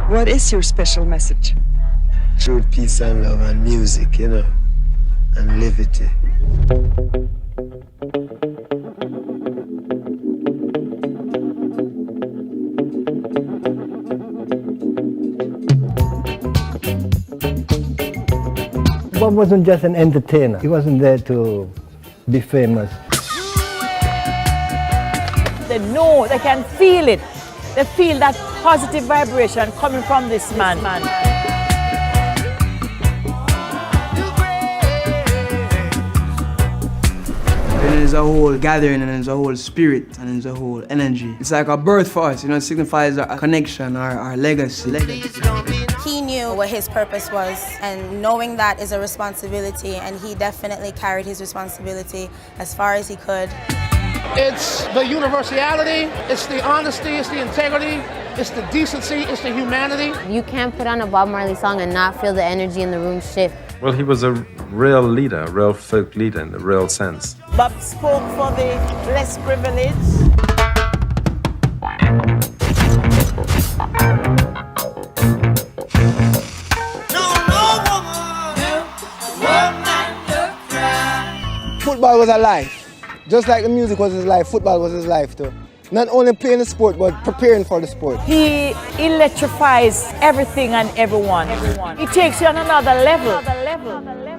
What is your special message? Truth, peace, and love, and music, you know, and liberty. Bob wasn't just an entertainer. He wasn't there to be famous. They know, they can feel it. They feel that positive vibration coming from this man. And there's a whole gathering, and there's a whole spirit, and there's a whole energy. It's like a birth for us, you know, it signifies a connection, our legacy. He knew what his purpose was, and knowing that is a responsibility, and he definitely carried his responsibility as far as he could. It's the universality, it's the honesty, it's the integrity, it's the decency, it's the humanity. You can't put on a Bob Marley song and not feel the energy in the room shift. Well, he was a real leader, a real folk leader in the real sense. Bob spoke for the less privileged. Football was a life. Just like the music was his life, football was his life too. Not only playing the sport, but preparing for the sport. He electrifies everything and everyone. He takes you on another level.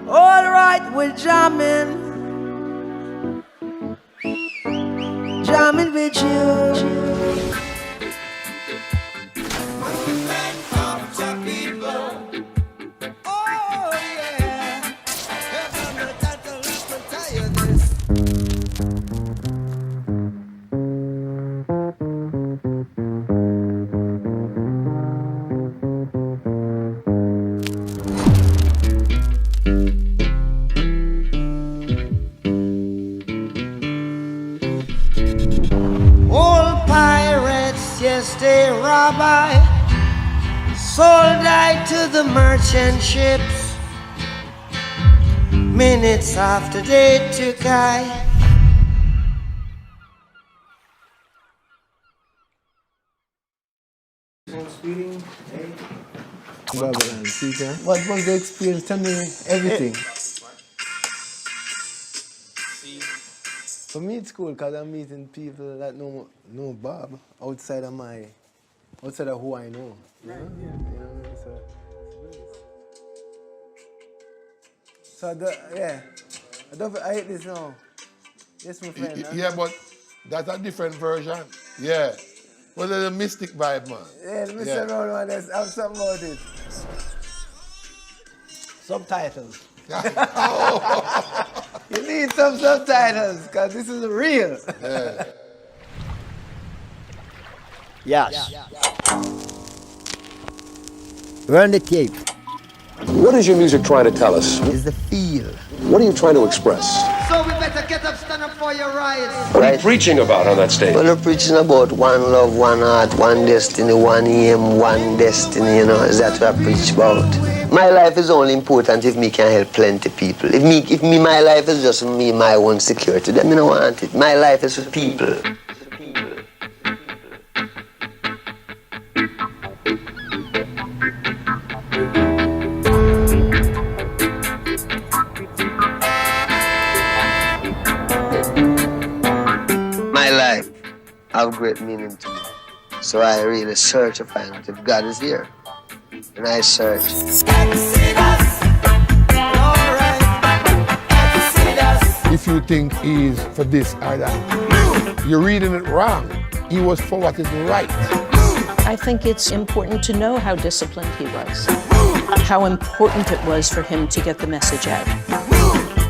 All right, we're jamming. Jamming with you. They rabbi sold I to the merchant ships. Minutes after they took I. What was the experience? Tell me everything. For me, it's cool because I'm meeting people that know Bob outside of who I know. Right, yeah. You know what I mean? I hate this now. Yes, my friend. Yeah, but that's a different version. Yeah. Well, there's a mystic vibe, man. Yeah, the mystic vibe, man. Have something about it. Subtitles. You need some subtitles, because this is real. Yes. We're on the Cape. What is your music trying to tell us? It's the feel. What are you trying to express? So we better get up, stand up for your rights. What are you preaching about on that stage? Well, we're preaching about one love, one heart, one destiny, one aim, one destiny, you know, is that what I preach about. My life is only important if me can help plenty people. If my life is just me, my own security, then me don't want it. My life is for people. My life have great meaning to me. So I really search to find out if God is here. And I search. If you think he's for this or that, you're reading it wrong. He was for what is right. I think it's important to know how disciplined he was, how important it was for him to get the message out.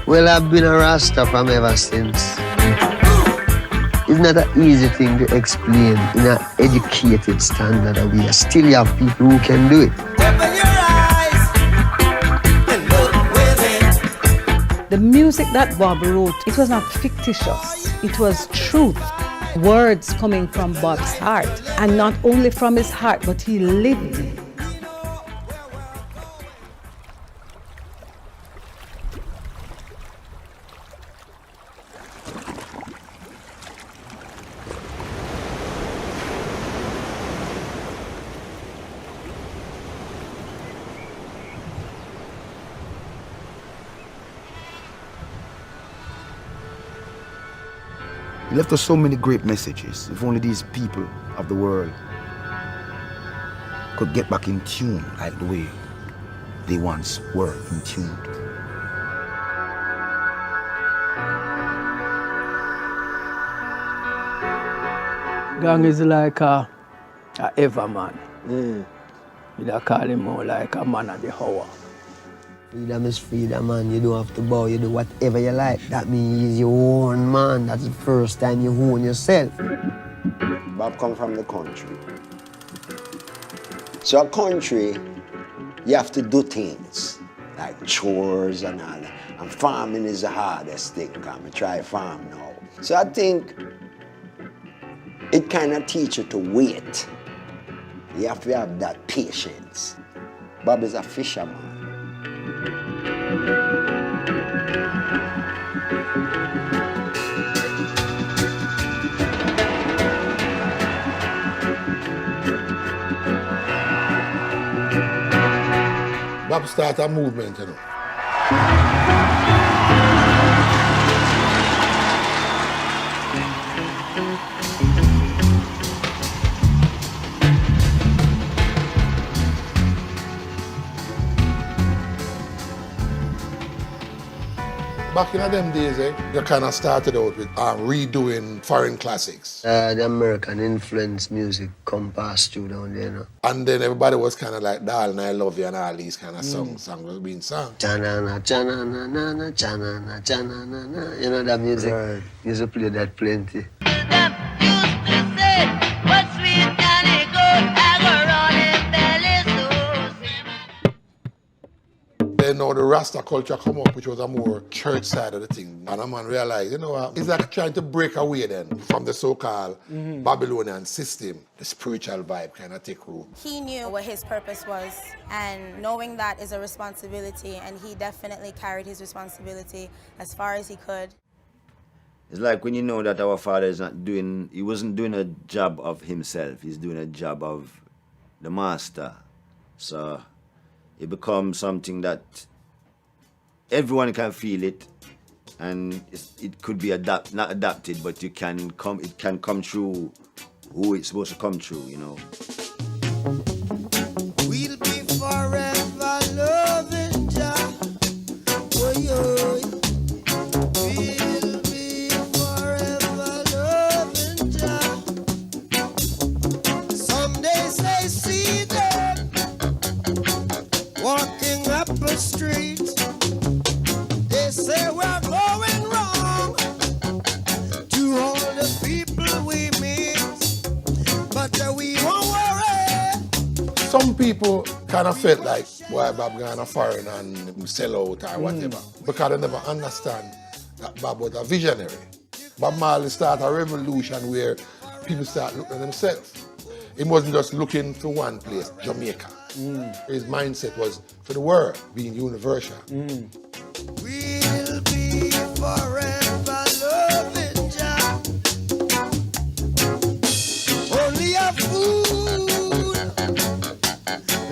Well, I've been a Rasta from ever since. It's not an easy thing to explain in an educated standard way. Still you have people who can do it. The music that Bob wrote, it was not fictitious. It was truth. Words coming from Bob's heart. And not only from his heart, but he lived it. He left us so many great messages. If only these people of the world could get back in tune like the way they once were in tune. Gang is like a ever man. You call him more like a man of the hour. Freedom is freedom, man. You don't have to bow. You do whatever you like. That means he's your own man. That's the first time you own yourself. Bob come from the country. So a country, you have to do things like chores and all that. And farming is the hardest thing. I try farm now. So I think it kind of teaches you to wait. You have to have that patience. Bob is a fisherman. Bob started a movement, you know. Back in them days, you kind of started out with redoing foreign classics. The American influence music come past through down there, you know. And then everybody was kind of like, Darling, I Love You and all these kind of songs was being sung. Cha-na-na, cha-na-na-na-na, cha-na-na, cha-na-na-na. You know that music? Right. Used to play that plenty. Then now the Rasta culture come up, which was a more church side of the thing. And a man realized, you know what, it's like trying to break away then from the so-called Babylonian system. The spiritual vibe kind of take root. He knew what his purpose was, and knowing that is a responsibility, and he definitely carried his responsibility as far as he could. It's like when you know that our father is not doing, he wasn't doing a job of himself, he's doing a job of the master. So it becomes something that everyone can feel it, and it could be not adapted, but it can come true who it's supposed to come true, you know. We'll be forever loving Jah. Oh, yo. We'll be forever loving Jah. Someday say see them walking up a street. They say we're going wrong to all the people we meet, but we won't worry. Some people kind of felt like, why Bob going to foreign and sell out or whatever, because they never understand that Bob was a visionary. Bob Marley started a revolution where people start looking at themselves. He wasn't just looking for one place, Jamaica. His mindset was for the world, being universal. We'll be forever loving Jah. Only a fool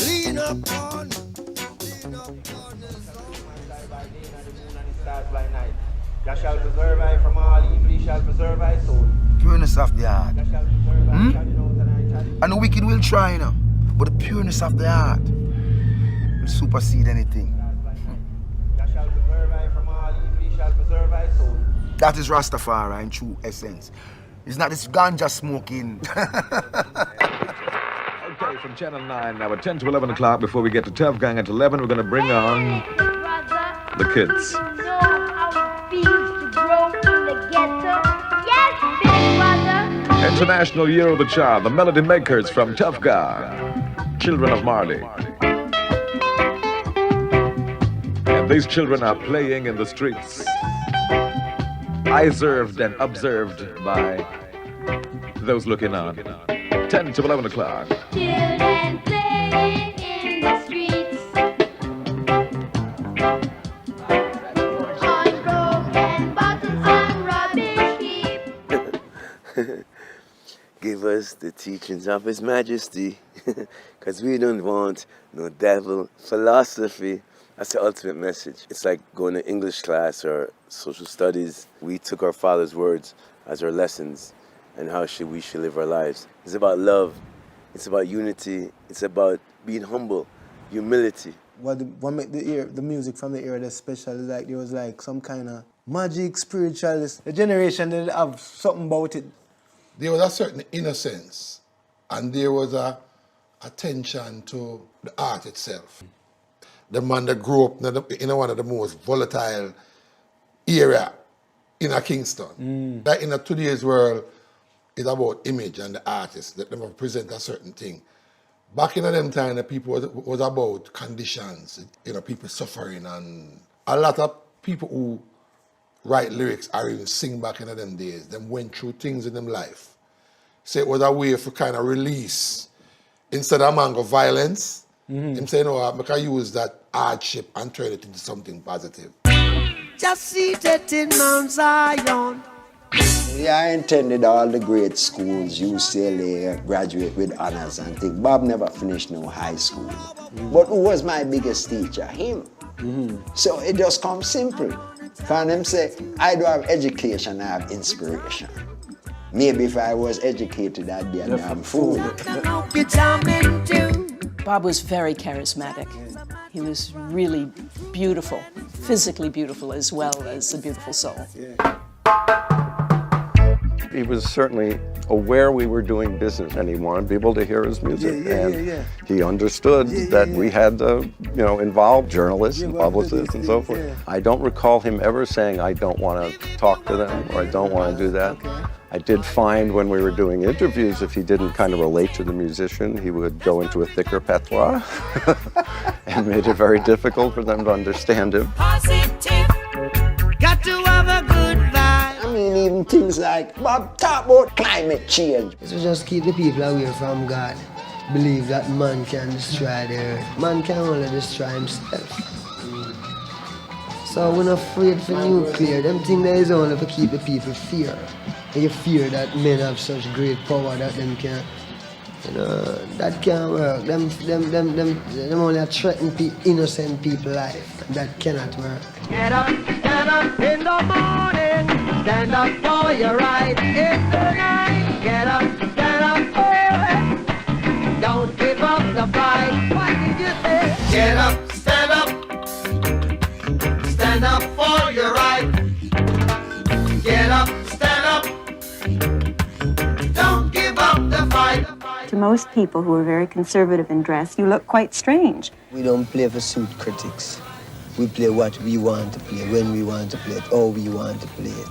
lean upon Jah shall preserve I from all evil, he shall preserve I soul. Pureness of the heart. And the wicked will try, you know, but the pureness of the heart will supersede anything. Jah shall preserve I from all evil, he shall preserve I soul. That is Rastafari in true essence. It's not this ganja smoking. Okay, from Channel 9 now at 10 to 11 o'clock. Before we get to Tough Gang at 11, we're going to bring on the kids. International Year of the Child, the Melody Makers from Tough Gang, Children of Marley. And these children are playing in the streets, observed and observed by those looking on. 10 to 11 o'clock. Children playing in the streets, on broken bottles, on rubbish heap. Give us the teachings of His Majesty, because we don't want no devil philosophy. That's the ultimate message. It's like going to English class or social studies. We took our father's words as our lessons and how we should live our lives. It's about love. It's about unity. It's about being humble, humility. What made the music from the era that special is like there was like some kind of magic, spiritualist. The generation didn't have something about it. There was a certain innocence and there was a attention to the art itself. The man that grew up in one of the most volatile area in Kingston. That in today's world is about image and the artist that never present a certain thing. Back in them time, the people was about conditions, people suffering, and a lot of people who write lyrics or even sing back in them days, them went through things in them life. So it was a way for kind of release. Instead of a man of violence, him say, no, I can use that hardship and turn it into something positive. Just seated in Mount Zion. I attended all the great schools, UCLA, graduate with honors and things. Bob never finished no high school. But who was my biggest teacher? Him. So it just comes simple. Can them say, I do have education, I have inspiration. Maybe if I was educated, I'd be a damn fool. Bob was very charismatic. He was really beautiful, physically beautiful as well as a beautiful soul. He was certainly aware we were doing business and he wanted people to hear his music. He understood that we had to, involve journalists and publicists and so forth. I don't recall him ever saying, I don't want to talk to them or I don't want to do that. I did find when we were doing interviews, if he didn't kind of relate to the musician, he would go into a thicker patois and made it very difficult for them to understand him. Positive. Got to have a good vibe. I mean, even things like, Bob, talk about climate change. So just keep the people away from God. Believe that man can destroy the earth. Man can only destroy himself. So we're not afraid for nuclear. Them things there is only to keep the people fear. And you fear that men have such great power that them can, that can't work. Them only threaten innocent people's life. That cannot work. Get up in the morning. Stand up for your right in the night. Get up, stand up for it. Don't give up the fight. What did you say? Get up, stand up. Stand up for your right. Get up, stand up. Don't give up the fight. To most people who are very conservative in dress, you look quite strange. We don't play for suit critics. We play what we want to play, when we want to play it, how we want to play it.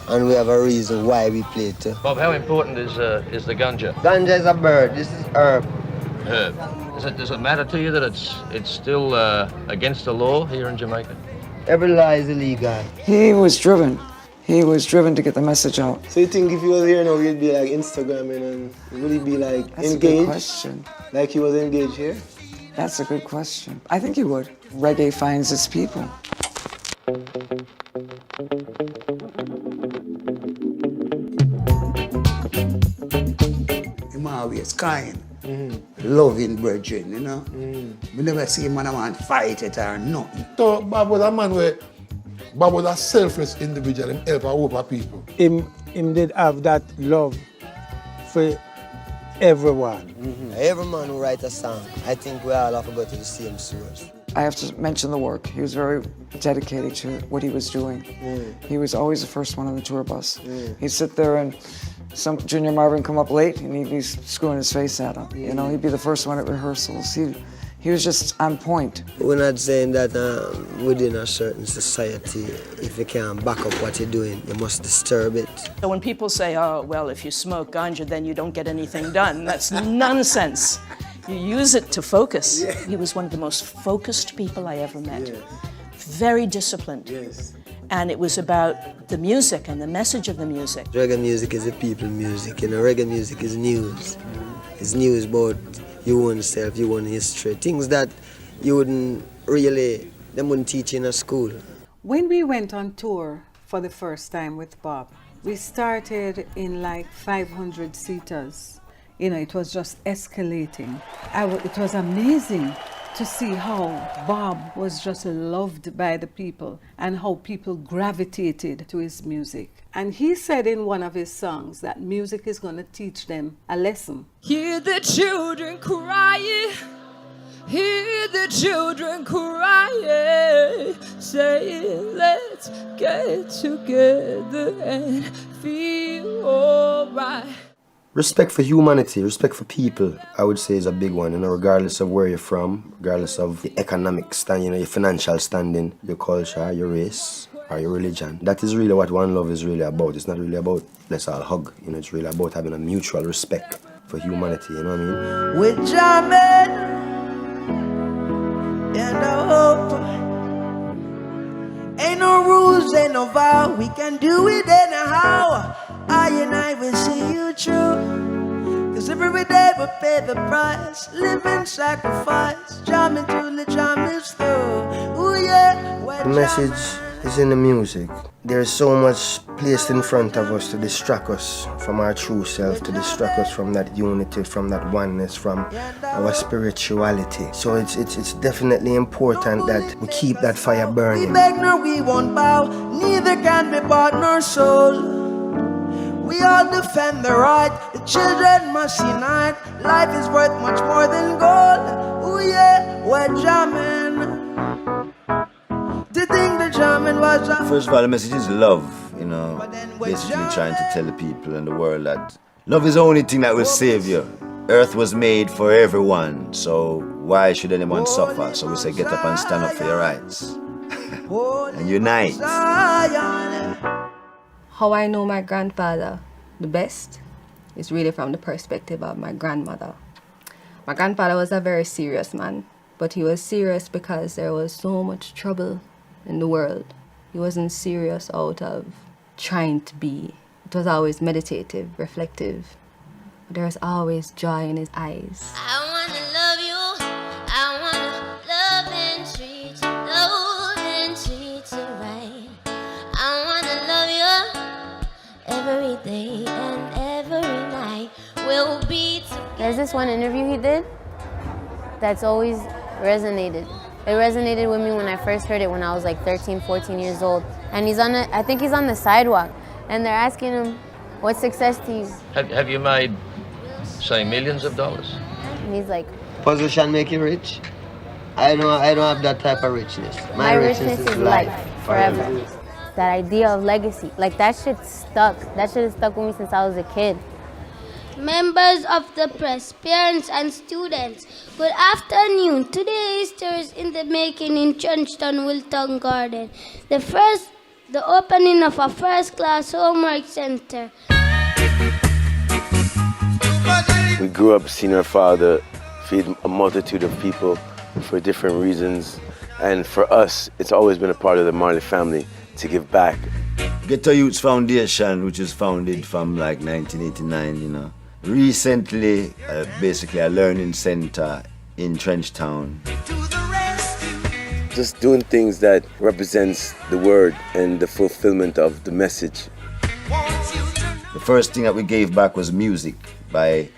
And we have a reason why we play it too. Bob, how important is the ganja? Ganja is a bird, this is herb. Herb. Does it matter to you that it's still against the law here in Jamaica? Every law is illegal. He was driven. He was driven to get the message out. So you think if he was here now, he'd be like Instagramming and would he be like That's engaged? a good question. Like he was engaged here? That's a good question. I think he would. Reggae finds its people. Him always kind, loving brethren, We never see him man a man fight it or nothing. So Bob was a man where Bob was a selfless individual and help a group of people. Him did have that love for everyone. Every man who writes a song, I think we all have to go to the same source. I have to mention the work. He was very dedicated to what he was doing. He was always the first one on the tour bus. He'd sit there and some Junior Marvin come up late and he'd be screwing his face at him. He'd be the first one at rehearsals. He was just on point. We're not saying that within a certain society, if you can't back up what you're doing, you must disturb it. So when people say, oh, well, if you smoke ganja, then you don't get anything done, that's nonsense. You use it to focus. He was one of the most focused people I ever met. Very disciplined. And it was about the music and the message of the music. Reggae music is a people music. Reggae music is news. It's news about your own self, your own history. Things that you wouldn't teach in a school. When we went on tour for the first time with Bob, we started in like 500 seaters. It was just escalating. It was amazing to see how Bob was just loved by the people and how people gravitated to his music. And he said in one of his songs that music is going to teach them a lesson. Hear the children crying, hear the children crying, saying let's get together and feel alright. Respect for humanity, respect for people, I would say is a big one, regardless of where you're from, regardless of the economic stand, your financial standing, your culture, your race, or your religion. That is really what One Love is really about. It's not really about let's all hug, it's really about having a mutual respect for humanity, you know what I mean? We're jamming and I hope ain't no rules, ain't no vow, we can do it anyhow. I and I will see you through, 'cause every day we pay the price, live and sacrifice, jamming till the jam is through. Ooh yeah, The message is in the music. There's so much placed in front of us to distract us from our true self, to distract us from that unity, from that oneness, from our spirituality. So it's definitely important that we keep that fire we burning. beg nor we won't bow, neither can be bought nor sold. We all defend the right, the children must unite. Life is worth much more than gold. Ooh yeah, we're jamming. To think the jamming was a... First of all, the message is love, basically trying to tell the people in the world that love is the only thing that will save you. Earth was made for everyone, so why should anyone suffer? So we say get up and stand up for your rights. And unite. How I know my grandfather the best is really from the perspective of my grandmother. My grandfather was a very serious man, but he was serious because there was so much trouble in the world. He wasn't serious out of trying to be. It was always meditative, reflective. There was always joy in his eyes. I wanna love you, I wanna love and treat you right. I wanna love you every day and every night. We'll be together. There's this one interview he did that's always resonated. It resonated with me when I first heard it when I was like 13, 14 years old. And I think he's on the sidewalk, and they're asking him, what's success to you? Have you made, say, millions of dollars? And he's like, Position make you rich? I don't have that type of richness. my richness is life, forever. That idea of legacy, like that shit stuck. That shit has stuck with me since I was a kid. Members of the press, parents and students, good afternoon. Today Easter is in the making in Trenchtown, Wilton Garden. The opening of a first-class homework center. We grew up seeing our father feed a multitude of people for different reasons. And for us, it's always been a part of the Marley family to give back. Ghetto Youths Foundation, which was founded from like 1989, Recently, basically a learning center in Trenchtown. Just doing things that represents the word and the fulfillment of the message. The first thing that we gave back was music by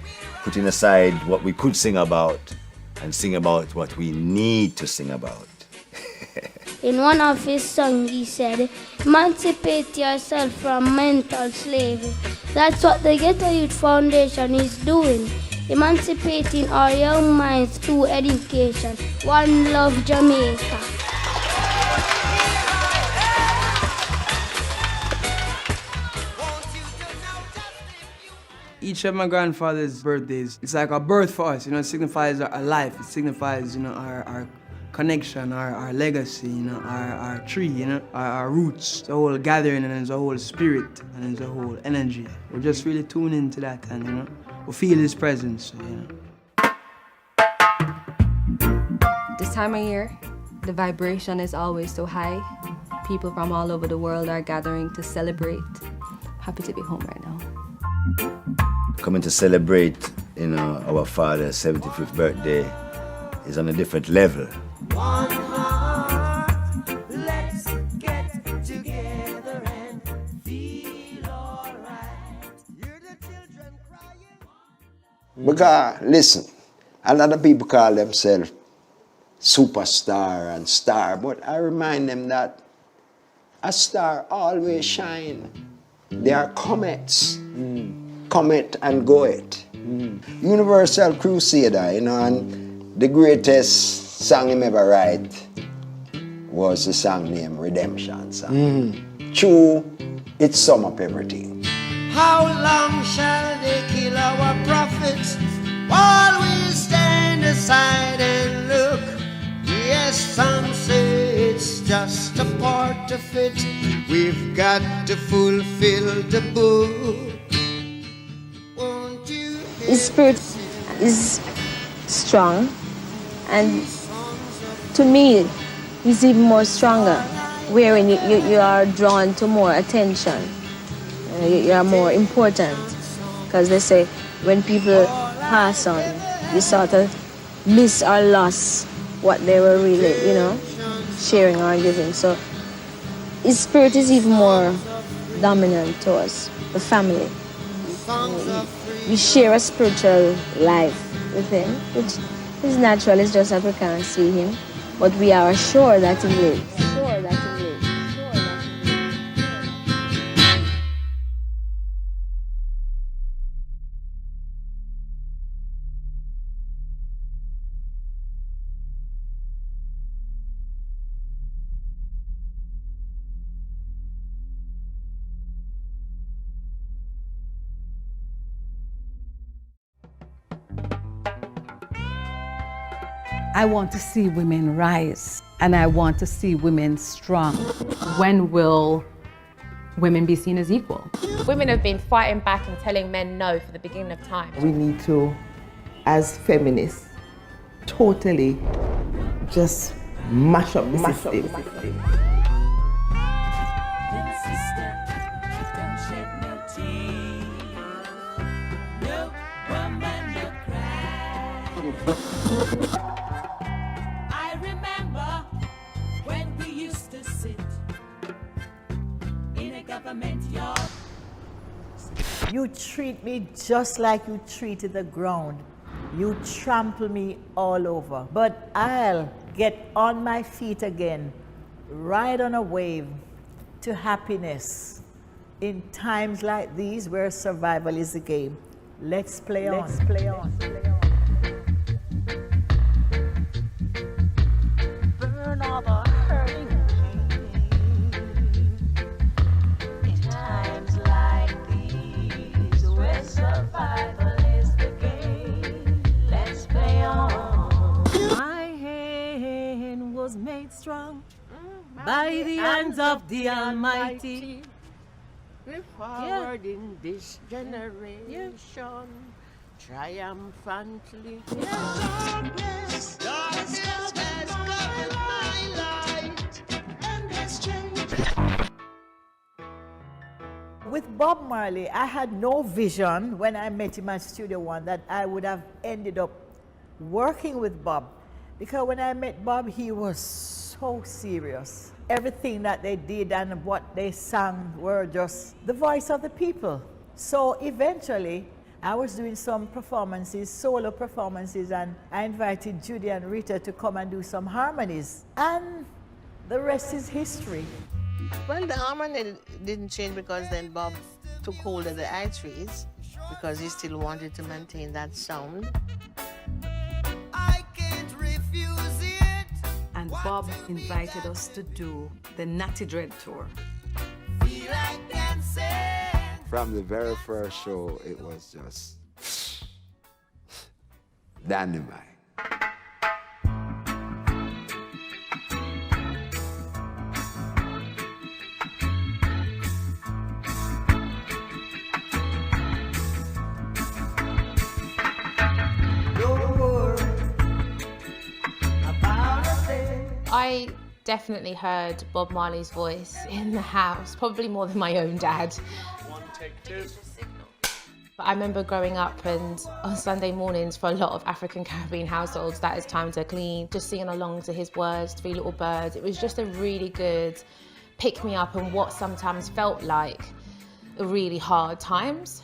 putting aside what we could sing about and sing about what we need to sing about. In one of his songs, he said, emancipate yourself from mental slavery. That's what the Ghetto Youth Foundation is doing, emancipating our young minds through education. One love, Jamaica. Each of my grandfather's birthdays, it's like a birth for us, it signifies our life, it signifies, our connection, our legacy, our tree, our roots. It's a whole gathering and it's a whole spirit and it's a whole energy. We just really tune into that and, we feel his presence, This time of year, the vibration is always so high. People from all over the world are gathering to celebrate. Happy to be home right now. Coming to celebrate, our father's 75th birthday is on a different level. One heart, let's get together and feel alright. Hear the children crying. Because, listen, a lot of people call themselves superstar and star, but I remind them that a star always shine. They are comets. Comet and go it. Universal Crusader, you know, and the greatest song him ever write was the song named Redemption Song. True, it sum up everything. How long shall they kill our prophets while we stand aside and look? Yes, some say it's just a part of it. We've got to fulfill the book. His spirit is strong, and to me, he's even more stronger, wherein you are drawn to more attention. You are more important, because they say when people pass on, you sort of miss or lost what they were really, you know, sharing or giving. So his spirit is even more dominant to us, the family. We share a spiritual life with him, which is natural. It's just that we can't see him, but we are sure that he lives. Sure that he lives. I want to see women rise, and I want to see women strong. When will women be seen as equal? Women have been fighting back and telling men no for the beginning of time. We need to, as feminists, totally just mash up the system. I remember when we used to sit in a government yard. You treat me just like you treated the ground. You trample me all over. But I'll get on my feet again, ride on a wave to happiness. In times like these where survival is the game, let's play on. Let's play on. Burn all the hurting in times like these where survival is the game. Let's play on. My hand was made strong by the hands of the Almighty. We're forward in this generation, triumphantly. Darkness has covered my light and has changed. With Bob Marley, I had no vision when I met him at Studio One that I would have ended up working with Bob. Because when I met Bob, he was so serious. Everything that they did and what they sang were just the voice of the people. So eventually, I was doing some performances, solo performances, and I invited Judy and Rita to come and do some harmonies. And the rest is history. Well, the harmony didn't change because then Bob took hold of the I-trees because he still wanted to maintain that sound. I can't refuse it. And Bob invited us to do the Natty Dread tour. Feel like dancing. From the very first show, it was just dynamite. I definitely heard Bob Marley's voice in the house, probably more than my own dad. One, take two. But I remember growing up and on Sunday mornings for a lot of African Caribbean households, that is time to clean, just singing along to his words, Three Little Birds. It was just a really good pick-me-up on what sometimes felt like really hard times.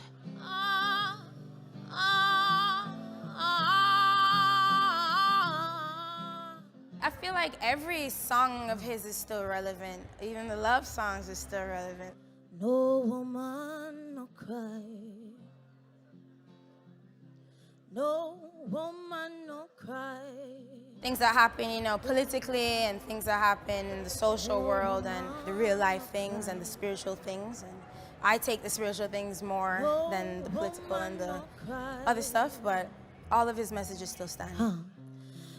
like every song of his is still relevant. Even the love songs is still relevant. No woman, no cry. No woman, no cry. Things that happen, you know, politically, and things that happen in the social world, and the real life things and the spiritual things. And I take the spiritual things more than the political and the other stuff, but all of his messages still stand.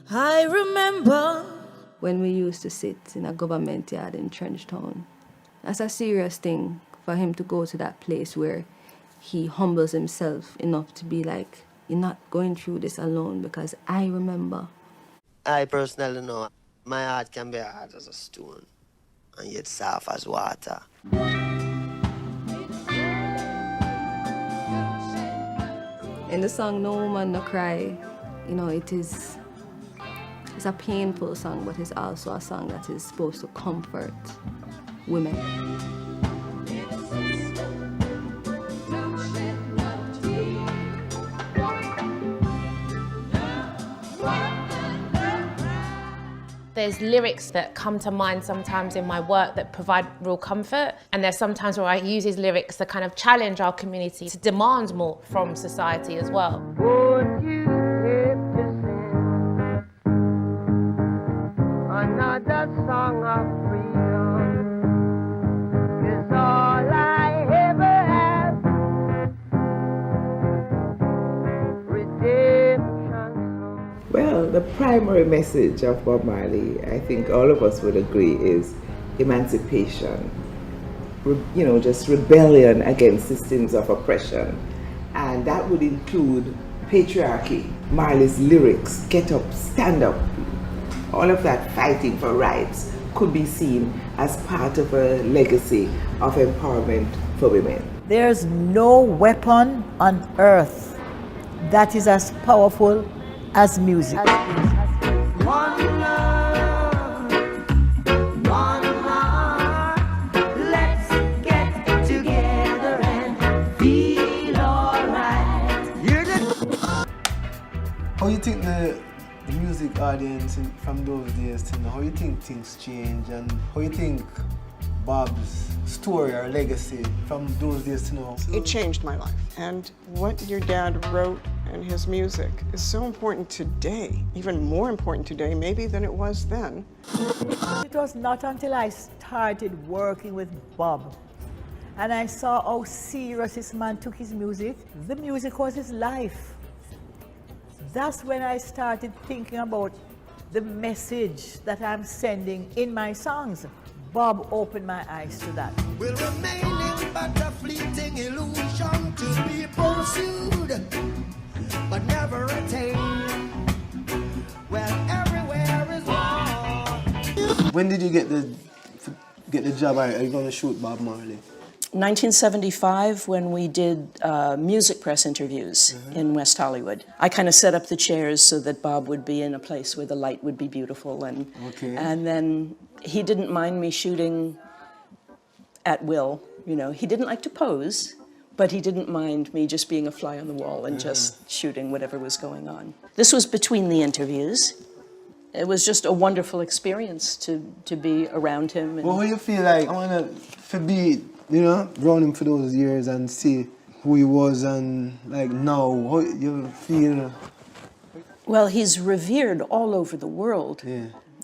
I remember when we used to sit in a government yard in Trenchtown. That's a serious thing for him to go to that place where he humbles himself enough to be like, you're not going through this alone, because I remember. I personally know my heart can be hard as a stone and yet soft as water. In the song No Woman No Cry, you know, it's a painful song, but it's also a song that is supposed to comfort women. There's lyrics that come to mind sometimes in my work that provide real comfort, and there's sometimes where I use these lyrics to kind of challenge our community, to demand more from society as well. Would you hate to sing another song of freedom? Is all I ever have. Redemption. Well, the primary message of Bob Marley, I think all of us would agree, is emancipation. You know, just rebellion against systems of oppression. And that would include patriarchy. Marley's lyrics, get up, stand up, all of that fighting for rights could be seen as part of a legacy of empowerment for women. There's no weapon on earth that is as powerful as music. One love, one heart. Let's get together and feel alright. How you think the music audience from those days to now, how you think things change, and how you think Bob's story or legacy from those days to now? It changed my life, and what your dad wrote and his music is so important today, even more important today maybe than it was then. It was not until I started working with Bob and I saw how serious this man took his music. The music was his life. That's when I started thinking about the message that I'm sending in my songs. Bob opened my eyes to that. Will remaining but a fleeting illusion to be pursued, but never attained. Well, everywhere is war. When did you get the job? Are you going to shoot Bob Marley? 1975, when we did music press interviews in West Hollywood. I kind of set up the chairs so that Bob would be in a place where the light would be beautiful, and then he didn't mind me shooting at will. You know, he didn't like to pose, but he didn't mind me just being a fly on the wall and just shooting whatever was going on. This was between the interviews. It was just a wonderful experience to be around him. Well, how you feel like, I want to be, you know, around him for those years and see who he was, and like now, how you feel? Well, he's revered all over the world.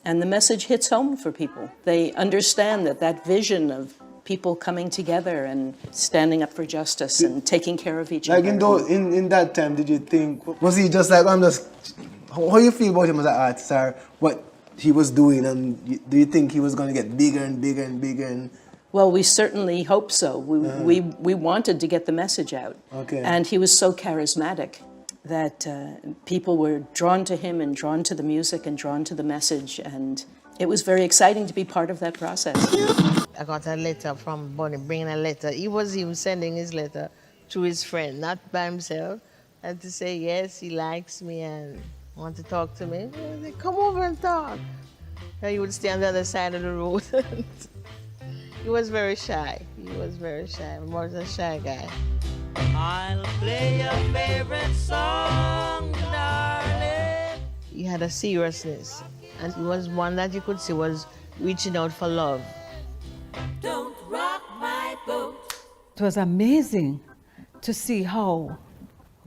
And the message hits home for people. They understand that vision of people coming together and standing up for justice and taking care of each other. Like in that time, did you think, was he just like, how you feel about him as an artist, or what he was doing, and do you think he was going to get bigger and bigger and bigger? Well, we certainly hope so. We wanted to get the message out. And he was so charismatic that people were drawn to him and drawn to the music and drawn to the message, and it was very exciting to be part of that process. I got a letter from Bonnie, bringing a letter. He was even sending his letter to his friend, not by himself, and to say, yes, he likes me and want to talk to me. They come over and talk. And he would stay on the other side of the road. He was very shy. He was very shy. He was a shy guy. I'll play your favorite song, darling. He had a seriousness And he was one that you could see was reaching out for love. Don't rock my boat. It was amazing to see how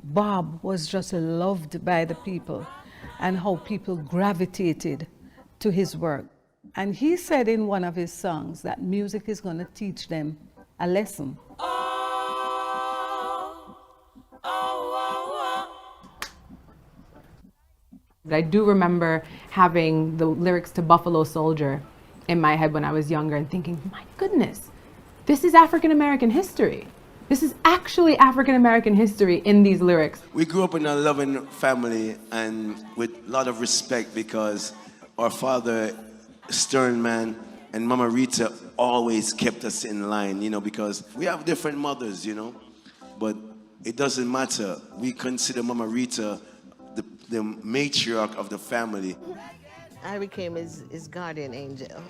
Bob was just loved by the people and how people gravitated to his work. And he said in one of his songs that music is going to teach them a lesson. I do remember having the lyrics to Buffalo Soldier in my head when I was younger and thinking, my goodness, this is African American history. This is actually African American history in these lyrics. We grew up in a loving family and with a lot of respect because our father, stern man, and Mama Rita always kept us in line, you know, because we have different mothers, you know, but it doesn't matter. We consider Mama Rita the matriarch of the family. I became his guardian angel.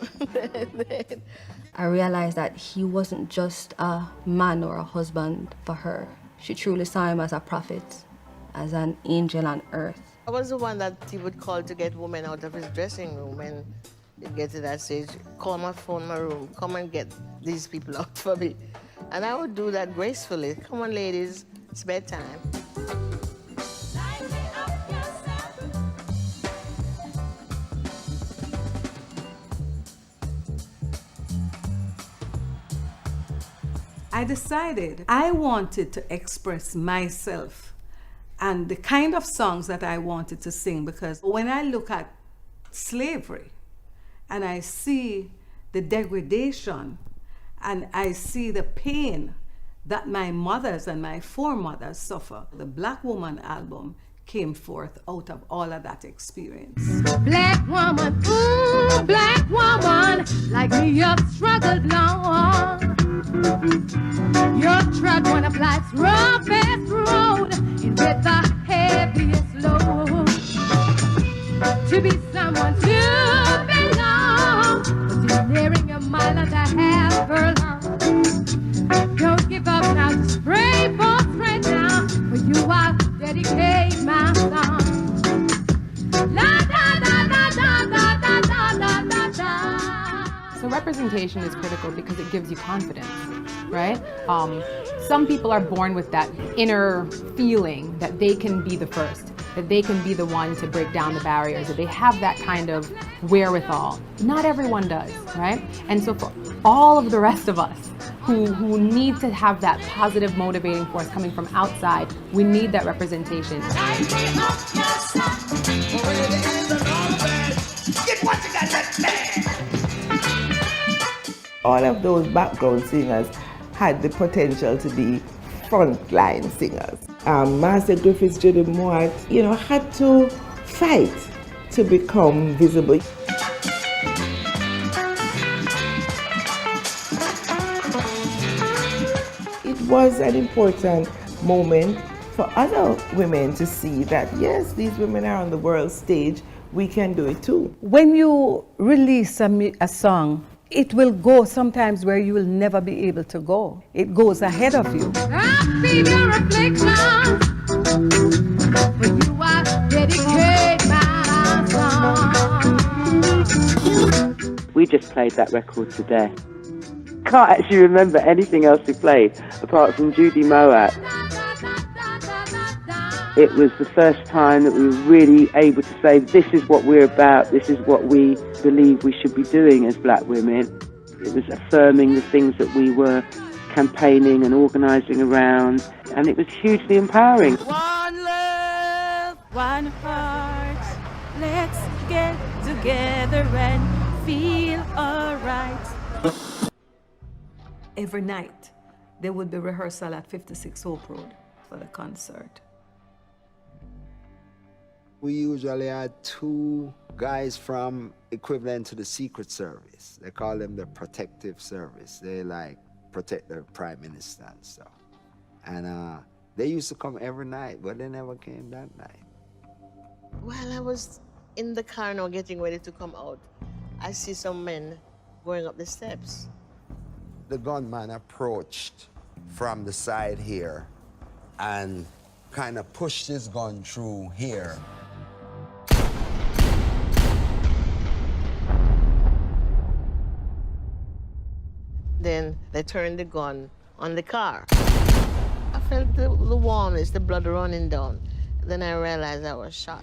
I realized that he wasn't just a man or a husband for her. She truly saw him as a prophet, as an angel on earth. I was the one that he would call to get women out of his dressing room, and he'd get to that stage, call my phone in my room, come and get these people out for me. And I would do that gracefully. Come on, ladies, it's bedtime. I decided I wanted to express myself and the kind of songs that I wanted to sing, because when I look at slavery and I see the degradation and I see the pain that my mothers and my foremothers suffer, the Black Woman album came forth out of all of that experience. Black woman, ooh, black woman, like me you've struggled long. Your tread one of life's roughest road, and with the heaviest load. To be someone to belong, but you're nearing a mile and a half furlong. Don't give up now, just pray for strength now, for you I'll dedicate my song. La da da da da da da da da da. So representation is critical because it gives you confidence, right? Some people are born with that inner feeling that they can be the first, that they can be the one to break down the barriers, that they have that kind of wherewithal. Not everyone does, right? And so for all of the rest of us who need to have that positive motivating force coming from outside, we need that representation. All of those background singers had the potential to be frontline singers. Master Griffiths, Judy Moore, had to fight to become visible. It was an important moment for other women to see that, yes, these women are on the world stage, we can do it too. When you release a song, it will go sometimes where you will never be able to go. It goes ahead of you. I feel your reflection, for you I dedicate my song. We just played that record today. Can't actually remember anything else we played apart from Judy Moat. It was the first time that we were really able to say, this is what we're about, this is what we believe we should be doing as black women. It was affirming the things that we were campaigning and organising around, and it was hugely empowering. One love, one heart, let's get together and feel alright. Every night, there would be rehearsal at 56 Hope Road for the concert. We usually had two guys from equivalent to the Secret Service. They call them the Protective Service. They protect the Prime Minister and stuff. And they used to come every night, but they never came that night. While I was in the car now getting ready to come out, I see some men going up the steps. The gunman approached from the side here and kind of pushed his gun through here. Then they turned the gun on the car. I felt the warmness, the blood running down. Then I realized I was shot.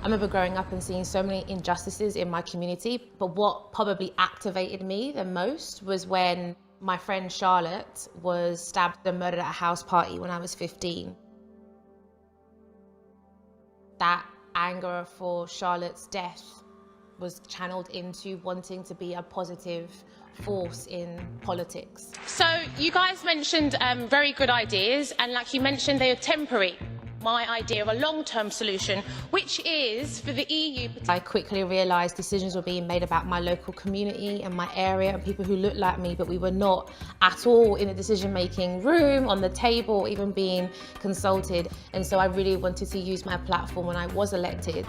I remember growing up and seeing so many injustices in my community, but what probably activated me the most was when my friend Charlotte was stabbed and murdered at a house party when I was 15. That anger for Charlotte's death was channeled into wanting to be a positive force in politics. So you guys mentioned very good ideas, and like you mentioned, they are temporary. My idea of a long-term solution, which is for the EU. I quickly realised decisions were being made about my local community and my area and people who looked like me, but we were not at all in the decision-making room, on the table, even being consulted. And so I really wanted to use my platform when I was elected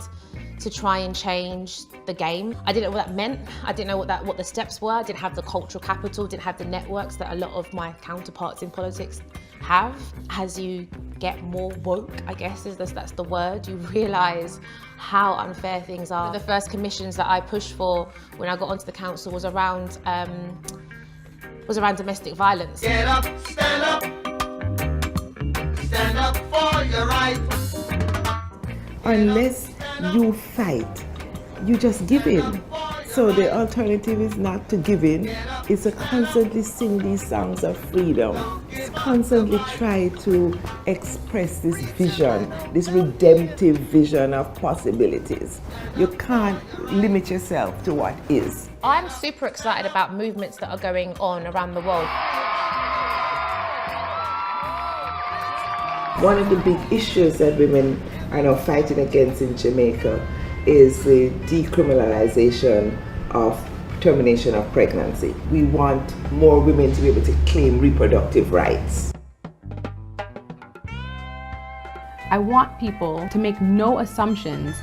to try and change the game. I didn't know what that meant. I didn't know what the steps were. I didn't have the cultural capital, didn't have the networks that a lot of my counterparts in politics have. As you get more woke, I guess that's the word, you realise how unfair things are. The first commissions that I pushed for when I got onto the council was around domestic violence. Get up, stand up for your right. Unless you fight, you just give in. So the alternative is not to give in, it's to constantly sing these songs of freedom. It's constantly try to express this vision, this redemptive vision of possibilities. You can't limit yourself to what is. I'm super excited about movements that are going on around the world. One of the big issues that women are now fighting against in Jamaica is the decriminalization of termination of pregnancy. We want more women to be able to claim reproductive rights. I want people to make no assumptions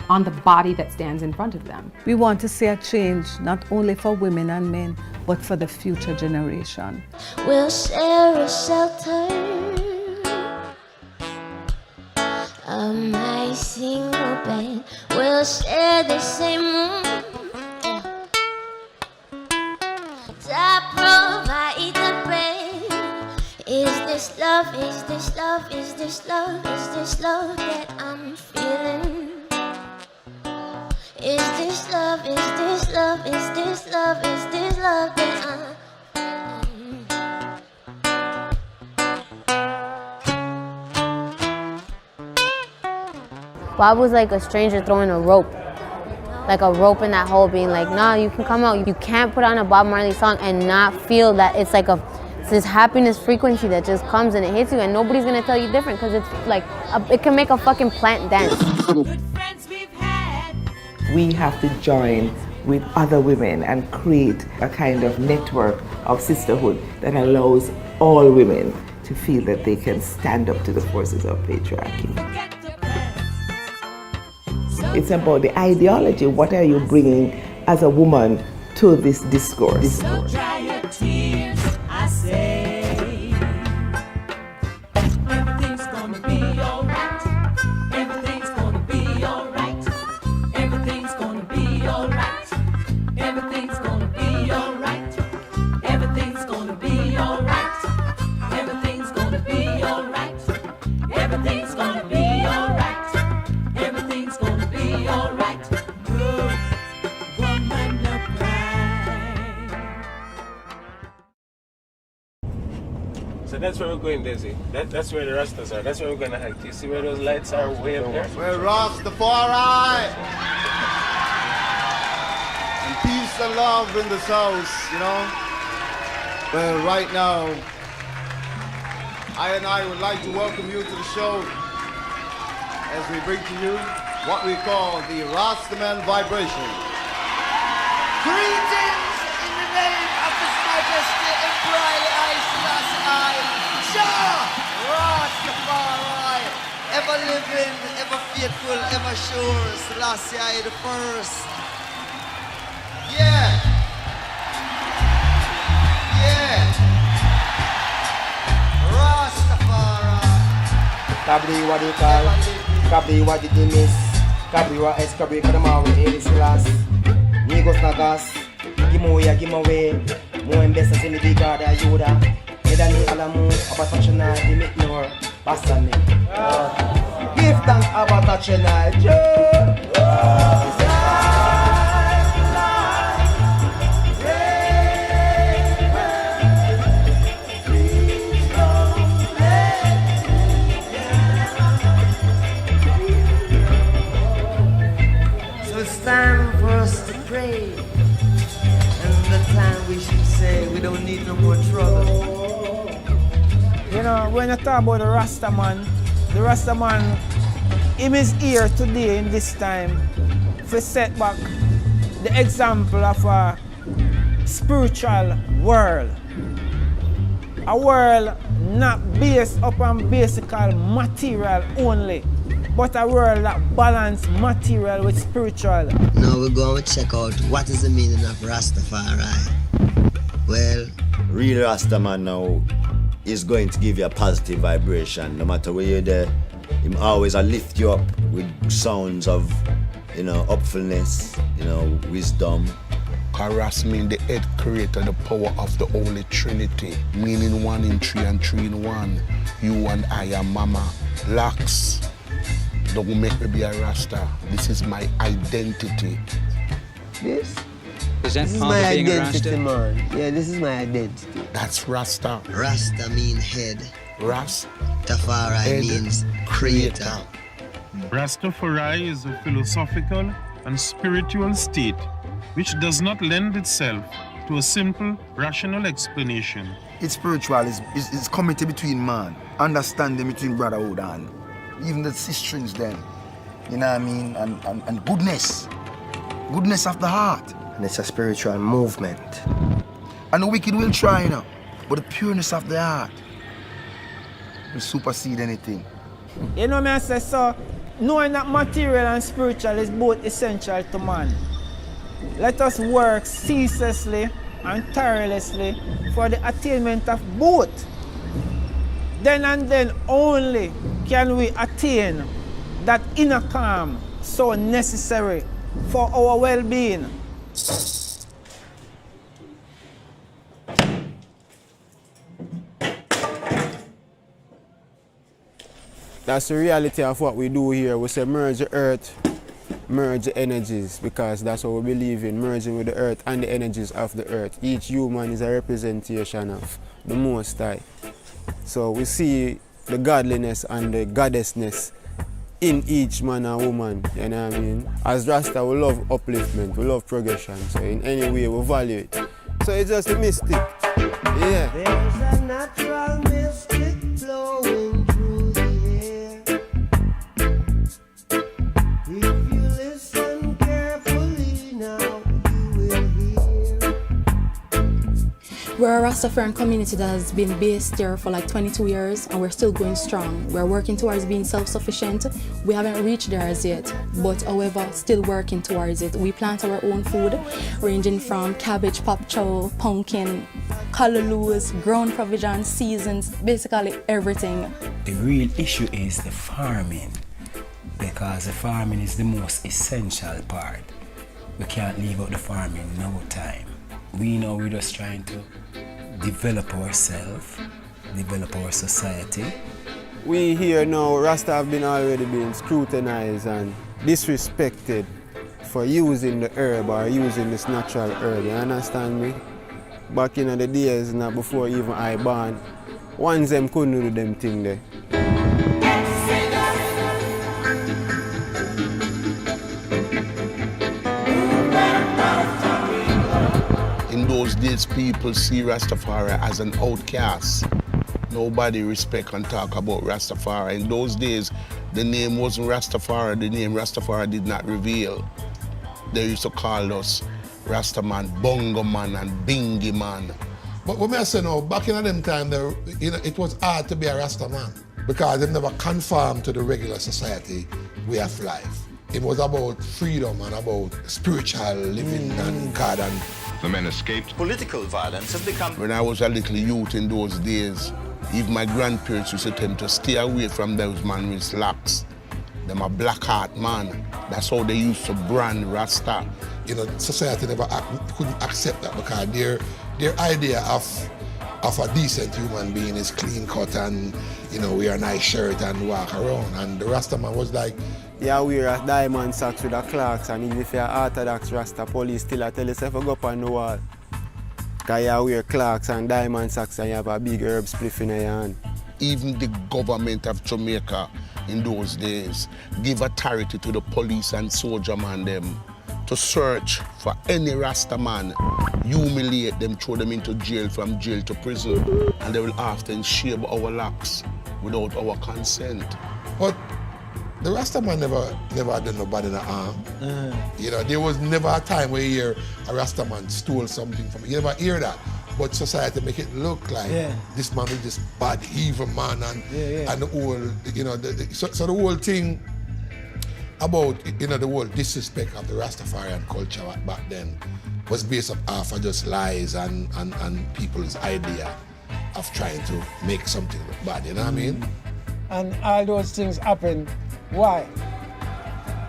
on the body that stands in front of them. We want to see a change not only for women and men, but for the future generation. We'll share a shelter, my single bed. We'll share the same room. I provide the bread. Is this love? Is this love? Is this love? Is this love that I'm feeling? Is this love? Is this love? Is this love? Is this love that I'm feeling? Bob was like a stranger throwing a rope. Like a rope in that hole, being like, nah, you can come out. You can't put on a Bob Marley song and not feel that it's like it's this happiness frequency that just comes and it hits you, and nobody's gonna tell you different, because it's like, it can make a fucking plant dance. We have to join with other women and create a kind of network of sisterhood that allows all women to feel that they can stand up to the forces of patriarchy. It's about the ideology. What are you bringing as a woman to this discourse? So dry your tears, I say. Everything's gonna be alright. Everything's gonna be alright. Everything's gonna be alright. Everything's gonna be alright. Everything's gonna be alright. Everything's gonna be alright. Everything's gonna be alright. Everything's gonna be alright. Good woman, no cry. So that's where we're going, Desi. That's where the Rastas are. That's where we're gonna act. You see where those lights are way up there? We're Rastafari. And peace and love in this house, you know. Well, right now, I would like to welcome you to the show as we bring to you what we call the Rastaman vibration. Greetings in the name of His Majesty Emperor Haile Selassie, Jah Rastafari, ever living, ever faithful, ever sure, Selassie the first. Yeah. Yeah. Rastafari. Probably what you call Kabiwa didimis, Kabiwa eskabi kadamawi elisilas, Nigos nagas, Gimoya gimawe, Moembesa sinibigada ayuda, Edani alamu, abatachana dimitnor, Basani. Give thanks abatachana, Joe! It's time for us to pray, and the time we should say we don't need no more trouble. You know, when you talk about the Rasta man, him is here today in this time to set back the example of a spiritual world. A world not based upon basic material only, but a world that balance material with spiritual. Now we're going to check out what is the meaning of Rastafari. Well, real Rastaman now is going to give you a positive vibration. No matter where you're there, him always lift you up with sounds of, upfulness, wisdom. Karas mean the head creator, the power of the Holy Trinity, meaning 1 in 3 and 3 in 1. You and I are Mama Locks. Don't make me be a Rasta. This is my identity. This is my identity, man. Yeah, this is my identity. That's Rasta. Rasta means head. Rastafari means creator. Rastafari is a philosophical and spiritual state which does not lend itself to a simple, rational explanation. It's spiritual, it's community between man, understanding between brotherhood and even the sisterings then, you know what I mean, and goodness of the heart. And it's a spiritual movement. And the wicked will try, but the pureness of the heart will supersede anything. You know me, I say so, knowing that material and spiritual is both essential to man. Let us work ceaselessly and tirelessly for the attainment of both. Then and then only can we attain that inner calm so necessary for our well-being. That's the reality of what we do here. We say merge the earth, merge the energies, because that's what we believe in, merging with the earth and the energies of the earth. Each human is a representation of the Most High. So we see the godliness and the goddessness in each man and woman, you know what I mean? As Rasta, we love upliftment, we love progression, so in any way we value it. So it's just a mystic, yeah. There's a natural mystic flowing through the air. If you listen carefully now, you will hear. We're a Rastafarian community that has been based here for like 22 years and we're still going strong. We're working towards being self-sufficient. We haven't reached there as yet, but however, still working towards it. We plant our own food, ranging from cabbage, pop chow, pumpkin, callaloo, grown provisions, seasons, basically everything. The real issue is the farming, because the farming is the most essential part. We can't leave out the farming no time. We know we're just trying to develop ourselves, develop our society. We here now, Rasta have already been scrutinized and disrespected for using the herb or using this natural herb, you understand me? Back in the days, now before even I born, ones them couldn't do them thing there. In those days, people see Rastafari as an outcast. Nobody respect and talk about Rastafari. In those days, the name wasn't Rastafari. The name Rastafari did not reveal. They used to call us Rastaman, Bongo Man, and Bingy Man. But what I say now, back in them time, it was hard to be a Rastaman because they never conformed to the regular society way of life. It was about freedom and about spiritual living and God and. The men escaped. Political violence has become. When I was a little youth in those days, even my grandparents used to tend to stay away from those men with locks Them a black heart man. That's how they used to brand Rasta. You know, society couldn't accept that because their idea of a decent human being is clean cut and, you know, wear a nice shirt and walk around. And the Rasta man was like, yeah, wear a diamond socks with a Clarks, and even if you're orthodox Rasta, police still tell yourself to go up on the wall. Because you wear Clarks and diamond socks and you have a big herb spliff in your hand. Even the government of Jamaica in those days give authority to the police and soldier man them to search for any Rasta man, humiliate them, throw them into jail, from jail to prison, and they will often shave our locks without our consent. But the Rasta man never had done nobody in the arm. You know, there was never a time where you hear a Rasta man stole something from you. You never hear that. But society make it look like this man is this bad, evil man, and the whole, you know, so the whole thing about, you know, the whole disrespect of the Rastafarian culture back then was based off of just lies and people's idea of trying to make something look bad, you know what I mean? And all those things happen. Why?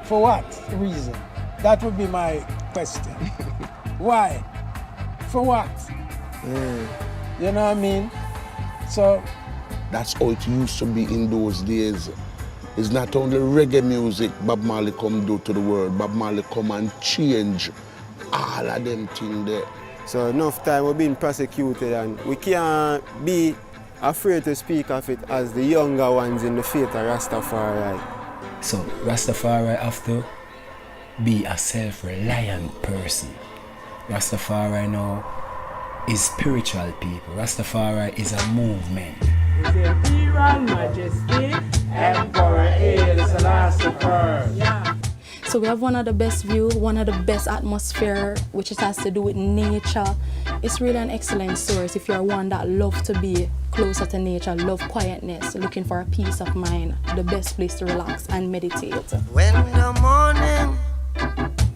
For what reason? That would be my question. Why? For what? You know what I mean? So that's how it used to be in those days. It's not only reggae music Bob Marley come do to the world. Bob Marley come and change all of them things there. So enough time we're being prosecuted and we can't be afraid to speak of it as the younger ones in the faith of Rastafari. So Rastafari have to be a self-reliant person. Rastafari now is spiritual people. Rastafari is a movement. His Imperial Majesty, Emperor Haile Selassie. Yeah. So we have one of the best views, one of the best atmosphere, which has to do with nature. It's really an excellent source if you're one that loves to be closer to nature, love quietness, looking for a peace of mind, the best place to relax and meditate. When the morning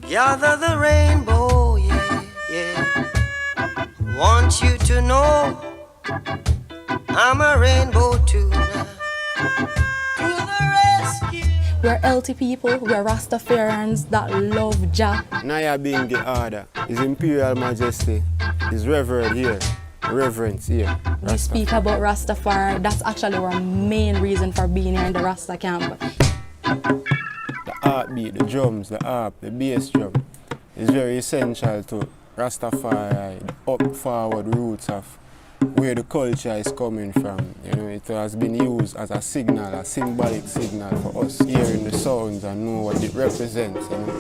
gather the rainbow, yeah, yeah. Want you to know I'm a rainbow too now. To the rescue. We're healthy people, we're Rastafarians that love Jah. Naya being the order, His Imperial Majesty, His Reverend here, Reverence here. We speak about Rastafari, that's actually our main reason for being here in the Rasta camp. The heartbeat, the drums, the harp, the bass drum is very essential to Rastafari, the up-forward roots of where the culture is coming from. You know, it has been used as a signal, a symbolic signal for us hearing the sounds and know what it represents. You know?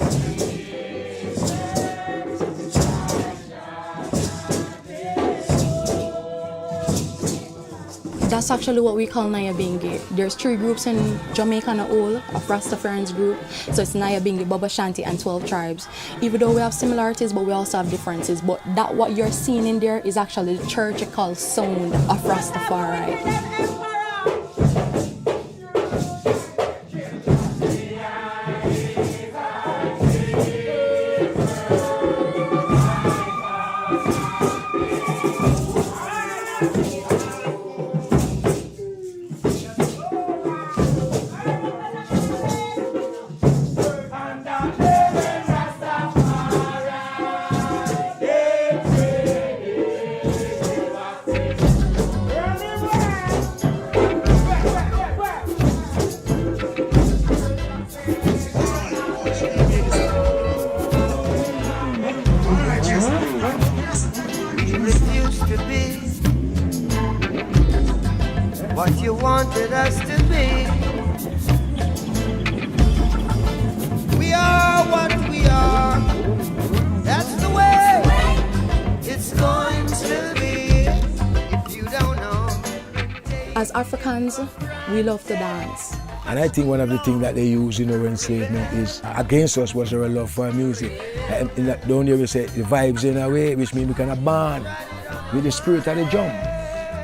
That's actually what we call Nyabingi. There's 3 groups in Jamaica and a whole, of Rastafarians group. So it's Nyabingi, Baba Shanti, and 12 tribes. Even though we have similarities, but we also have differences. But that what you're seeing in there is actually the churchical sound of Rastafari. What you wanted us to be. We are what we are. That's the way it's going to be. If you don't know. As Africans, we love to dance. And I think one of the things that they use in our enslavement is against us was our love for music. Down here we say the vibes in a way, which means we can bond with the spirit of the drum.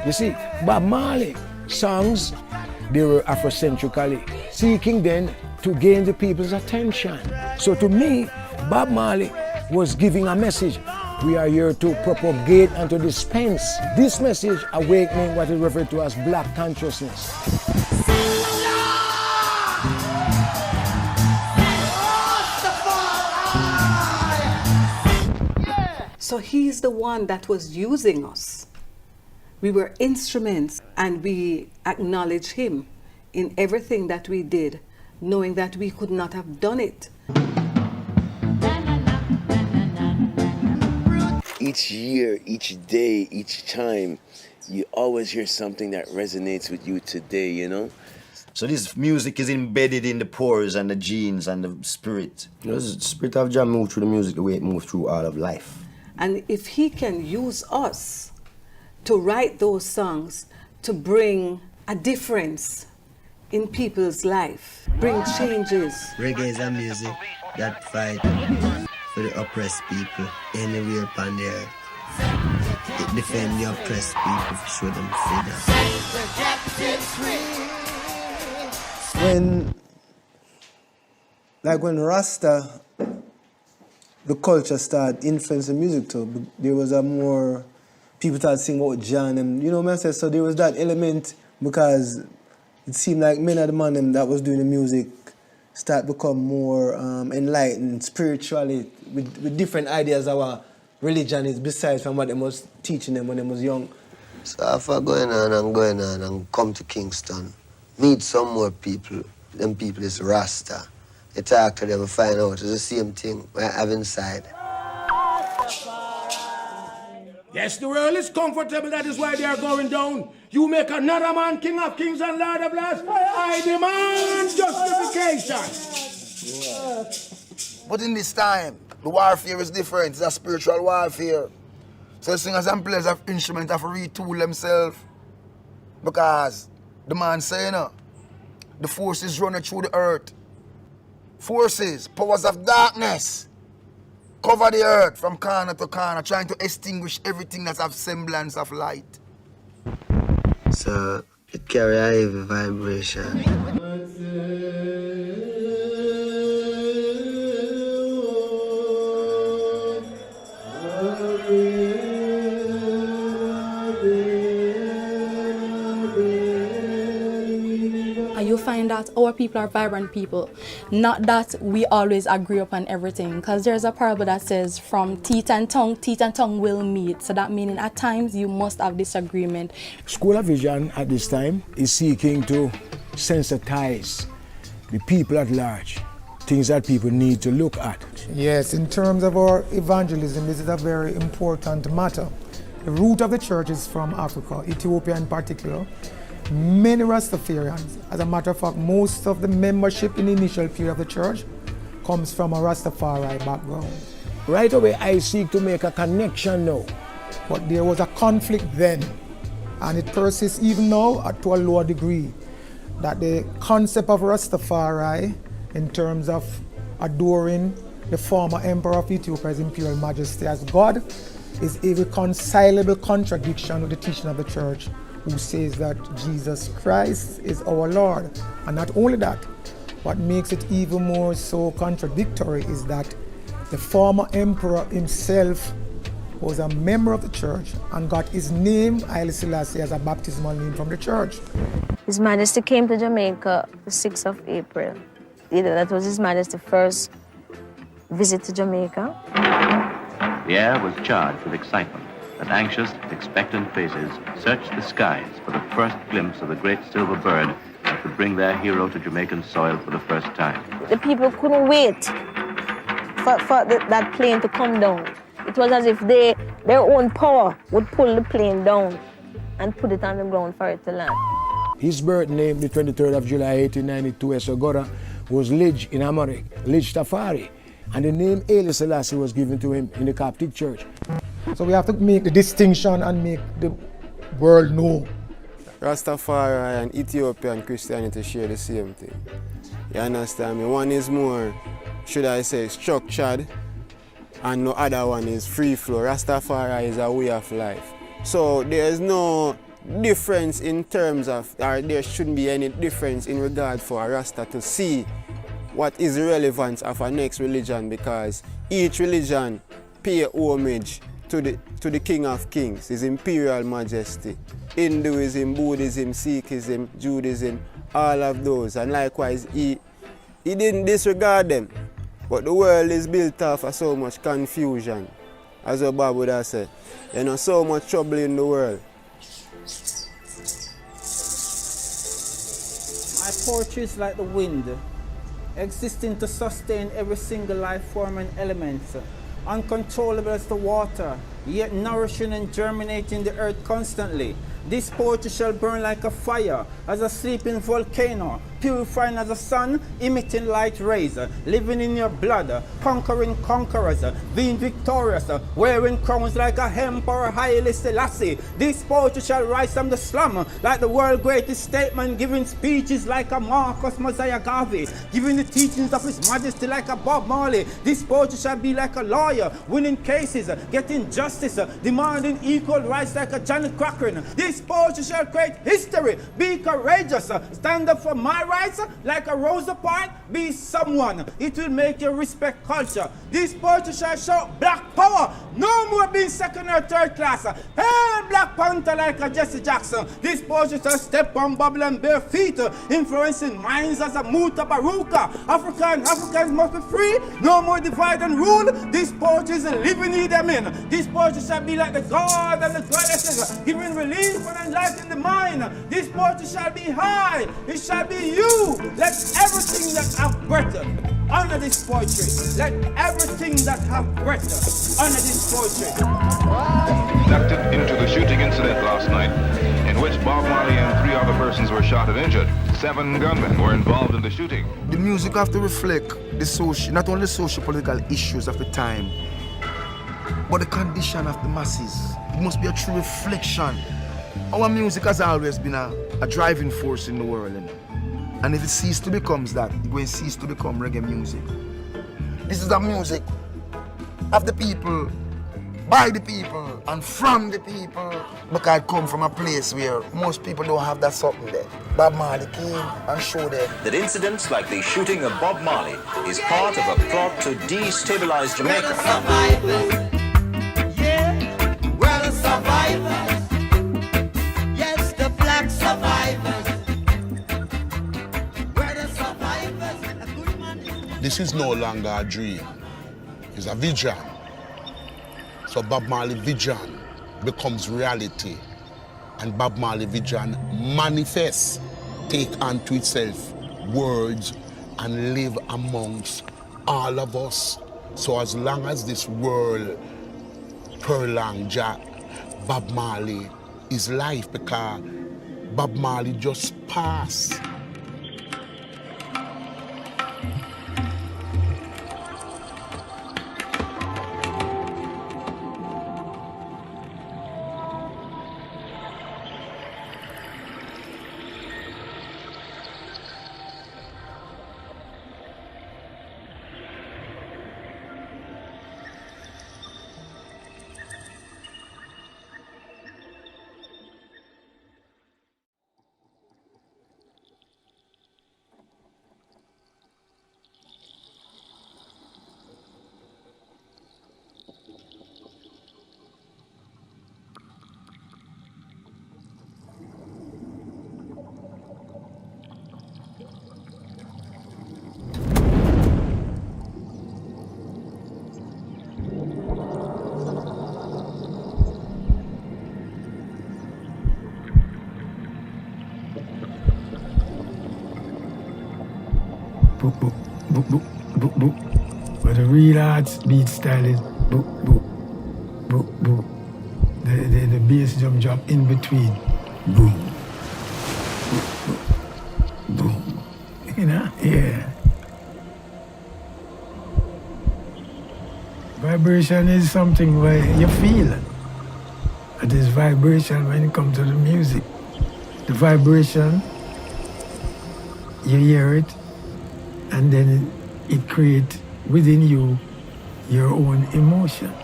You see, Bob Marley songs, they were Afrocentrically seeking then to gain the people's attention. So to me, Bob Marley was giving a message. We are here to propagate and to dispense this message, awakening what is referred to as black consciousness. So he's the one that was using us. We were instruments, and we acknowledge him in everything that we did, knowing that we could not have done it. Each year, each day, each time, you always hear something that resonates with you today, you know? So this music is embedded in the pores and the genes and the spirit. You know, the spirit of Jah moves through the music the way it moves through all of life. And if he can use us to write those songs, to bring a difference in people's life, bring changes. Reggae is a music that fight for the oppressed people anywhere upon the earth. It defends the oppressed people to show them freedom. When Rasta, the culture started influencing music too, there was a more, people started singing about John and, you know what I said, so there was that element because it seemed like many of the men that was doing the music start become more enlightened spiritually with different ideas of what religion is besides from what they was teaching them when they was young. So after going on and come to Kingston, meet some more people. Them people is Rasta. You talk to them and find out it's the same thing I have inside. Yes, the world is comfortable, that is why they are going down. You make another man king of kings and lord of lords. I demand justification. But in this time, the warfare is different. It's a spiritual warfare. So singers and players of instruments have to retool themselves. Because the man saying, the forces running through the earth. Forces, powers of darkness, cover the earth from corner to corner, trying to extinguish everything that's of semblance of light. So it carry a heavy vibration. You find that our people are vibrant people, not that we always agree upon everything, because there's a parable that says from teeth and tongue will meet. So that meaning at times you must have disagreement. School of Vision at this time is seeking to sensitize the people at large, things that people need to look at. Yes, in terms of our evangelism, this is a very important matter. The root of the church is from Africa, Ethiopia in particular. Many Rastafarians, as a matter of fact, most of the membership in the initial period of the church comes from a Rastafari background. Right away, I seek to make a connection now. But there was a conflict then, and it persists even now to a lower degree, that the concept of Rastafari, in terms of adoring the former emperor of Ethiopia, His Imperial Majesty, as God, is a irreconcilable contradiction with the teaching of the church, who says that Jesus Christ is our Lord. And not only that, what makes it even more so contradictory is that the former emperor himself was a member of the church and got his name, Haile Selassie, as a baptismal name from the church. His Majesty came to Jamaica the 6th of April. That was His Majesty's first visit to Jamaica. The air was charged with excitement. As anxious, expectant faces searched the skies for the first glimpse of the great silver bird that would bring their hero to Jamaican soil for the first time. The people couldn't wait for that plane to come down. It was as if their own power would pull the plane down and put it on the ground for it to land. His birth name, the 23rd of July 1892, Esogora, was Lidge in Amharic, Lidge Tafari. And the name Haile Selassie was given to him in the Coptic Church. So we have to make the distinction and make the world know. Rastafari and Ethiopian Christianity share the same thing. You understand me? One is more, should I say, structured, and no other one is free flow. Rastafari is a way of life. So there is no difference in terms of, or there shouldn't be any difference in regard for a Rasta to see what is the relevance of our next religion, because each religion pay homage to the King of Kings, His Imperial Majesty. Hinduism, Buddhism, Sikhism, Judaism, all of those. And likewise, he didn't disregard them. But the world is built off of so much confusion. As what Bob would have said. You know, so much trouble in the world. My poetry is like the wind, existing to sustain every single life form and element, uncontrollable as the water, yet nourishing and germinating the earth constantly. This poetry shall burn like a fire, as a sleeping volcano, purifying as a sun, emitting light rays, living in your blood, conquering conquerors, being victorious, wearing crowns like a emperor Haile Selassie. This poetry shall rise from the slum, like the world's greatest statesman, giving speeches like a Marcus Mosiah Garvey, giving the teachings of His Majesty like a Bob Marley. This poetry shall be like a lawyer, winning cases, getting justice, demanding equal rights like a Janet Cochran. This poetry shall create history, be courageous, stand up for my rights like a Rosa Parks, be someone. It will make you respect culture. This poetry shall show black power, no more being second or third class. Hey, Black Panther like a Jesse Jackson. This poetry shall step on bubble and bare feet, influencing minds as a Muta Baruka. Africans must be free, no more divide and rule. This poetry is a living need them in. This poetry shall be like the God and the goddesses, giving relief and enlightening the mind. This poetry shall be high, it shall be you. Let everything that have breath honor this poetry. Let everything that have breath honor this poetry. Conducted into the shooting incident last night, in which Bob Marley and 3 other persons were shot and injured. 7 gunmen were involved in the shooting. The music have to reflect the not only socio-political issues of the time, but the condition of the masses. It must be a true reflection. Our music has always been a driving force in the world. And if it ceases to become that, it will cease to become reggae music. This is the music of the people, by the people, and from the people. Because I come from a place where most people don't have that something there. Bob Marley came and showed them That incidents like the shooting of Bob Marley is part of a plot to destabilize Jamaica. We're the survivors. Yes, the black survivors. We're the survivors. This is no longer a dream. It's a vision. So Bob Marley vision becomes reality. And Bob Marley vision manifests, take unto itself words and live amongst all of us. So as long as this world prolong, Jack, Bob Marley is life, because Bob Marley just passed. boop, boop, boop, boop, boop, boop. But the real arts beat style is boop, boop, boop, boop. The bass jump in between. Boom. Boop, boop, boom. You know? Yeah. Vibration is something where you feel. It is vibration when it comes to the music. The vibration, you hear it, and then it creates within you your own emotions.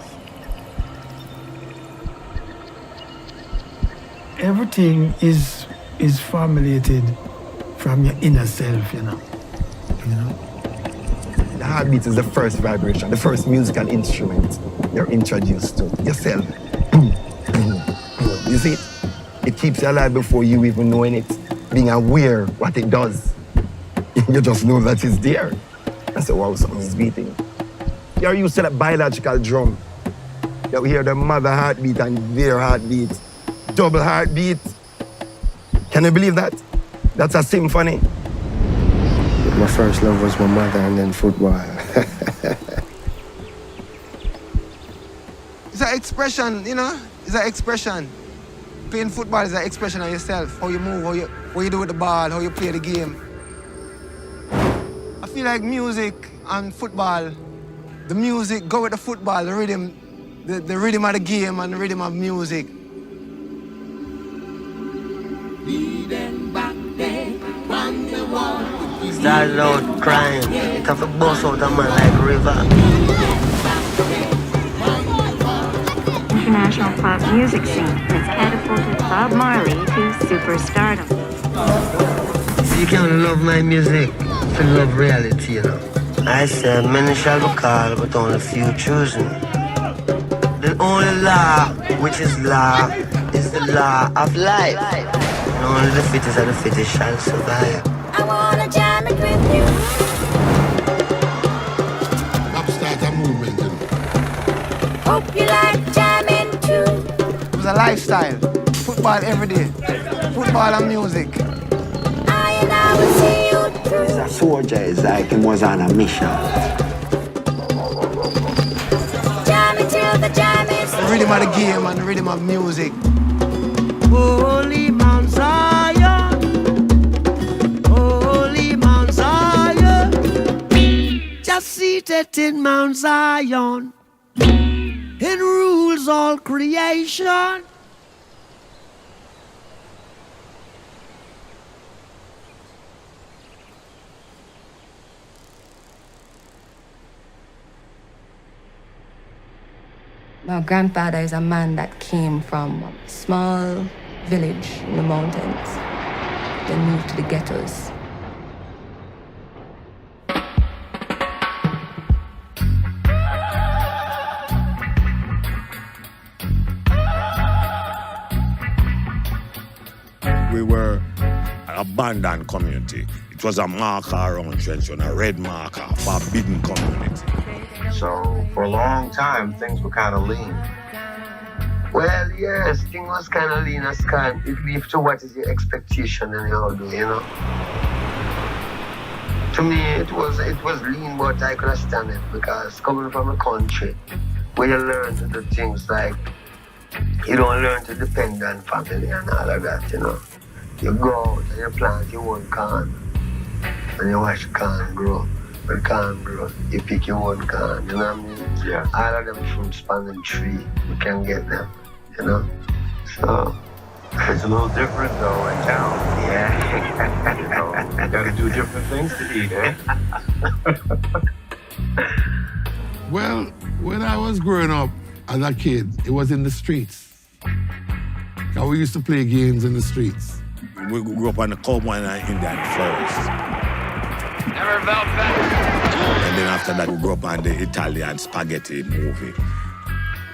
Everything is formulated from your inner self, you know. The heartbeat is the first vibration, the first musical instrument you're introduced to yourself. Boom, boom, boom. You see it? It keeps you alive before you even knowing it, being aware what it does. You just know that it's there. And say, wow, something is beating. You're used to that biological drum. that we hear the mother heartbeat and their heartbeat. Double heartbeat. Can you believe that? That's a symphony. My first love was my mother and then football. It's an expression, you know? It's an expression. Playing football is an expression of yourself. How you move, what you do with the ball, how you play the game. I feel like music and football, the music go with the football, the rhythm of the game and the rhythm of music. Started out crying, it have to bust out a man like river. International pop music scene has catapulted Bob Marley to superstardom. So you can't love my music to love reality, you know. I said many shall be called, but only few chosen. The only law, which is law, is the law of life. And only the fittest of the fittest shall survive. I wanna jam it with you. Start a movement, you know. Hope you like jamming too. It was a lifestyle. Football every day. Football and music. I will see you through. He's a soldier, it's like he was on a mission. Jam it till the jam is The rhythm of the game and the rhythm of music. Holy Mount Zion, Holy Mount Zion, just seated in Mount Zion, it rules all creation. My grandfather is a man that came from a small village in the mountains, then moved to the ghettos. We were an abandoned community. It was a marker around Trenchon, a red marker, a forbidden community. So for a long time, things were kind of lean. Well, yes, thing was kind of lean as can. It leaves to what is your expectation and how do you know. To me, it was lean, but I could understand it because coming from a country where you learn to do things like you don't learn to depend on family and all of that, you know. You go out and you plant your own corn and you watch corn grow. When corn grow, you pick your own corn, you know what I mean? Yeah. All of them fruits on the tree, you can get them, you know? So it's a little different though in town. Yeah. You know, you gotta do different things to eat, eh? Well, when I was growing up as a kid, it was in the streets. And we used to play games in the streets. We grew up on the cowboy and Indian forest. Never felt better. And then after that, we grew up on the Italian spaghetti movie.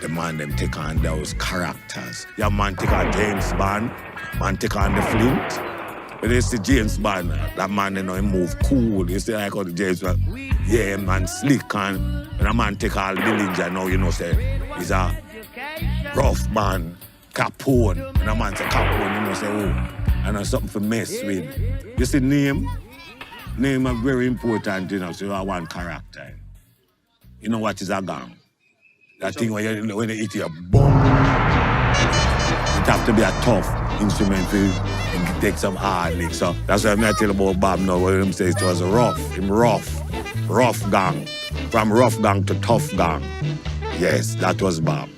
The man, them take on those characters. Yeah, man take on James Bond, man take on the Flint. But it's the James Bond, that man, you know, he move cool. You see like how the James Bond, yeah, man, slick. And when a man take all Dillinger now, you know, say, he's a rough man, Capone. And a man say Capone, you know, say, oh, I know something to mess with. You see name? Name is very important, you know, so you have one character. You know what is a gang? That thing when you eat your boom. It have to be a tough instrument to take some hard licks. So that's why I'm not telling about Bob now, what him say it was rough gang. From rough gang to tough gang. Yes, that was Bob.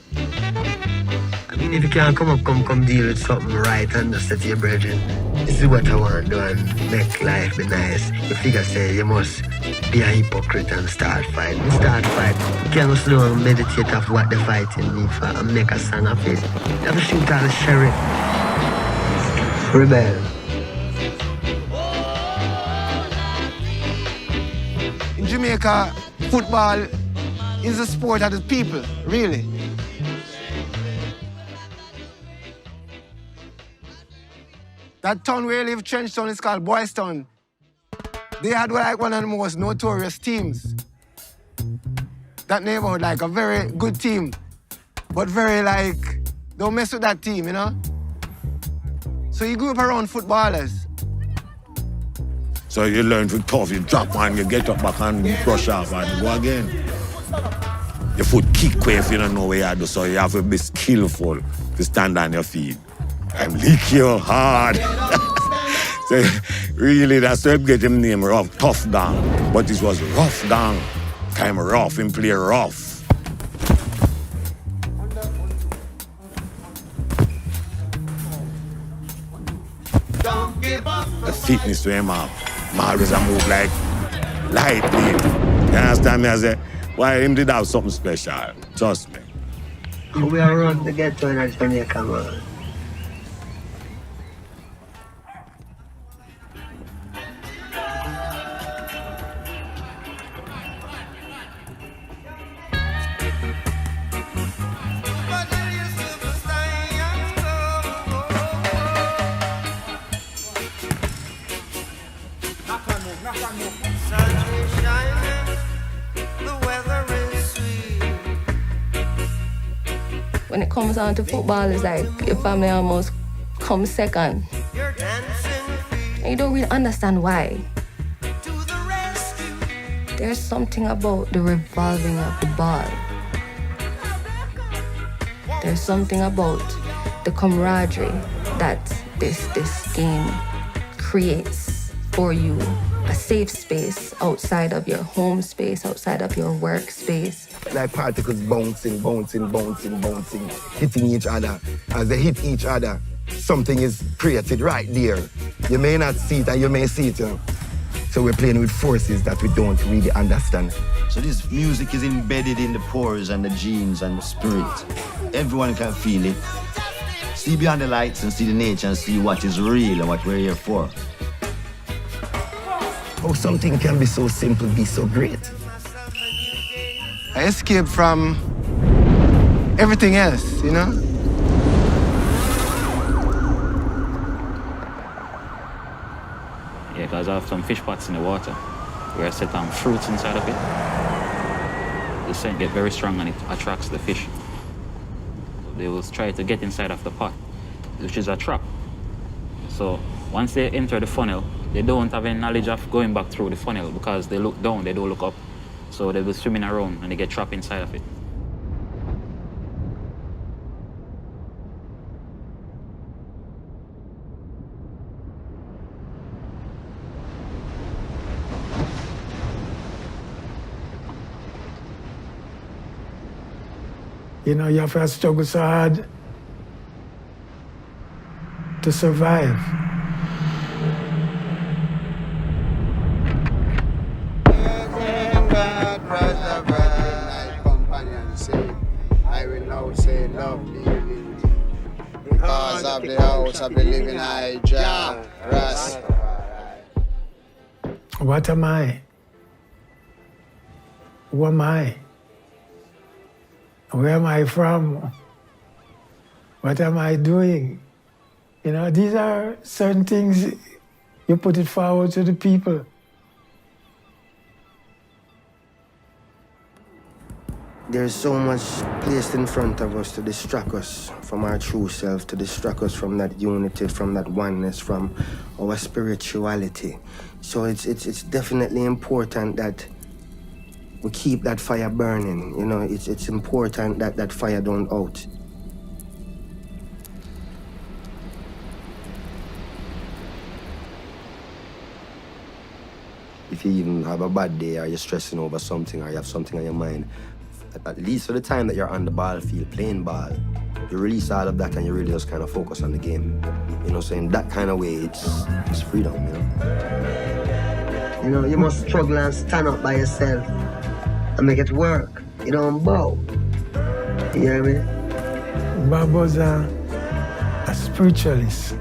I mean, if you can't come deal with something right and just say to your brethren, this is what I want to do and make life be nice. You figure say you must be a hypocrite and start fight. You can't go slow and meditate of what they're fighting me for and make a son of it. You have to shoot all the sheriff. Rebel. In Jamaica, football is a sport of the people, really. That town where you live, Trenchtown, is called Boys Town. They had like one of the most notorious teams. That neighborhood, like a very good team. but very like, don't mess with that team, you know? So you grew up around footballers. So you learn to tough, you drop one, you get up back and brush off and go again. Your foot kick quick if you don't know where you do, so you have to be skillful to stand on your feet. And lick you hard. So really, that's why I get him name Rough, Tough Gang. But this was Rough Gang. Kind of rough, him play rough. The fitness to him up. Always a move like lightly. You understand me? I say, why him did have something special? Trust me. We are run to get to in Jamaica, man. When it comes down to football, it's like your family almost comes second. And you don't really understand why. There's something about the revolving of the ball. There's something about the camaraderie that this game creates for you. A safe space outside of your home space, outside of your workspace. Like particles bouncing, hitting each other. As they hit each other, something is created right there. You may not see it and you may see it, you know. So we're playing with forces that we don't really understand. So this music is embedded in the pores and the genes and the spirit. Everyone can feel it. See beyond the lights and see the nature and see what is real and what we're here for. How something can be so simple, be so great. I escaped from everything else, you know? Yeah, because I have some fish pots in the water where I set down fruits inside of it. The scent gets very strong and it attracts the fish. They will try to get inside of the pot, which is a trap. So once they enter the funnel, they don't have any knowledge of going back through the funnel because they look down, they don't look up. So they'll be swimming around and they get trapped inside of it. You know, you have to struggle so hard to survive. I will now say love me because of the house of the living I Jah Rastafari. What am I? Who am I? Where am I from? What am I doing? You know, these are certain things you put it forward to the people. There's so much placed in front of us to distract us from our true self, to distract us from that unity, from that oneness, from our spirituality. So it's definitely important that we keep that fire burning. You know, it's important that that fire don't out. If you even have a bad day or you're stressing over something or you have something on your mind, at least for the time that you're on the ball field playing ball, you release all of that and you really just kind of focus on the game. You know, so in that kind of way, it's freedom, you know? You know, you must struggle and stand up by yourself and make it work. You don't bow. You hear me? Bob was a spiritualist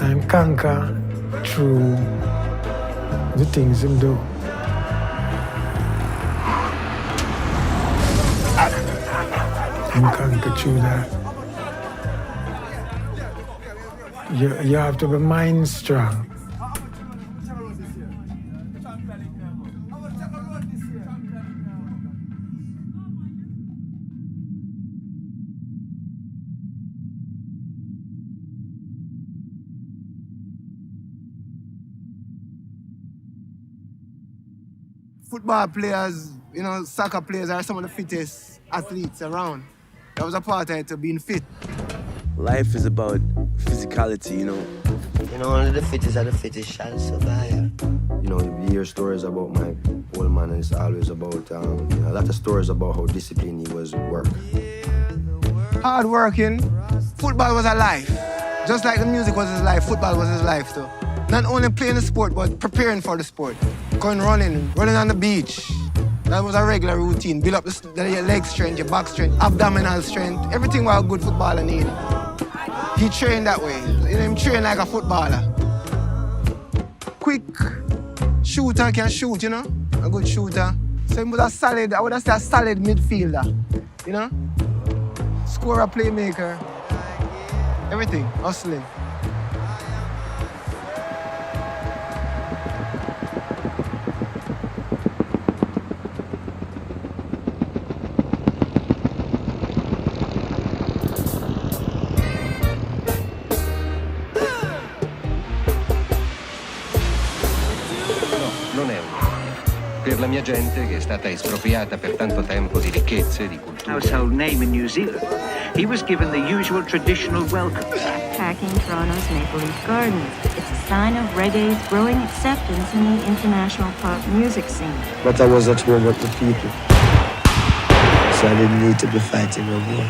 and conquer through the things him do. Him conquer through that. You have to be mind strong. football players, soccer players are some of the fittest athletes around. That was a part of it, being fit. Life is about physicality, Only the fittest of the fittest shall survive. You hear stories about my old man, and it's always about, a lot of stories about how disciplined he was at work. Hard working, football was a life. Just like the music was his life, football was his life too. Not only playing the sport, but preparing for the sport. Going running on the beach. That was a regular routine. Build up your leg strength, your back strength, abdominal strength. Everything what a good footballer need. He trained that way. He trained like a footballer. Quick shooter can shoot, a good shooter. So he was a solid, I would say a solid midfielder, Scorer, playmaker, everything, hustling. Per la mia gente che è stata espropriata per tanto tempo di ricchezze, di cultura. Household name in New Zealand. He was given the usual traditional welcome. Packing Toronto's Maple Leaf Gardens. It's a sign of reggae's growing acceptance in the international pop music scene. But I was at home with the people. So I didn't need to be fighting no more.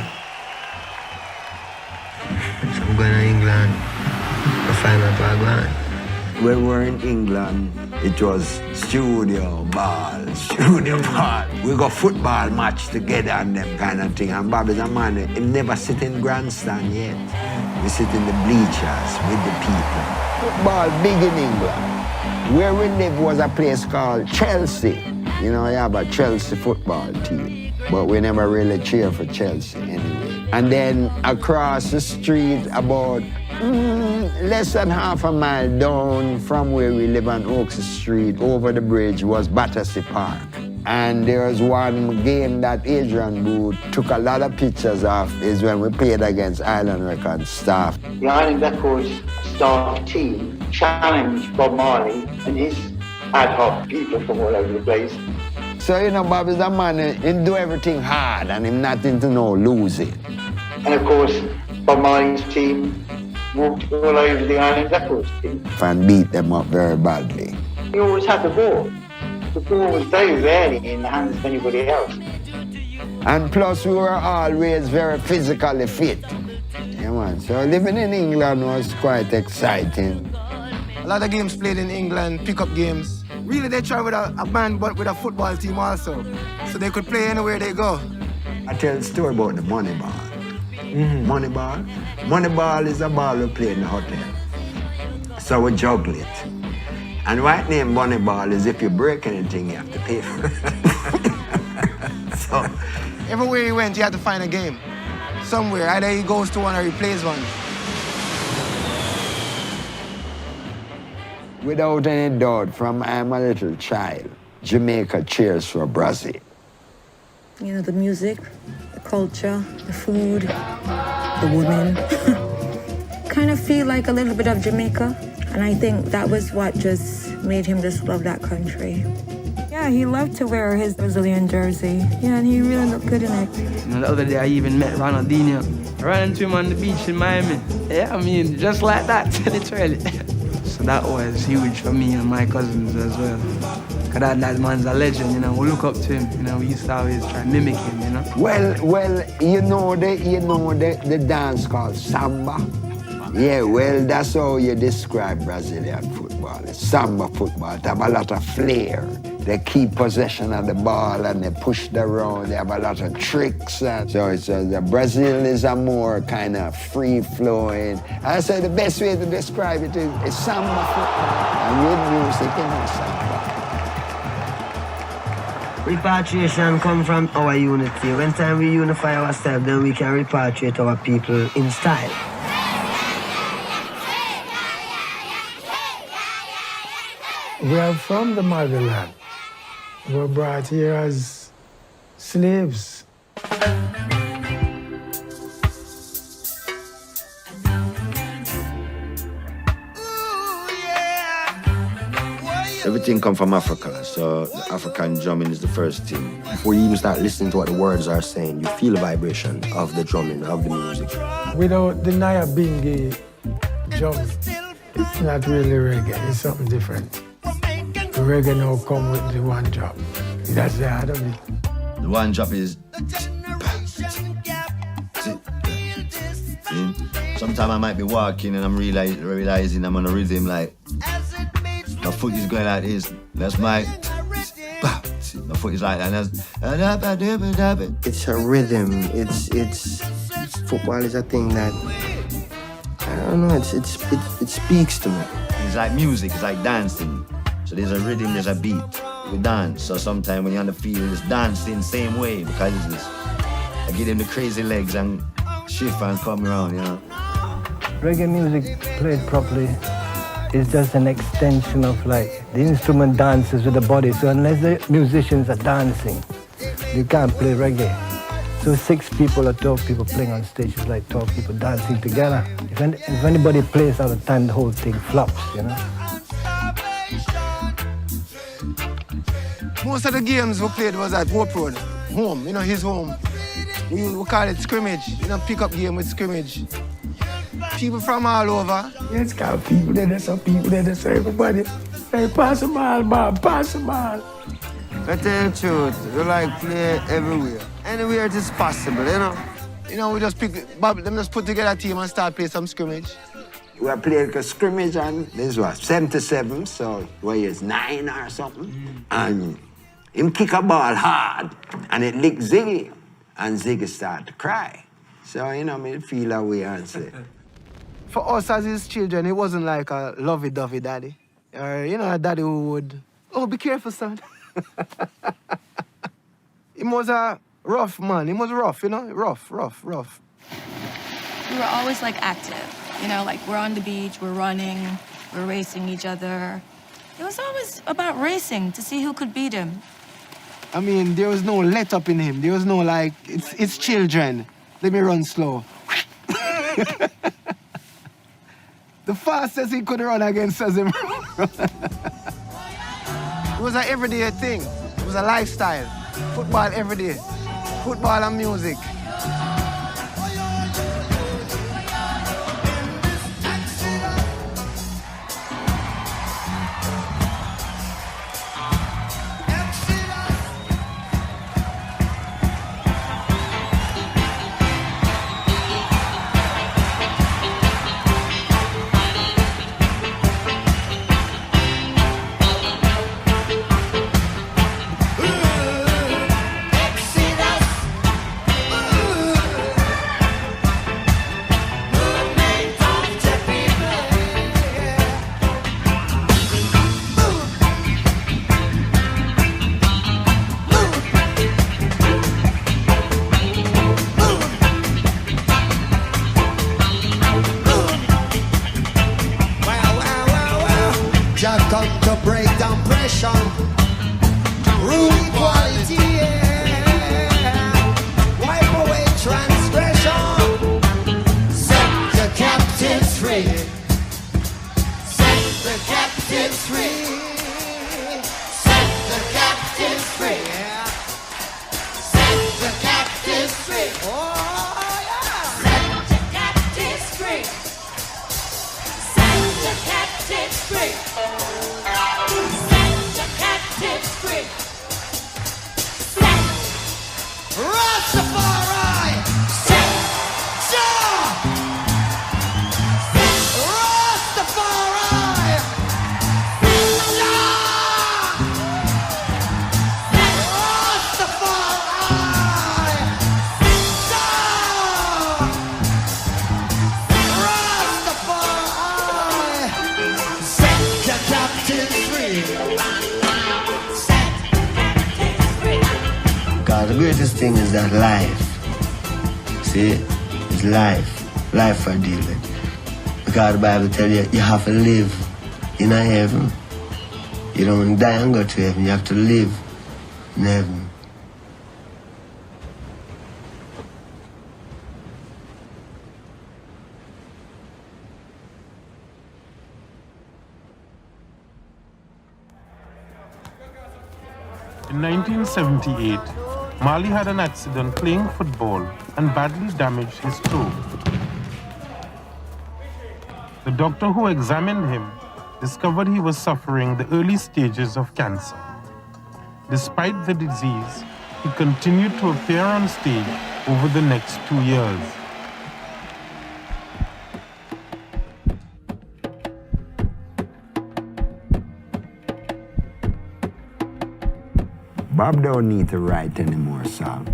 So I'm going to England to find out where I'm going. When we were in England, it was studio ball. We got football match together and them kind of thing. And Bobby's a man, he never sit in grandstand yet. We sit in the bleachers with the people. Football big in England. Where we live was a place called Chelsea. You have a Chelsea football team. But we never really cheer for Chelsea anyway. And then across the street about less than half a mile down from where we live on Ouça Street, over the bridge, was Battersea Park. And there was one game that Adrian Booth took a lot of pictures of, is when we played against Island Records staff. The Island Records staff team challenged Bob Marley and his ad hoc people from all over the place. So, Bob is a man, he do everything hard and him not into no losing. And of course, Bob Marley's team walked all over the Island Records team. And beat them up very badly. He always had the ball. The ball was very rarely in the hands of anybody else. And plus we were always very physically fit. Yeah, man. So living in England was quite exciting. A lot of games played in England, pickup games. Really, they try with a band, but with a football team also. So they could play anywhere they go. I tell a story about the money ball. Money ball? Money ball is a ball we play in the hotel. So we juggle it. And right name money ball is if you break anything, you have to pay for it. So everywhere he went, he had to find a game. Somewhere, either he goes to one or he plays one. Without any doubt, from I'm a little child, Jamaica cheers for Brazil. The music, the culture, the food, the women. Kind of feel like a little bit of Jamaica. And I think that was what just made him just love that country. Yeah, he loved to wear his Brazilian jersey. Yeah, and he really looked good in it. The other day I even met Ronaldinho. I ran into him on the beach in Miami. Yeah, just like that, literally. So that was huge for me and my cousins as well. Cause that man's a legend, we look up to him, we used to always try and mimic him, Well, you know the dance called samba? Yeah, well, that's how you describe Brazilian football. It's samba football. They have a lot of flair. They keep possession of the ball and they push it around. They have a lot of tricks. So Brazil is a more kind of free-flowing. I say the best way to describe it is samba football. And with music, samba. Repatriation comes from our unity. When time we unify ourselves, then we can repatriate our people in style. We are from the motherland. We were brought here as slaves. Ooh, yeah. Whoa, Everything come from Africa, so the African drumming is the first thing. Before you even start listening to what the words are saying, you feel the vibration of the drumming, of the music. Without the Naya Bingi drum, it's not really reggae, it's something different. The reggae now come with the one drop. That's the heart of it. The one drop is... Sometimes I might be walking and I'm realizing I'm on a rhythm like... My foot is going like this. That's my... My foot is like that. It's a rhythm. It's football is a thing that I don't know. It speaks to me. It's like music. It's like dancing. So there's a rhythm. There's a beat. We dance. So sometimes when you're on the field, it's dancing same way because it's this. I give them the crazy legs and shift and come around. You know. Reggae music played properly is just an extension of like the instrument dances with the body. So unless the musicians are dancing, you can't play reggae. So 6 people or 12 people playing on stage is like 12 people dancing together. If anybody plays out of time, the whole thing flops, you know. Most of the games we played was at Hope Road, home, you know, his home. We call it scrimmage, you know, pick up game with scrimmage. People from all over. Yes, got people there, some people there, so everybody, hey, pass the ball, Bob, pass the ball. I tell you the truth, we like play everywhere. Anywhere it is possible, you know. You know, we just pick, Bob, them just put together a team and start playing some scrimmage. We are playing a scrimmage and this was 77, so where is 9 or something. And him kick a ball hard and it licked Ziggy. And Ziggy started to cry. So, you know, me feel that way and say. For us as his children, it wasn't like a lovey-dovey daddy. Or, you know, a daddy who would, oh, be careful, son. He was a rough man. He was rough, you know, rough. We were always, like, active. You know, like, we're on the beach, we're running, we're racing each other. It was always about racing to see who could beat him. I mean, there was no let up in him. There was no, like, it's children. Let me run slow. The fastest he could run against us, him. It was an everyday thing. It was a lifestyle. Football every day. Football and music. The greatest thing is that life. See, it's life. Life I deal with. Because the Bible tells you, you have to live in a heaven. You don't die and go to heaven. You have to live in heaven. In 1978, Marley had an accident playing football and badly damaged his toe. The doctor who examined him discovered he was suffering the early stages of cancer. Despite the disease, he continued to appear on stage over the next 2 years. Bob don't need to write any more song.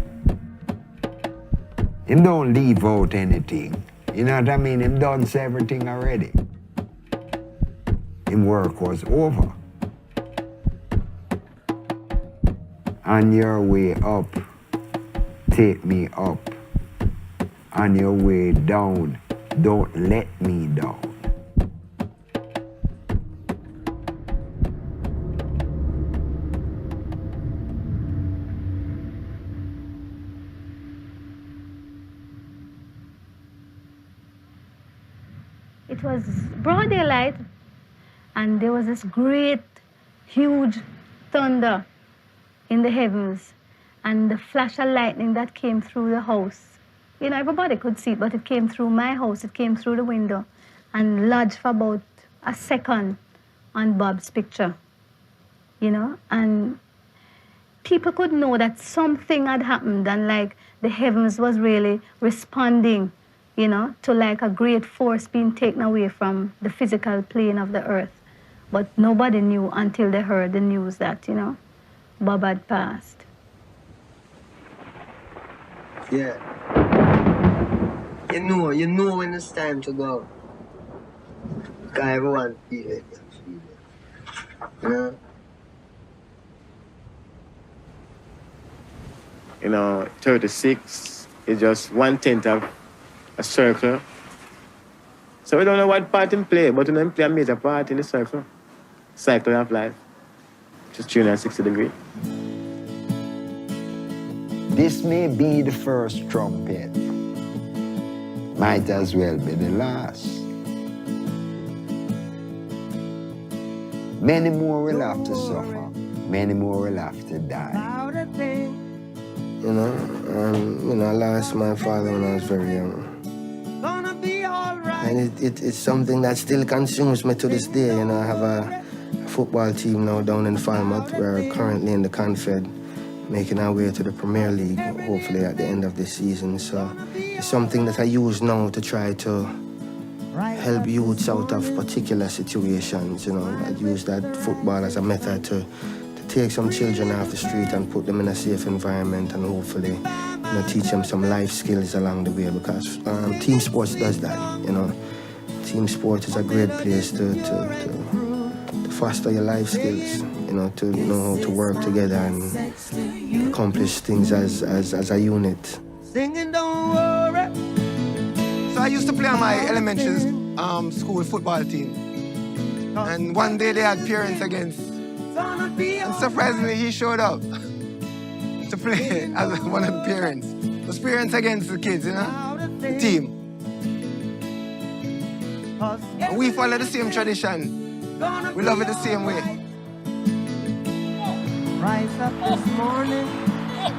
Him don't leave out anything. You know what I mean? Him done everything already. Him work was over. On your way up, take me up. On your way down, don't let me down. It was broad daylight, and there was this great, huge thunder in the heavens, and the flash of lightning that came through the house. You know, everybody could see it, but it came through my house, it came through the window, and lodged for about a second on Bob's picture, you know, and people could know that something had happened, and like the heavens was really responding, you know, to like a great force being taken away from the physical plane of the earth. But nobody knew until they heard the news that, you know, Bob had passed. Yeah. You know when it's time to go. Because everyone feel it. You know? You know, 36 is just 1/10 of a circle. So we don't know what part in play, but we know him play a major part in the circle. Cycle of life. Just 360 degrees. This may be the first trumpet. Might as well be the last. Many more will have to suffer. Many more will have to die. You know, I lost my father when I was very young. And it's something that still consumes me to this day. You know, I have a football team now down in Falmouth. We're currently in the Confed, making our way to the Premier League, hopefully at the end of this season. So it's something that I use now to try to help youths out of particular situations. You know, I use that football as a method to take some children off the street and put them in a safe environment, and hopefully, you know, teach them some life skills along the way, because team sports does that. You know, team sports is a great place to foster your life skills. You know, to know how to work together and accomplish things as a unit. Singing, don't worry. So I used to play on my elementary school football team, and one day they had parents against. And surprisingly, he showed up to play as one of the parents. It was parents against the kids, you know, the team. And we follow the same tradition. We love it the same way. Rise up this morning.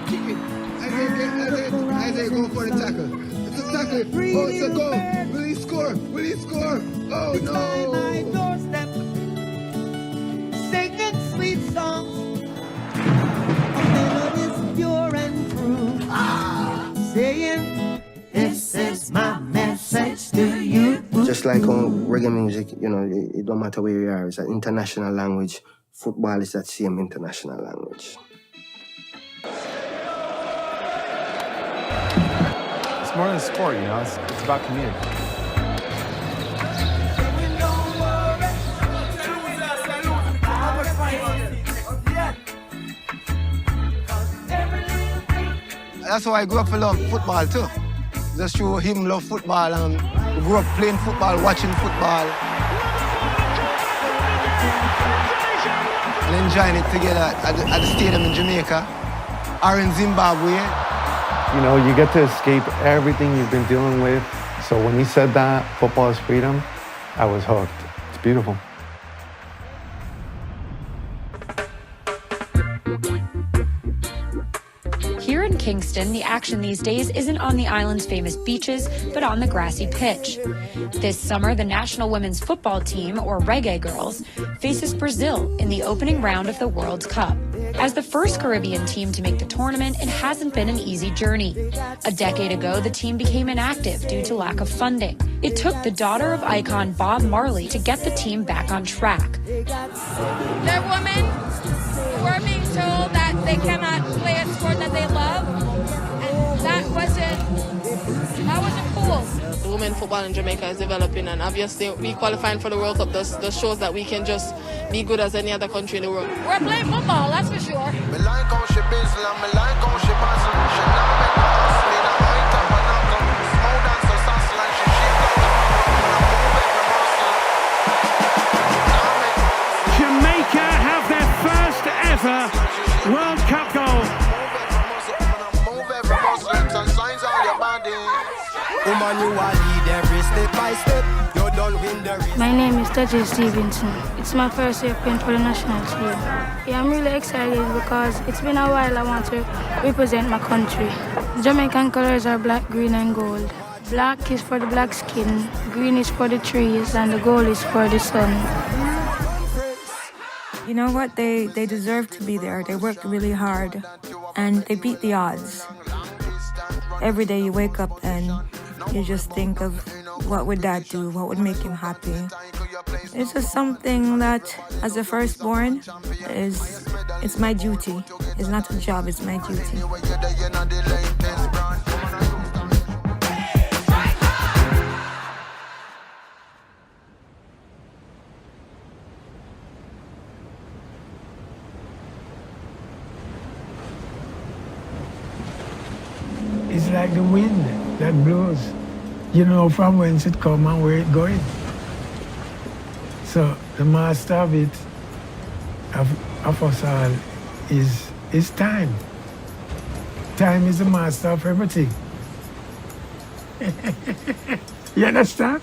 Kick it. Isaiah, go for the tackle. It's a tackle. Oh, it's a goal. Will he score? Will he score? Oh, no. My doorstep. Singing sweet songs. A melody pure and true. Saying, this is my message to you. Just like on reggae music, you know, it don't matter where you are, it's an international language. Football is that same international language. It's more than a sport, you know, it's about community. That's why I grew up to love football too. Just through him love football, and we grew up playing football, watching football, and enjoying it together at the stadium in Jamaica or in Zimbabwe. You know, you get to escape everything you've been dealing with. So when he said that, football is freedom, I was hooked. It's beautiful. Kingston, the action these days isn't on the island's famous beaches, but on the grassy pitch. This summer, the national women's football team, or Reggae Girls, faces Brazil in the opening round of the World Cup. As the first Caribbean team to make the tournament, it hasn't been an easy journey. A decade ago, the team became inactive due to lack of funding. It took the daughter of icon Bob Marley to get the team back on track. They're women who are being told that they cannot play a sport that they love, and that wasn't cool. The women football in Jamaica is developing, and obviously we qualifying for the World Cup just shows that we can just be good as any other country in the world. We're playing football, that's for sure. Jamaica have their first ever World Cup goal. My name is Taji Stevenson. It's my first year playing for the national team. Yeah, I'm really excited because it's been a while I want to represent my country. Jamaican colors are black, green, and gold. Black is for the black skin, green is for the trees, and the gold is for the sun. You know what? They deserve to be there. They worked really hard, and they beat the odds. Every day you wake up and you just think of what would Dad do, what would make him happy. It's just something that, as a firstborn, it's my duty. It's not a job, it's my duty. It's like the wind that blows. You know from whence it comes and where it going. So the master of it, of us all, is time. Time is the master of everything. You understand?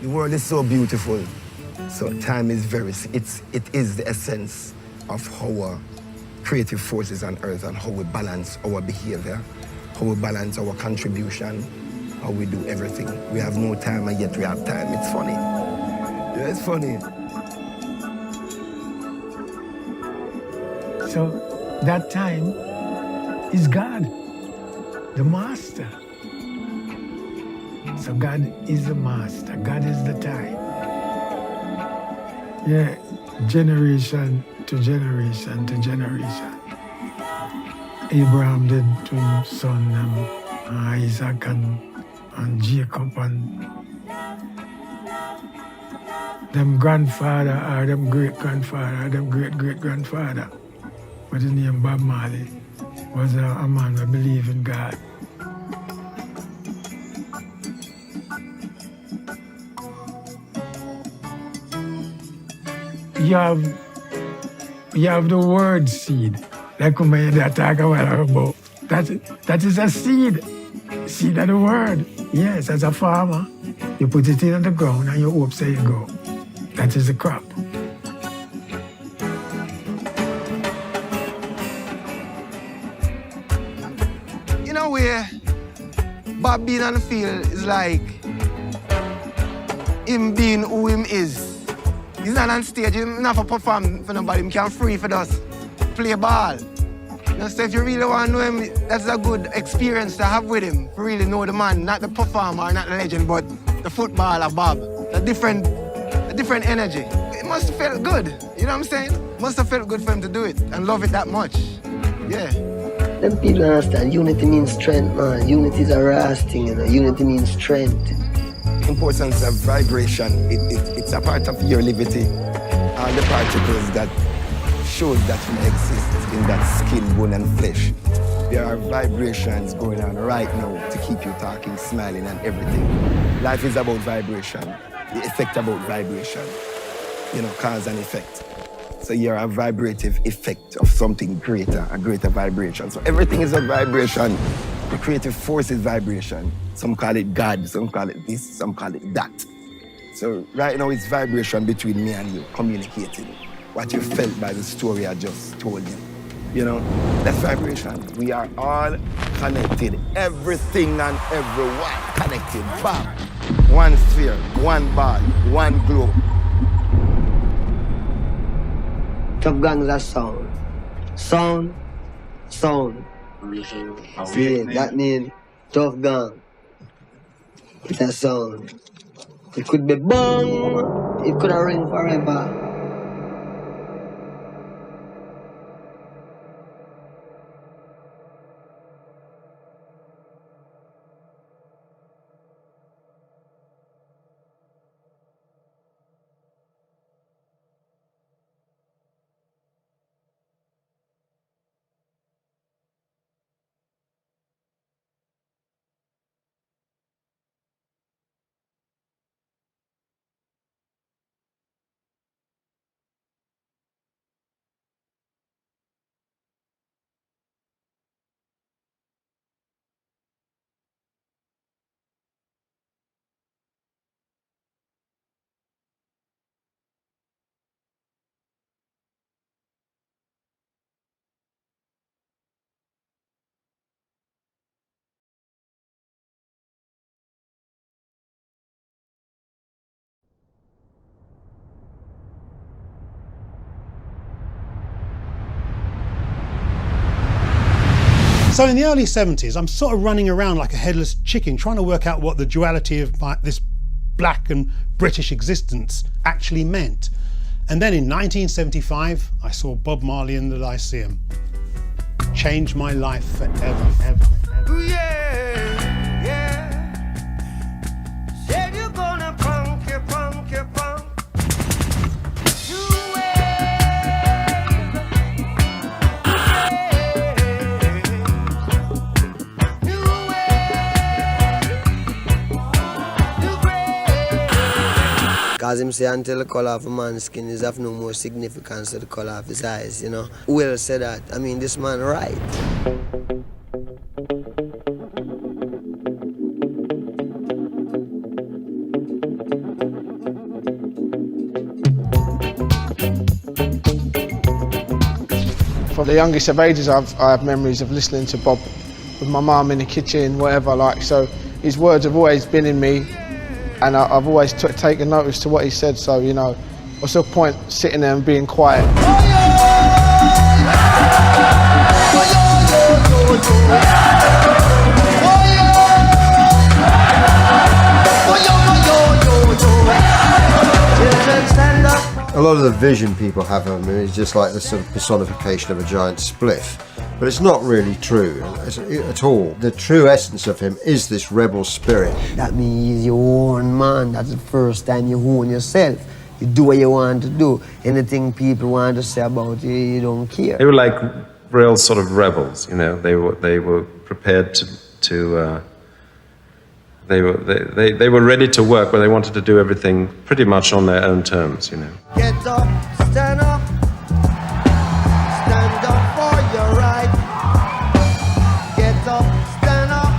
The world is so beautiful. So time is it is the essence of our creative forces on earth and how we balance our behavior, how we balance our contribution, how we do everything. We have no time and yet we have time. It's funny. Yeah, it's funny. So that time is God, the master. So God is the master. God is the time. Yeah, generation to generation to generation. Abraham did to his son Isaac and Jacob and them grandfather or them great-grandfather or them great-great-grandfather. But his name Bob Marley was a man who believed in God. You have the word seed, like we talk a while about. That is a seed of the word. Yes, as a farmer, you put it in the ground and you hope so it go. That is the crop. In a way, Bob being on the field is like him being who him is. He's not on stage, he's not for perform for nobody, he can free for us, play ball. You know, so if you really want to know him, that's a good experience to have with him, to really know the man, not the performer, not the legend, but the footballer, Bob. A different energy. It must have felt good, you know what I'm saying? It must have felt good for him to do it and love it that much, yeah. Them people understand, unity means strength, man. Unity is a rash thing, you know, unity means strength. Importance of vibration, it's a part of your liberty. All the particles that shows that you exist in that skin, bone, and flesh. There are vibrations going on right now to keep you talking, smiling, and everything. Life is about vibration, the effect about vibration. You know, cause and effect. So you're a vibrative effect of something greater, a greater vibration. So everything is a vibration. The creative force is vibration. Some call it God, some call it this, some call it that. So right now it's vibration between me and you, communicating what you felt by the story I just told you. You know, that's vibration. We are all connected. Everything and everyone connected. Bam! One sphere, one ball, one globe. Tough Gang's a sound. Sound, sound. See, that means Tough Gang. It's a sound. It could be bong, it could ring forever. So in the early 70s, I'm sort of running around like a headless chicken, trying to work out what the duality of this black and British existence actually meant. And then in 1975, I saw Bob Marley in the Lyceum. Changed my life forever, ever, ever. Yeah, yeah. Said you're gonna punk, you punk, you punk. Cause him say until the colour of a man's skin is of no more significance to the colour of his eyes, you know. Will said that. I mean, this man right. From the youngest of ages, I have memories of listening to Bob with my mum in the kitchen, whatever, like, so his words have always been in me. And I've always taken notice to what he said, so, you know, what's the point sitting there and being quiet? A lot of the vision people have of him is just like the sort of personification of a giant spliff. But it's not really true at all. The true essence of him is this rebel spirit. That means you own man. That's the first time you own yourself. You do what you want to do. Anything people want to say about you, you don't care. They were like real sort of rebels, you know. They were prepared they were ready to work, but they wanted to do everything pretty much on their own terms, you know. Get up, stand up. Stand up for your right. Get up, stand up.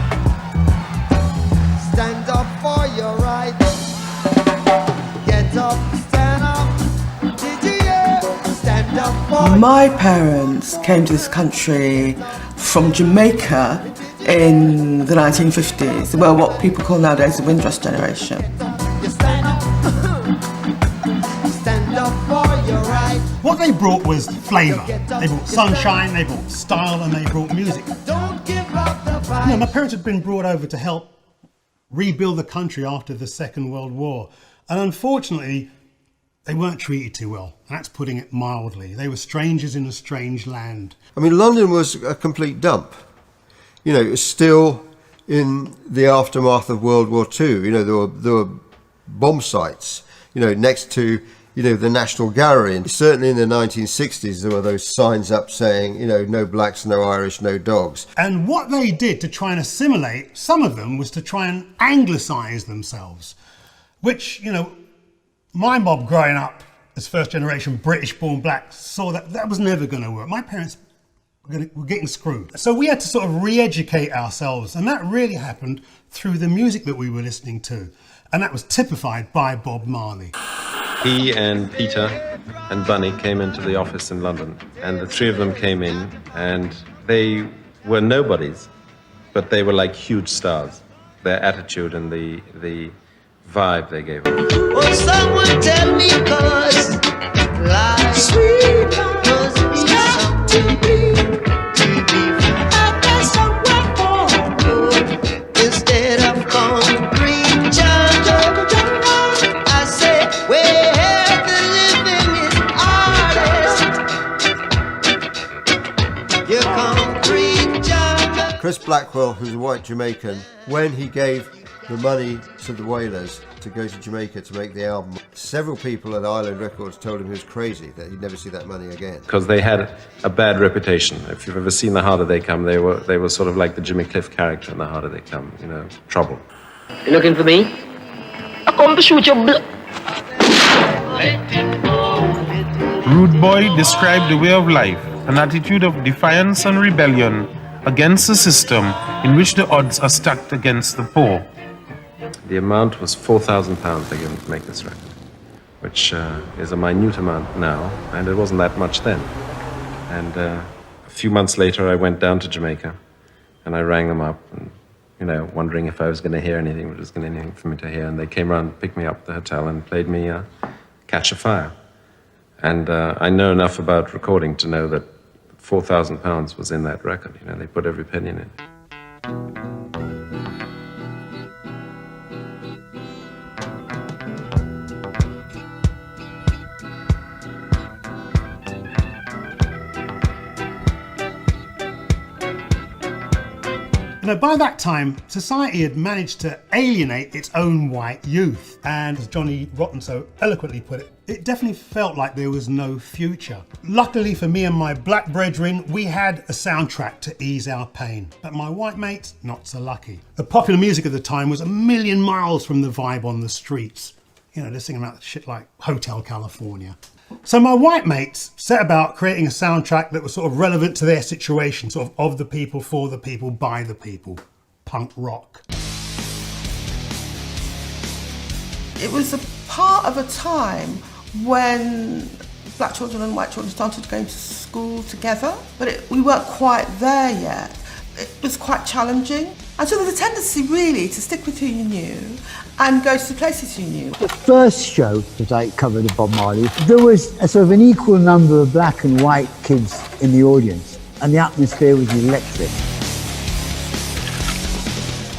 Stand up for your right. Get up, stand up. Did you hear? Stand up for My parents came to this country from Jamaica in the 1950s. Well, what people call nowadays the Windrush generation. What they brought was flavour. They brought sunshine, they brought style, and they brought music. You know, my parents had been brought over to help rebuild the country after the Second World War. And unfortunately, they weren't treated too well. That's putting it mildly. They were strangers in a strange land. I mean, London was a complete dump. You know, it was still in the aftermath of World War II. You know, there were bomb sites, you know, next to, you know, the National Gallery. And certainly in the 1960s, there were those signs up saying, you know, no blacks, no Irish, no dogs. And what they did to try and assimilate, some of them, was to try and anglicise themselves, which, you know, my mob growing up as first generation British born blacks saw that was never going to work. My parents we're getting screwed. So we had to sort of re-educate ourselves, and that really happened through the music that we were listening to, and that was typified by Bob Marley. He and Peter and Bunny came into the office in London, and the three of them came in, and they were nobodies, but they were like huge stars. Their attitude and the vibe they gave off. Oh, someone tell me, 'cause life sweet must be something to be out there somewhere for good instead of concrete jungle. I say where the living is hardest. Your concrete jungle. Chris Blackwell, who's a white Jamaican, when he gave the money to the Wailers to go to Jamaica to make the album, several people at Island Records told him he was crazy, that he'd never see that money again. Because they had a bad reputation. If you've ever seen The Harder They Come, they were sort of like the Jimmy Cliff character in The Harder They Come, you know, trouble. You looking for me? I come to shoot your blood. Rude Boy described the way of life, an attitude of defiance and rebellion against a system in which the odds are stacked against the poor. The amount was £4,000 they gave him to make this record, which is a minute amount now, and it wasn't that much then. And a few months later, I went down to Jamaica, and I rang them up, and, you know, wondering if I was going to hear anything, if there was going to be anything for me to hear. And they came around, picked me up at the hotel, and played me Catch a Fire. And I know enough about recording to know that £4,000 was in that record. You know, they put every penny in it. You know, by that time, society had managed to alienate its own white youth. And as Johnny Rotten so eloquently put it, it definitely felt like there was no future. Luckily for me and my black brethren, we had a soundtrack to ease our pain. But my white mates, not so lucky. The popular music of the time was a million miles from the vibe on the streets. You know, they're singing about shit like Hotel California. So my white mates set about creating a soundtrack that was sort of relevant to their situation, sort of the people, for the people, by the people. Punk rock. It was a part of a time when black children and white children started going to school together, but we weren't quite there yet. It was quite challenging. And so there was a tendency really to stick with who you knew and go to the places you knew. The first show that I covered of Bob Marley, there was a sort of an equal number of black and white kids in the audience, and the atmosphere was electric.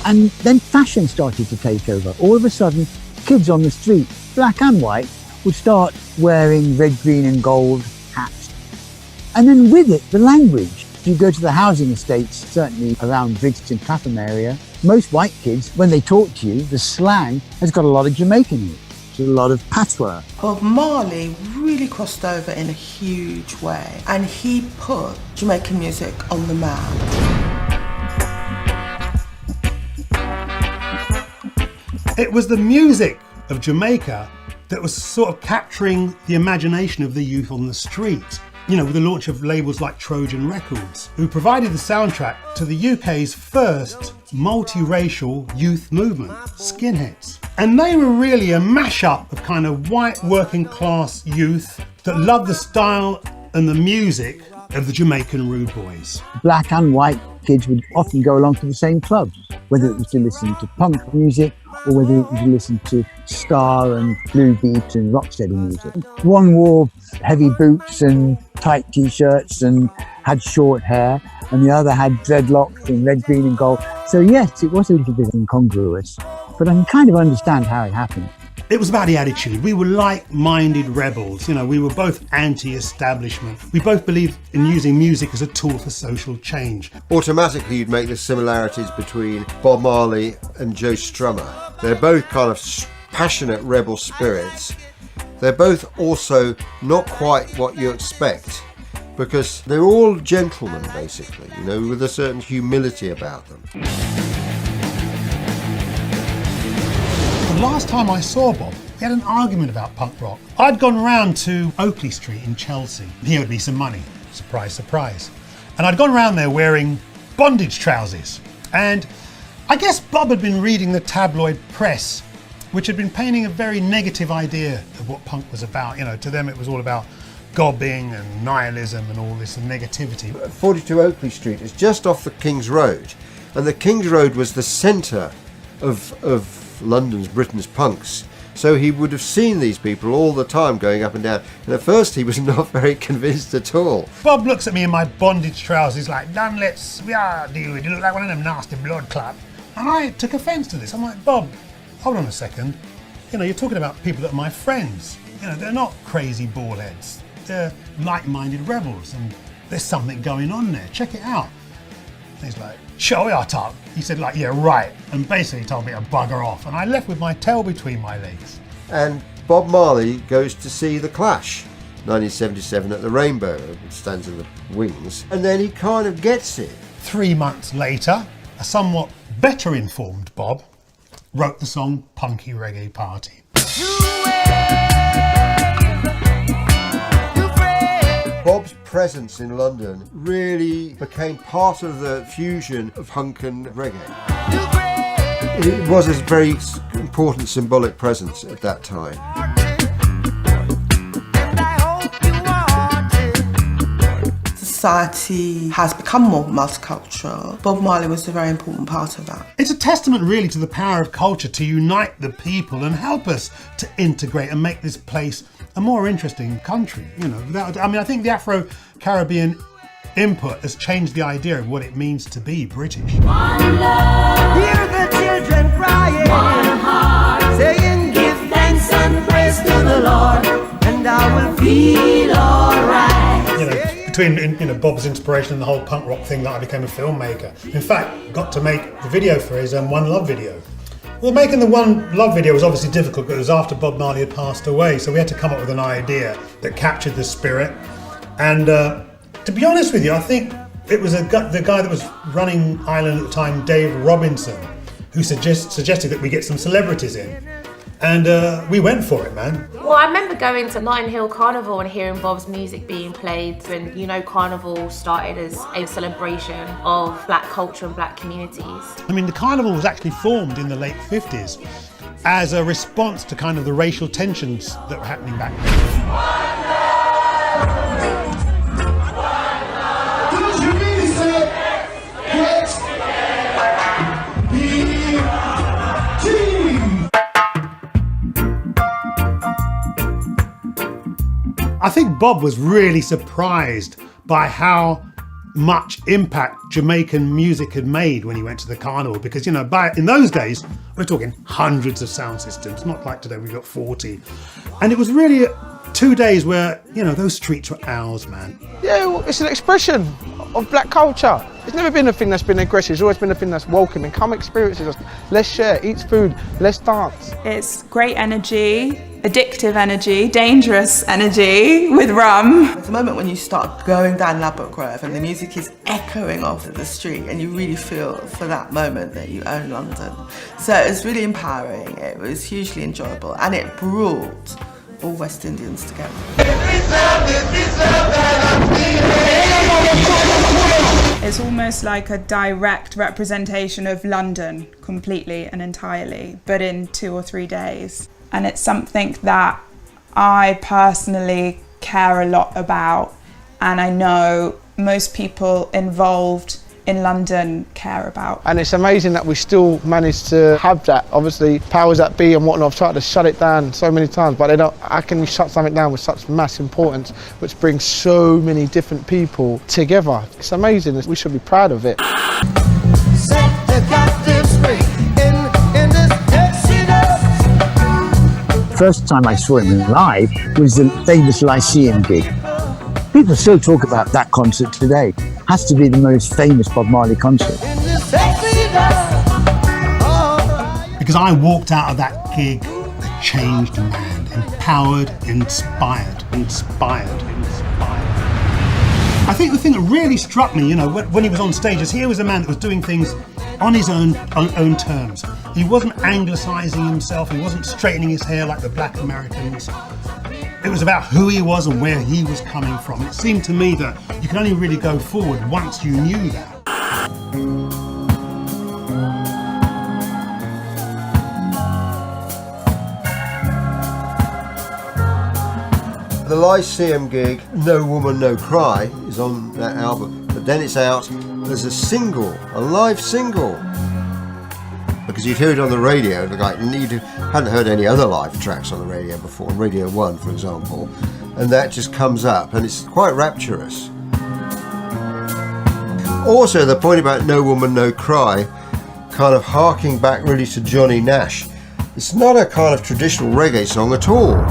And then fashion started to take over. All of a sudden, kids on the street, black and white, would start wearing red, green and gold hats. And then with it, the language. If you go to the housing estates, certainly around Brixton, Clapham area, most white kids, when they talk to you, the slang has got a lot of Jamaican in it. There's a lot of patois. Bob Marley really crossed over in a huge way, and he put Jamaican music on the map. It was the music of Jamaica that was sort of capturing the imagination of the youth on the street. You know, with the launch of labels like Trojan Records, who provided the soundtrack to the UK's first multiracial youth movement, Skinheads. And they were really a mashup of kind of white working class youth that loved the style and the music of the Jamaican Rude Boys. Black and white kids would often go along to the same clubs, whether it was to listen to punk music or whether it was to listen to ska and blue beat and rocksteady music. One wore heavy boots and tight t-shirts and had short hair, and the other had dreadlocks and red, green and gold. So yes, it was a little bit incongruous, but I can kind of understand how it happened. It was about the attitude. We were like-minded rebels. You know, we were both anti-establishment. We both believed in using music as a tool for social change. Automatically, you'd make the similarities between Bob Marley and Joe Strummer. They're both kind of passionate rebel spirits. They're both also not quite what you expect, because they're all gentlemen, basically, you know, with a certain humility about them. The last time I saw Bob, we had an argument about punk rock. I'd gone round to Oakley Street in Chelsea. He owed me some money. Surprise, surprise. And I'd gone around there wearing bondage trousers. And I guess Bob had been reading the tabloid press, which had been painting a very negative idea of what punk was about. You know, to them it was all about gobbing and nihilism and all this negativity. 42 Oakley Street is just off the King's Road, and the King's Road was the centre of London's, Britain's punks. So he would have seen these people all the time going up and down. And at first he was not very convinced at all. Bob looks at me in my bondage trousers like, "Done, we are deal with you. Look like one of them nasty blood clots." And I took offence to this. I'm like, "Bob, hold on a second. You know, you're talking about people that are my friends. You know, they're not crazy bald heads. They're like-minded rebels, and there's something going on there. Check it out." And he's like, "Shall we, I talk?" He said, like, "Yeah, right," and basically told me to bugger off. And I left with my tail between my legs. And Bob Marley goes to see The Clash, 1977 at the Rainbow, stands in the wings, and then he kind of gets it. 3 months later, a somewhat better informed Bob wrote the song Punky Reggae Party. Bob's presence in London really became part of the fusion of punk and reggae. It was a very important symbolic presence at that time. Society has become more multicultural. Bob Marley was a very important part of that. It's a testament really to the power of culture to unite the people and help us to integrate and make this place a more interesting country. You know, I think the Afro-Caribbean input has changed the idea of what it means to be British. One love. Hear the children crying. One heart. Saying, "Give thanks and praise to the Lord, and I will feel alright." You know, between Bob's inspiration and the whole punk rock thing, that I became a filmmaker. In fact, got to make the video for his One Love video. Well, making the One Love video was obviously difficult because it was after Bob Marley had passed away, so we had to come up with an idea that captured the spirit. And to be honest with you, I think it was the guy that was running Island at the time, Dave Robinson, who suggested that we get some celebrities in. And we went for it, man. Well, I remember going to Notting Hill Carnival and hearing Bob's music being played when, you know, Carnival started as a celebration of black culture and black communities. I mean, the Carnival was actually formed in the late 50s as a response to kind of the racial tensions that were happening back then. I think Bob was really surprised by how much impact Jamaican music had made when he went to the carnival, because, you know, in those days, we're talking hundreds of sound systems, not like today we've got 40. And it was really 2 days where, you know, those streets were ours, man. Yeah, well, it's an expression of black culture. It's never been a thing that's been aggressive, it's always been a thing that's welcoming. Come experience it, let's share, eat food, let's dance. It's great energy, addictive energy, dangerous energy with rum. There's a moment when you start going down Ladbroke Grove and the music is echoing off the street and you really feel for that moment that you own London. So it was really empowering, it was hugely enjoyable, and it brought all West Indians together. It's almost like a direct representation of London completely and entirely, but in 2 or 3 days. And it's something that I personally care a lot about, and I know most people involved in London care about. And it's amazing that we still manage to have that. Obviously, powers that be and whatnot have tried to shut it down so many times, but they don't. How can you shut something down with such mass importance, which brings so many different people together? It's amazing. We should be proud of it. Set the captives free in this exodus. First time I saw him live was the famous Lyceum gig. People still talk about that concert today. Has to be the most famous Bob Marley concert. Because I walked out of that gig a changed man, empowered, inspired. I think the thing that really struck me, you know, when he was on stage, is here was a man that was doing things on his own terms. He wasn't anglicising himself, he wasn't straightening his hair like the black Americans. It was about who he was and where he was coming from. It seemed to me that you could only really go forward once you knew that. The Lyceum gig, No Woman No Cry, is on that album, but then it's out as a single, a live single. Because you'd hear it on the radio, like you hadn't heard any other live tracks on the radio before, on Radio 1 for example, and that just comes up and it's quite rapturous. Also the point about No Woman No Cry, kind of harking back really to Johnny Nash. It's not a kind of traditional reggae song at all.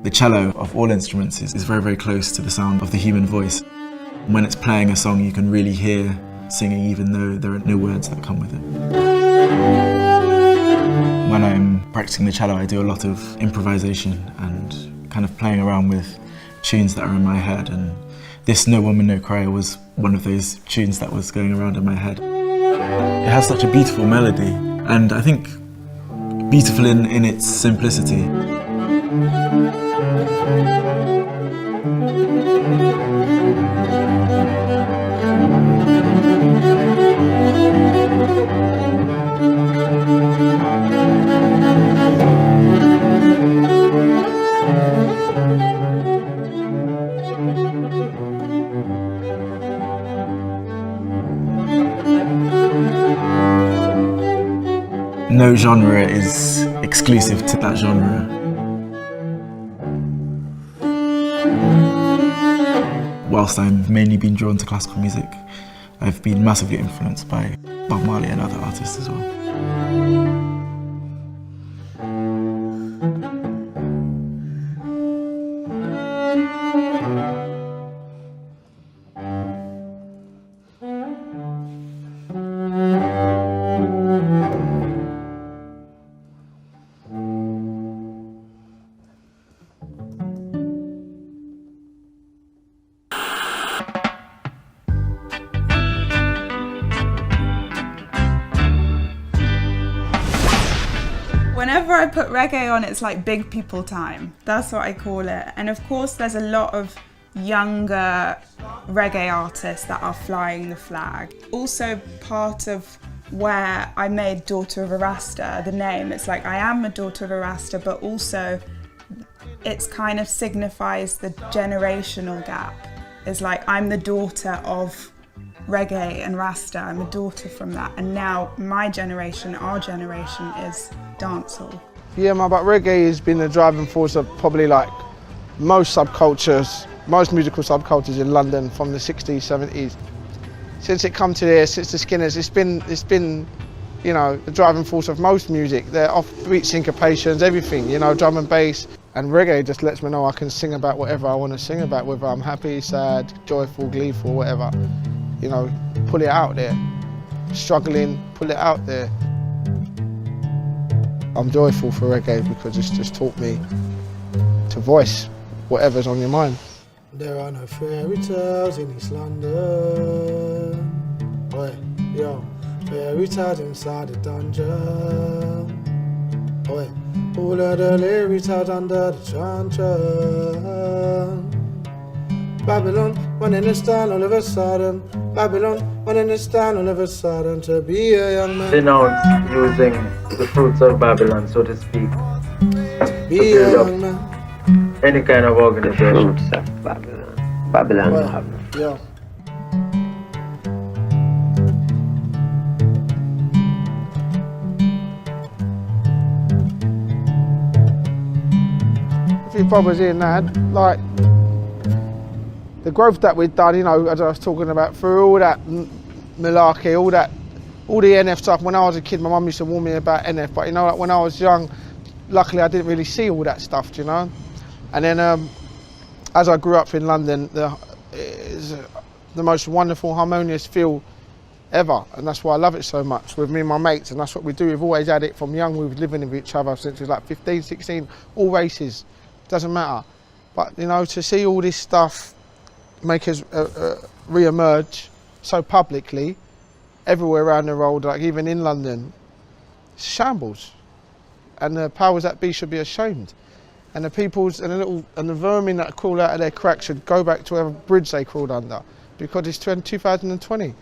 The cello, of all instruments, is very, very close to the sound of the human voice. When it's playing a song, you can really hear singing even though there are no words that come with it. When I'm practicing the cello, I do a lot of improvisation and kind of playing around with tunes that are in my head, and this No Woman No Cry was one of those tunes that was going around in my head. It has such a beautiful melody, and I think beautiful in its simplicity. No genre is exclusive to that genre. Whilst I've mainly been drawn to classical music, I've been massively influenced by Bob Marley and other artists as well. Whenever I put reggae on, it's like big people time. That's what I call it. And of course, there's a lot of younger reggae artists that are flying the flag. Also part of where I made Daughter of a Rasta, the name, it's like I am a daughter of a Rasta, but also it's kind of signifies the generational gap. It's like I'm the daughter of reggae and Rasta, I'm a daughter from that, and now my generation, our generation, is dancehall. Yeah, man, but reggae has been the driving force of probably like most subcultures, most musical subcultures in London from the 60s, 70s. Since it come to there, since the Skinners, it's been, you know, the driving force of most music. They're off-beat syncopations, everything, you know, drum and bass. And reggae just lets me know I can sing about whatever I want to sing about, whether I'm happy, sad, joyful, gleeful, whatever. You know, pull it out there. Struggling, pull it out there. I'm joyful for reggae because it's just taught me to voice whatever's on your mind. There are no fairy tales in East London. Boy, yo. Fairy tale inside the dungeon. Oh wait. All of the lyrics out under the truncheon. Babylon, one in the stand all of a sudden. Babylon, one in the stand all of a sudden. To be a young man. Denounce using the fruits of Babylon, so to speak. Be a young man. Any kind of organization. Fruits of Babylon. Babylon Well, have. yeah. If your brother's in that, like the growth that we've done, you know, as I was talking about, through all that malarkey, all the NF stuff. When I was a kid, my mum used to warn me about NF, but you know, like when I was young, luckily I didn't really see all that stuff, do you know? And then as I grew up in London, it's the most wonderful, harmonious feel ever, and that's why I love it so much with me and my mates, and that's what we do. We've always had it from young. We've living with each other since we was like 15, 16, all races, doesn't matter. But you know, to see all this stuff make us re-emerge so publicly everywhere around the world, like even in London, it's shambles. And the powers that be should be ashamed. And the peoples and the vermin that crawl out of their cracks should go back to whatever bridge they crawled under, because it's 2020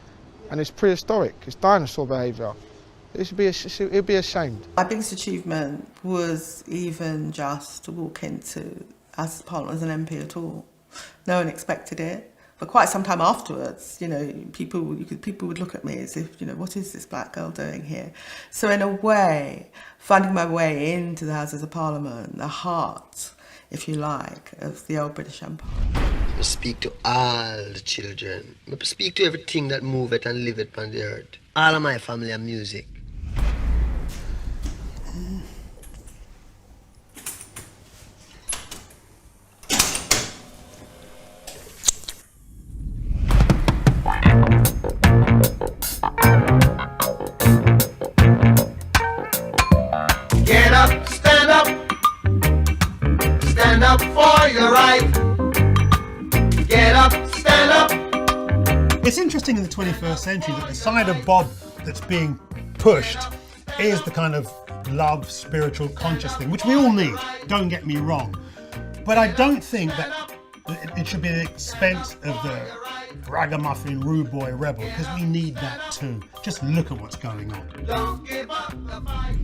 and it's prehistoric. It's dinosaur behaviour. It'd be ashamed. My biggest achievement was even just to walk into as Parliament as an MP at all. No one expected it. But quite some time afterwards, you know, people would look at me as if, you know, what is this black girl doing here? So in a way, finding my way into the Houses of Parliament, the heart, if you like, of the old British Empire. I speak to all the children. I speak to everything that moveth and liveth on the earth. All of my family and music. Get up, stand up. Stand up for your right. Get up, stand up. It's interesting in the 21st century that the side of Bob that's being pushed is the kind of love, spiritual, conscious thing, which we all need, don't get me wrong. But I don't think that it should be at the expense of the ragamuffin, rude boy, rebel, because we need that too. Just look at what's going on. Don't give up the fight.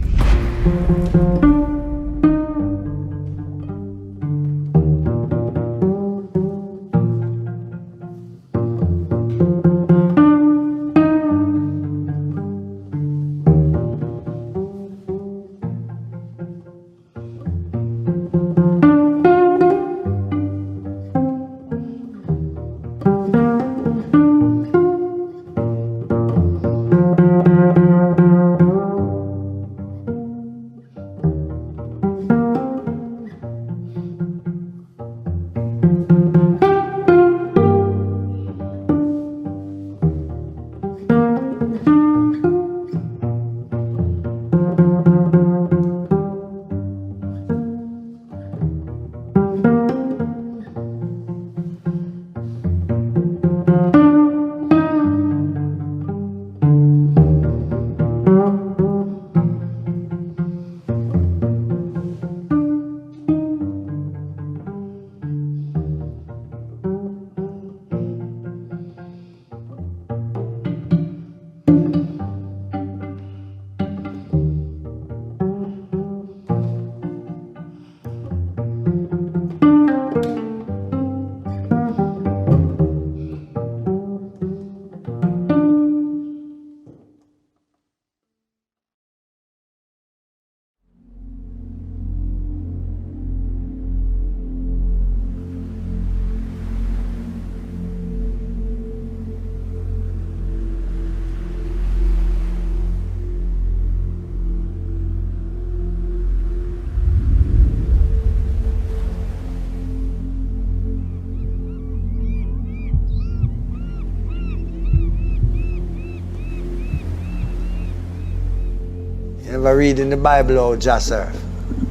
Ever read in the Bible how Jah surf?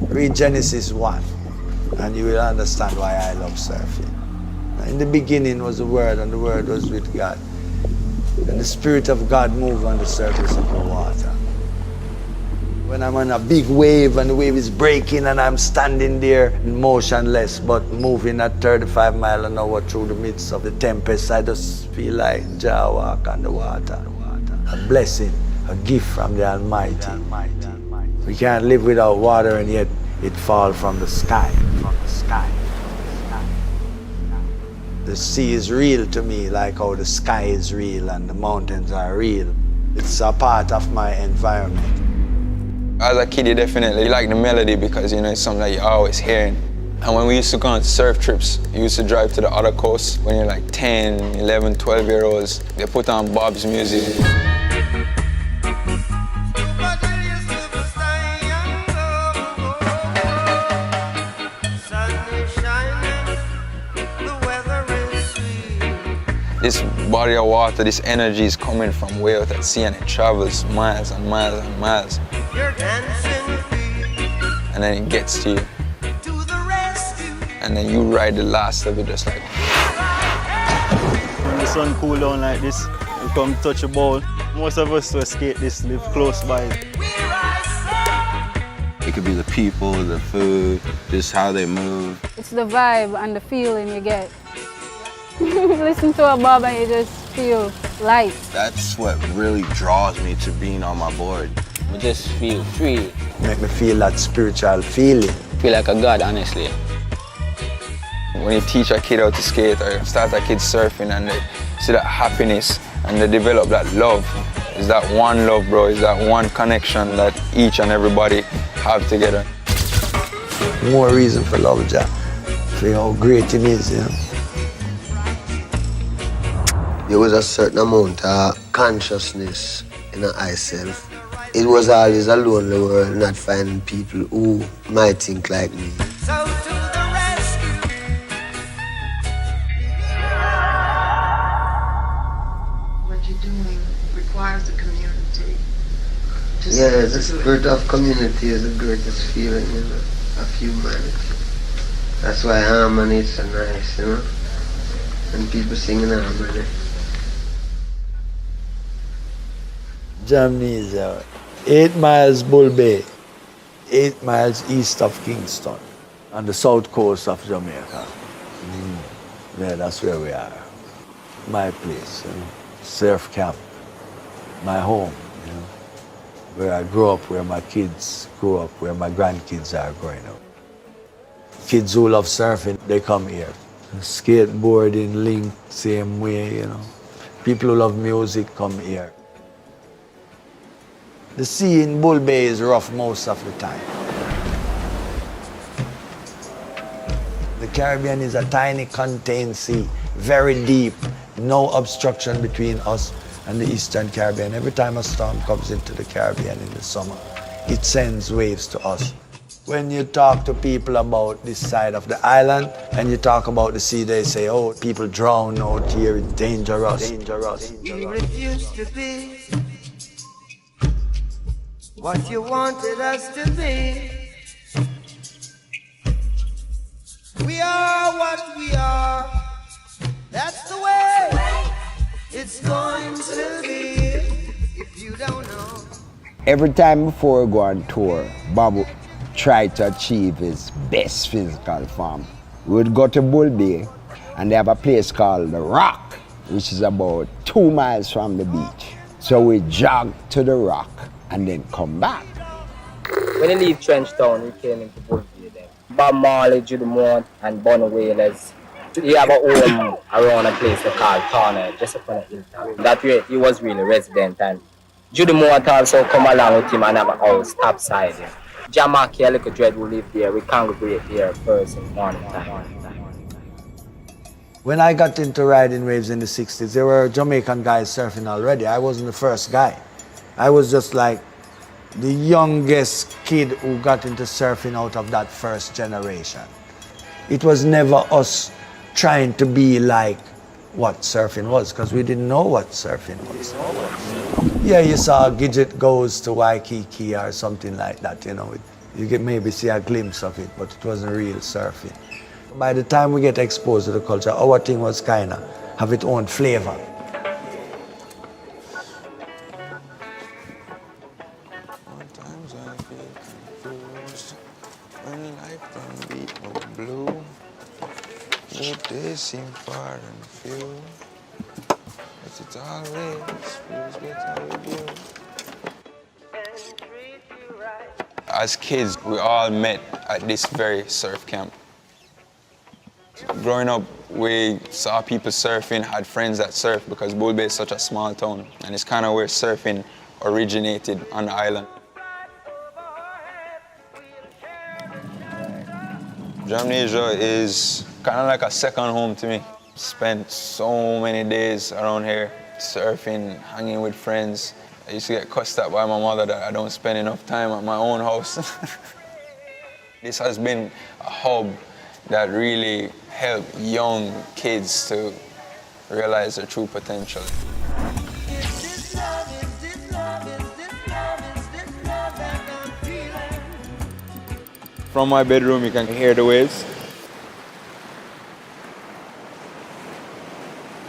Read Genesis 1 and you will understand why I love surfing. In the beginning was the Word and the Word was with God. And the Spirit of God moves on the surface of the water. When I'm on a big wave and the wave is breaking and I'm standing there motionless but moving at 35 miles an hour through the midst of the tempest, I just feel like Jah walk on the water. A blessing, a gift from the Almighty. We can't live without water and yet it falls from the sky. The sea is real to me like how the sky is real and the mountains are real. It's a part of my environment. As a kid, you definitely like the melody because, you know, it's something that you're always hearing. And when we used to go on surf trips, you used to drive to the other coast when you're like 10, 11, 12-year-olds. They put on Bob's music. This body of water, this energy is coming from way out at sea and it travels miles and miles and miles. And then it gets to you. And then you ride the last of it just like. When the sun cool down like this, you come touch a bowl. Most of us who escape this live close by it. It could be the people, the food, just how they move. It's the vibe and the feeling you get. Listen to a Bob and you just feel light. That's what really draws me to being on my board. I just feel free. Make me feel that spiritual feeling. Feel like a god, honestly. When you teach a kid how to skate or start a kid surfing and they see that happiness and they develop that love, it's that one love, bro. It's that one connection that each and everybody have together. More reason for love, Jah. For how great it is, you know. There was a certain amount of consciousness in myself. It was always a lonely world, not finding people who might think like me. What you're doing requires a community. Yeah, the spirit of community is the greatest feeling, you know, of humanity. That's why harmony is so nice, you know, and people singing harmony. Jamaica, 8 miles Bull Bay, 8 miles east of Kingston, on the south coast of Jamaica. Yeah, that's where we are. My place, you know, surf camp, my home, you know, where I grew up, where my kids grew up, where my grandkids are growing up. Kids who love surfing, they come here. Skateboarding, link, same way, you know. People who love music come here. The sea in Bull Bay is rough most of the time. The Caribbean is a tiny contained sea, very deep, no obstruction between us and the Eastern Caribbean. Every time a storm comes into the Caribbean in the summer, it sends waves to us. When you talk to people about this side of the island and you talk about the sea, they say, oh, people drown out here, it's dangerous. You refused to be what you wanted us to be. We are what we are. That's the way it's going to be. If you don't know. Every time before we go on tour, Bob tried to achieve his best physical form. We would go to Bull Bay and they have a place called The Rock, which is about 2 miles from the beach. So we jog to The Rock and then come back. When you leave Trenchtown, we came into Bull Bay then. Bob Marley, Judy Mont, and Bonnie Wailers. He have a home around a place they call Turner, just upon a hilltop. That way, he was really resident, and Judy Mont also come along with him and have a house topside. Jamaica, a little dread who live there, we congregate there first in the morning time. When I got into riding waves in the 60s, there were Jamaican guys surfing already. I wasn't the first guy. I was just like the youngest kid who got into surfing out of that first generation. It was never us trying to be like what surfing was, because we didn't know what surfing was. Yeah, you saw Gidget Goes to Waikiki or something like that, you know. You could maybe see a glimpse of it, but it wasn't real surfing. By the time we get exposed to the culture, our thing was kind of have its own flavor. Blue. Would they seem far and few? But it always feels better with you. As kids, we all met at this very surf camp. Growing up, we saw people surfing, had friends that surf because Bull Bay is such a small town, and it's kind of where surfing originated on the island. Jamnesia is kind of like a second home to me. Spent so many days around here surfing, hanging with friends. I used to get cussed at by my mother that I don't spend enough time at my own house. This has been a hub that really helped young kids to realize their true potential. From my bedroom, you can hear the waves.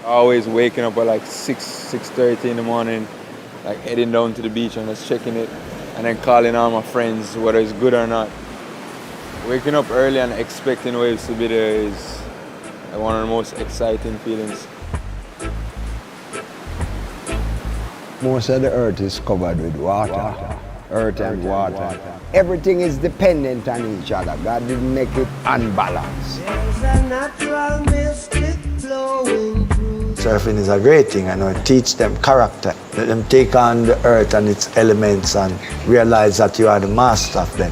Always waking up at like 6:30 in the morning, like heading down to the beach and just checking it, and then calling all my friends, whether it's good or not. Waking up early and expecting waves to be there is like one of the most exciting feelings. Most of the earth is covered with water. Earth and water. Everything is dependent on each other. God didn't make it unbalanced. Surfing is a great thing, teach them character. Let them take on the earth and its elements and realize that you are the master of them,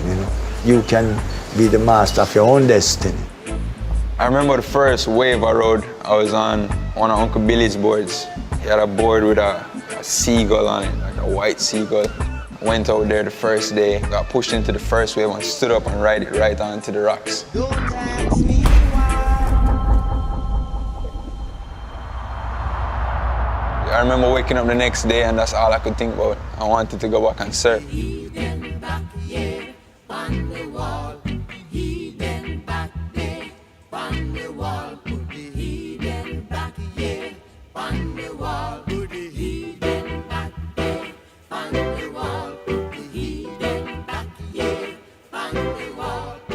You can be the master of your own destiny. I remember the first wave I rode, I was on one of Uncle Billy's boards. He had a board with a seagull on it, like a white seagull. Went out there the first day, got pushed into the first wave and stood up and ride it right onto the rocks. I remember waking up the next day and that's all I could think about. I wanted to go back and surf.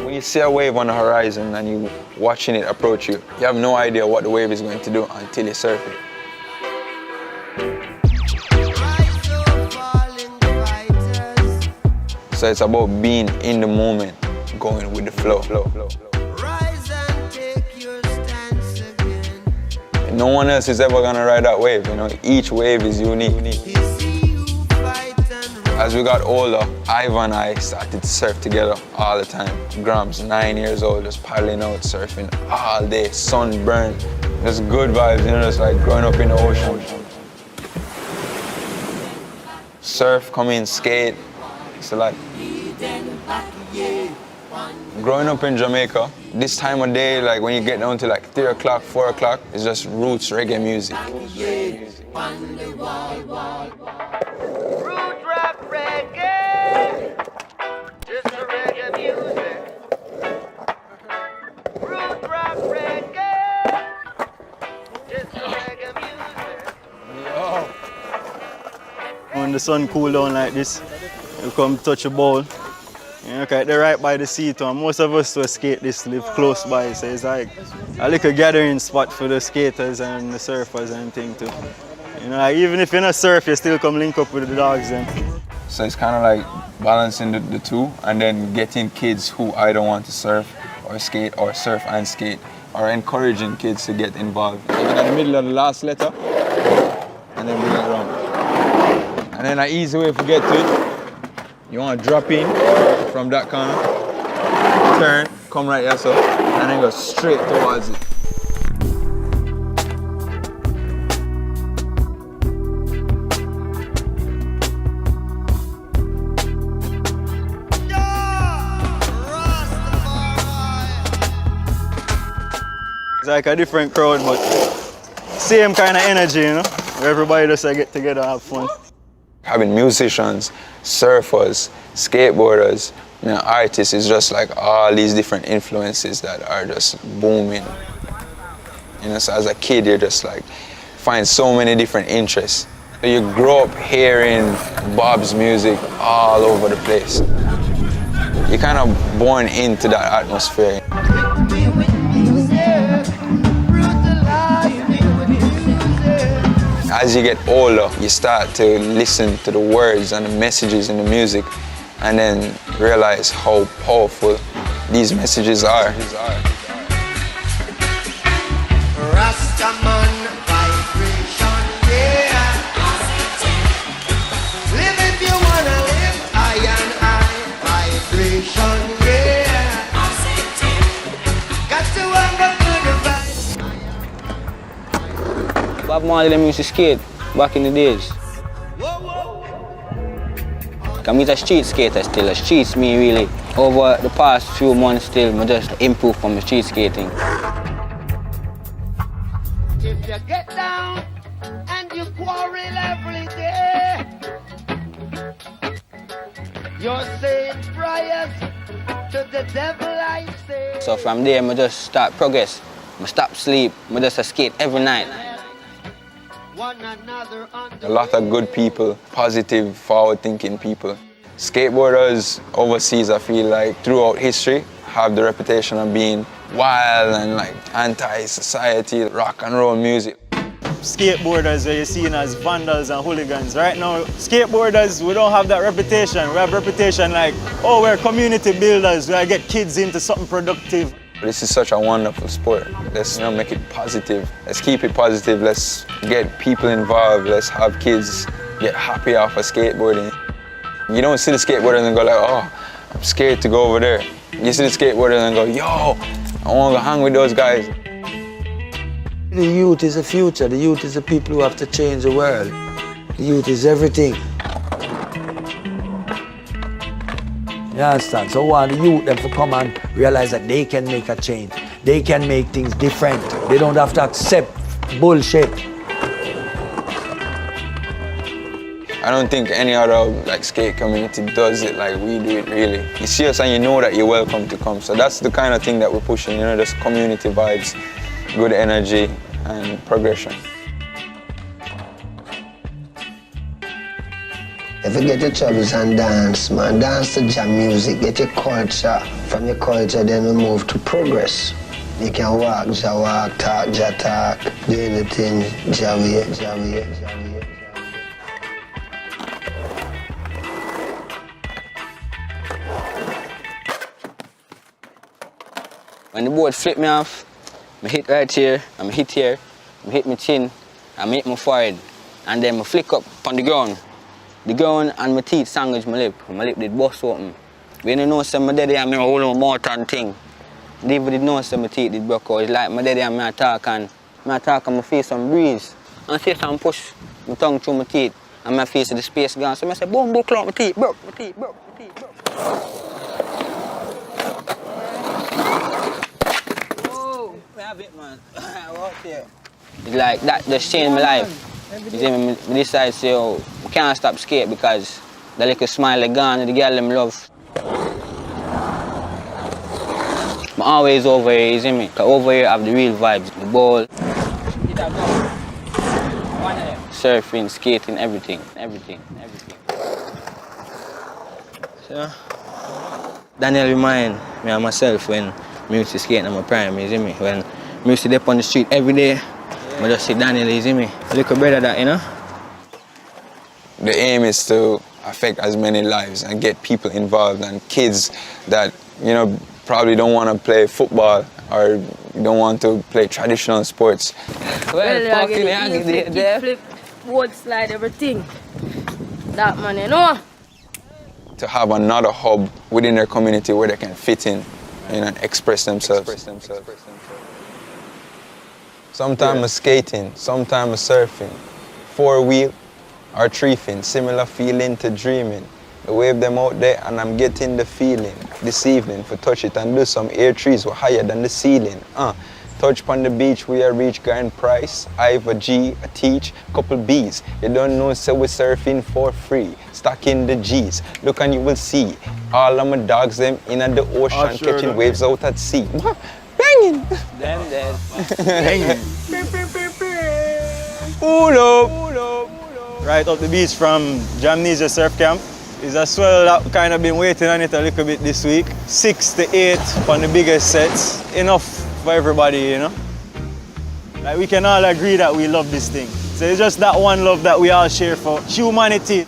When you see a wave on the horizon and you're watching it approach you, you have no idea what the wave is going to do until you surf it. So it's about being in the moment, going with the flow. No one else is ever gonna ride that wave, Each wave is unique. As we got older, Ivan and I started to surf together all the time. Grams, 9 years old, just paddling out, surfing all day, sunburned. Just good vibes, just like growing up in the ocean. Surf, come in, skate, it's a lot. Growing up in Jamaica, this time of day, like when you get down to like 3 o'clock, 4 o'clock, it's just roots reggae music. Root rap reggae, just a reggae music. Root rap reggae, just a reggae music. When the sun cool down like this, you come touch a bowl. Okay, they're right by the sea too, and most of us who skate this live close by, so it's like a little gathering spot for the skaters and the surfers and thing too. Like even if you're not surf, you still come link up with the dogs then. So it's kind of like balancing the two and then getting kids who either want to surf or skate or surf and skate, or encouraging kids to get involved. Even in the middle of the last letter and then bring it around. And then an easy way to get to it, you want to drop in from that corner, turn, come right here so, and then go straight towards it. It's like a different crowd, but same kind of energy, where everybody just get together and have fun. Having musicians, surfers, skateboarders, artists is just like all these different influences that are just booming. So as a kid, you're just like, find so many different interests. You grow up hearing Bob's music all over the place. you're kind of born into that atmosphere. As you get older, you start to listen to the words and the messages in the music and then realize how powerful these messages are. Rastaman vibration, yeah. Live if you wanna live, I and I vibration, yeah. Got to have a good vibe. Bob Marley them used to skate back in the days. I'm a street skater still. The streets me really. Over the past few months still, I just improved from the street skating. If you get down and you quarrel every day, you're saying prayers to the devil, I say. So from there, I just start progress. I stop sleep. I just skate every night. A lot of good people, positive, forward-thinking people. Skateboarders overseas, I feel like, throughout history, have the reputation of being wild and like anti-society, rock and roll music. Skateboarders are seen as vandals and hooligans. Right now, skateboarders, we don't have that reputation. We have a reputation like, oh, we're community builders. We get kids into something productive. This is such a wonderful sport. Let's make it positive. Let's keep it positive. Let's get people involved. Let's have kids get happy off of skateboarding. You don't see the skateboarders and go like, oh, I'm scared to go over there. You see the skateboarders and go, yo, I want to go hang with those guys. The youth is the future. The youth is the people who have to change the world. The youth is everything. You understand? So I want the youth them to come and realize that they can make a change. They can make things different. They don't have to accept bullshit. I don't think any other skate community does it like we do it really. You see us and you know that you're welcome to come. So that's the kind of thing that we're pushing, just community vibes, good energy and progression. If you get your troubles and dance, man, dance to jam music, get your culture. From your culture, then we move to progress. You can walk, talk, do anything, Javier. When the board flip me off, I hit right here, I hit here, I hit my chin, I hit my forehead, and then I flick up on the ground. The ground and my teeth sandwich my lip. My lip did bust open. When you know some my daddy and me hold on mouth and thing. David did know some my teeth did broke out. It's like my daddy and me attack and my face some breeze. And I say some push my tongue through my teeth and my face the space gone. So I say, boom, buckle out my teeth, broke. Whoa, we have it, man. Right there. It's like that just changed my life. You see me, I decided to say, oh, I can't stop skate because the little smile is gone and the girl them love. I'm always over here, you see me? Because over here I have the real vibes, the ball. Surfing, skating, everything. So, Daniel remind me of myself when I used to skate in my prime, you see me? When I used to dip on the street every day, I just see Daniel, you see me? Little brother that, you know? The aim is to affect as many lives and get people involved and kids that, probably don't want to play football or don't want to play traditional sports. Well, flip, board slide, everything. That man, you know? To have another hub within their community where they can fit in, and express themselves. Sometimes skating, sometimes surfing, 4-wheel or 3-fin, similar feeling to dreaming. I wave them out there and I'm getting the feeling. This evening for touch it and do some air trees were higher than the ceiling. Touch on the beach we are reach grand price. I have a G, a teach, couple B's. You don't know so we're surfing for free. Stacking the G's. Look and you will see. All of my dogs them in the ocean catching waves out at sea. Banging! Them dead. Pull up! Right up the beach from Jamnesia Surf Camp. It's a swell that kind of been waiting on it a little bit this week. 6 to 8 on the biggest sets. Enough for everybody, you know. Like we can all agree that we love this thing. So it's just that one love that we all share for humanity.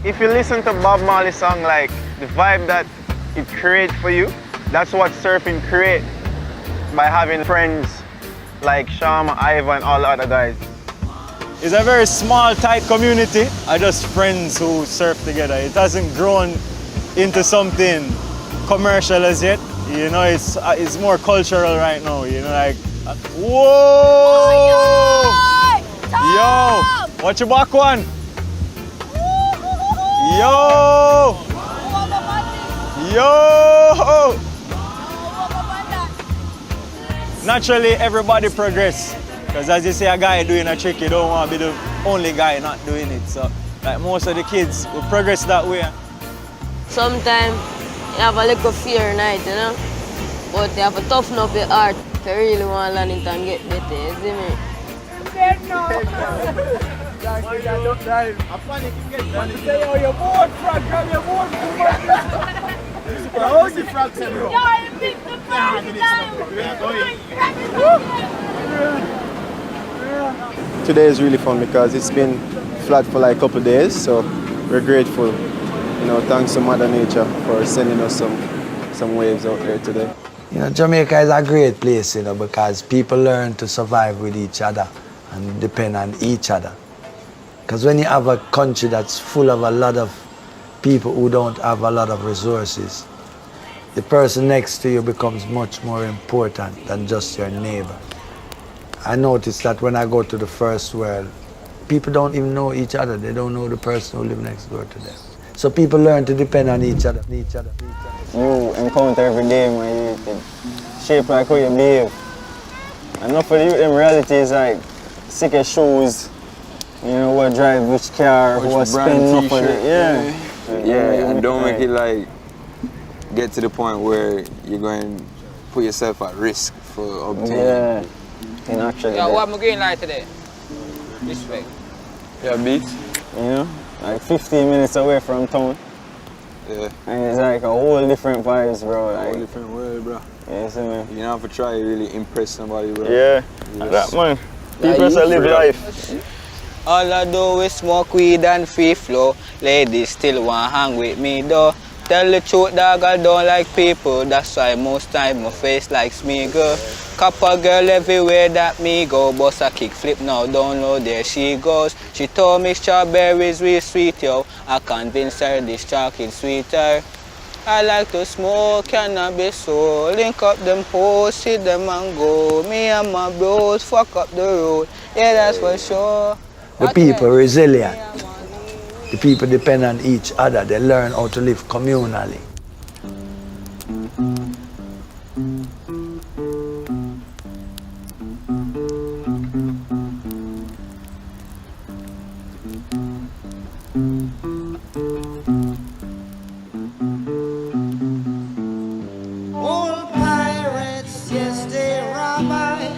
If you listen to Bob Marley song, like the vibe that it creates for you, that's what surfing creates by having friends like Shama, Ivan, and all the other guys. It's a very small, tight community. Are just friends who surf together. It hasn't grown into something commercial as yet. You know, it's more cultural right now. You know, like, whoa! Yo, watch your back one. Yo! Yo! Naturally, everybody progress. Because as you say, a guy doing a trick, you don't want to be the only guy not doing it. So, like most of the kids will progress that way. Sometimes you have a little fear in it, you know? But you have to toughen up your heart if you really want to learn it and get better, you see me? Today is really fun because it's been flat for like a couple of days, so we're grateful. You know, thanks to Mother Nature for sending us some waves out there today. You know, Jamaica is a great place, you know, because people learn to survive with each other and depend on each other. Because when you have a country that's full of a lot of people who don't have a lot of resources, the person next to you becomes much more important than just your neighbor. I noticed that when I go to the first world, people don't even know each other. They don't know the person who lives next door to them. So people learn to depend on each other. You encounter every day, man. You shape like how you behave. And not for the youth, them reality is like sick of shoes, you know, what drive which car, what spend enough for it. Yeah, and don't make it like get to the point where you're going to put yourself at risk for obtaining. Yeah. In actually. Yeah, what am I green light today? Respect. Yeah, beat. You know, like 15 minutes away from town. Yeah. And it's like a whole different vibes, bro. Like, a whole different world, bro. Yeah, see, man. You don't have to try to really impress somebody, bro. Yeah, that man. People just live life. All I do is smoke weed and free flow. Ladies still want to hang with me though. Tell the truth, dog, I don't like people. That's why most time my face likes me, girl. Couple girl everywhere that me go. Boss a kick flip now, don't know there she goes. She told me strawberries real sweet, yo. I convinced her this chocolate sweeter. I like to smoke cannabis, so link up them hoes, see them and go. Me and my bros fuck up the road. Yeah, that's for sure. The people resilient. The people depend on each other. They learn how to live communally. Old pirates, yes, they rob I,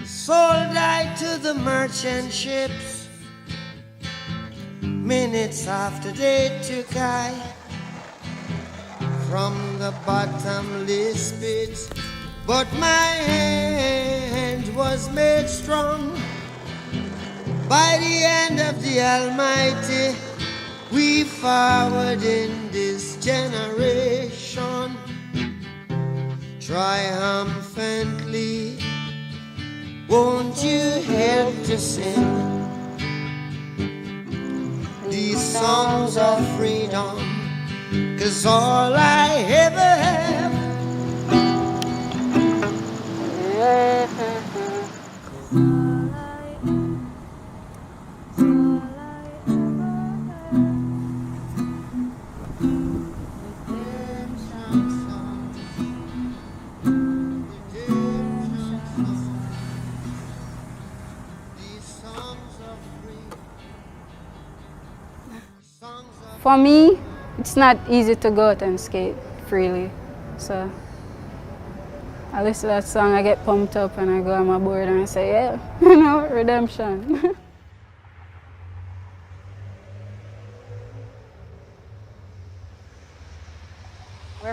sold I to the merchant ships. Minutes after they took I from the bottomless pit, but my hand was made strong by the hand of the Almighty. We forward in this generation triumphantly. Won't you help to sing these songs of freedom? 'Cause all I ever have For me, it's not easy to go out and skate freely. So I listen to that song, I get pumped up and I go on my board and I say, yeah, you know, redemption.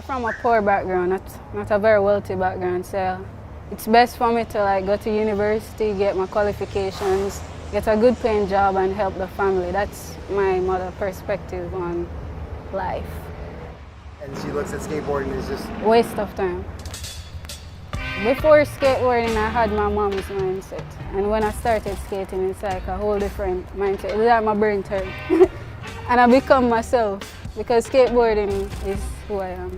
We're from a poor background, not a very wealthy background, so it's best for me to like go to university, get my qualifications, get a good paying job and help the family. That's my mother perspective on life. And she looks at skateboarding as just Waste of time. Before skateboarding, I had my mom's mindset. And when I started skating, it's like a whole different mindset. It's like my brain turned. And I become myself because skateboarding is who I am.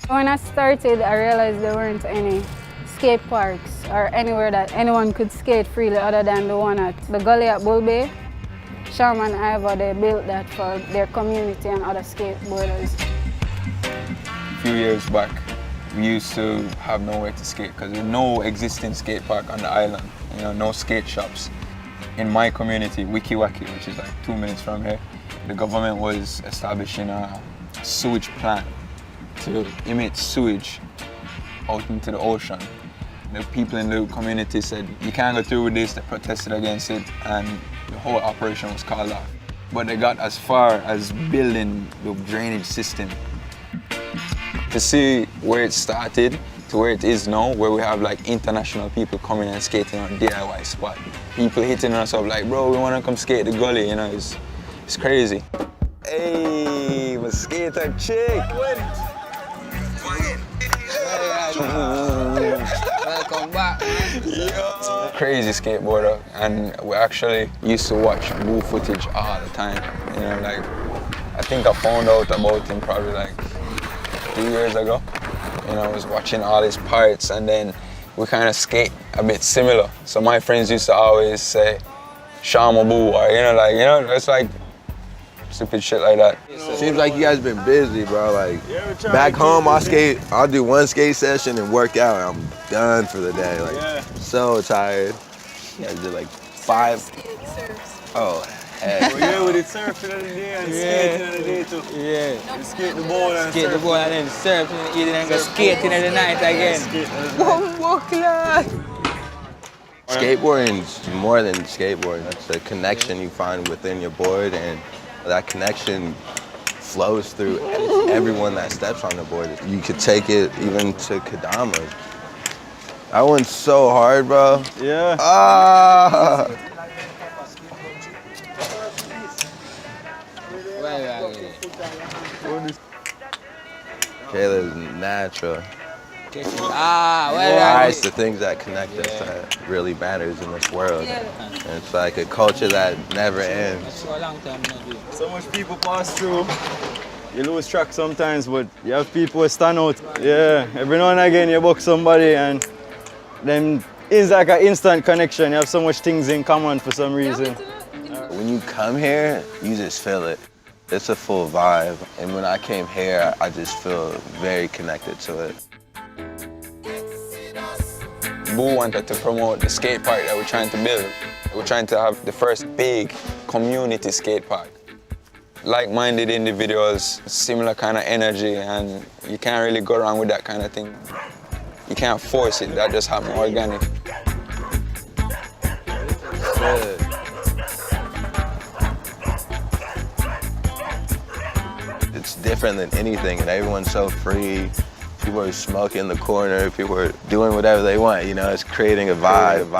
When I started, I realized there weren't any skate parks or anywhere that anyone could skate freely other than the one at the gully at Bull Bay. Sharman and Ivor, they built that for their community and other skateboarders. A few years back, we used to have nowhere to skate because there's no existing skate park on the island, you know, no skate shops. In my community, Wiki Waki, which is like 2 minutes from here, the government was establishing a sewage plant to emit sewage out into the ocean. The people in the community said, you can't go through with this, they protested against it, and the whole operation was called off. But they got as far as building the drainage system. To see where it started to where it is now, where we have like international people coming and skating on DIY spot. People hitting us up like, bro, we want to come skate the gully, you know, it's crazy. Hey, my skater chick. Welcome back. Yo. Crazy skateboarder, and we actually used to watch Boo footage all the time. You know, like, I think I found out about him probably like 3 years ago. You know, I was watching all his parts, and then we kind of skate a bit similar. So my friends used to always say, Shama Boo, or it's like stupid shit like that. Seems like you guys been busy, bro. Like back home, I'll do one skate session and work out, and I'm done for the day. Like so tired. You guys did like 5. Oh, heck. Yeah, we did surfing the other day and skating the other day too. Yeah. We skate the board and skate the board and then surfing and eating and go skating in the night again. Skateboarding's more than skateboarding. It's a connection you find within your board, and that connection flows through everyone that steps on the board. You could take it even to Kadama. That one's so hard, bro. Yeah. Ah! Kayla's natural. It's the things that connect us that really matters in this world. And it's like a culture that never ends. So much people pass through. You lose track sometimes, but you have people who stand out. Yeah, every now and again you book somebody and then it's like an instant connection. You have so much things in common for some reason. When you come here, you just feel it. It's a full vibe. And when I came here, I just feel very connected to it. Boo wanted to promote the skate park that we're trying to build. We're trying to have the first big community skate park. Like-minded individuals, similar kind of energy, and you can't really go wrong with that kind of thing. You can't force it, that just happens organic. Good. It's different than anything, and everyone's so free. People are smoking in the corner, people are doing whatever they want, you know, it's creating a vibe.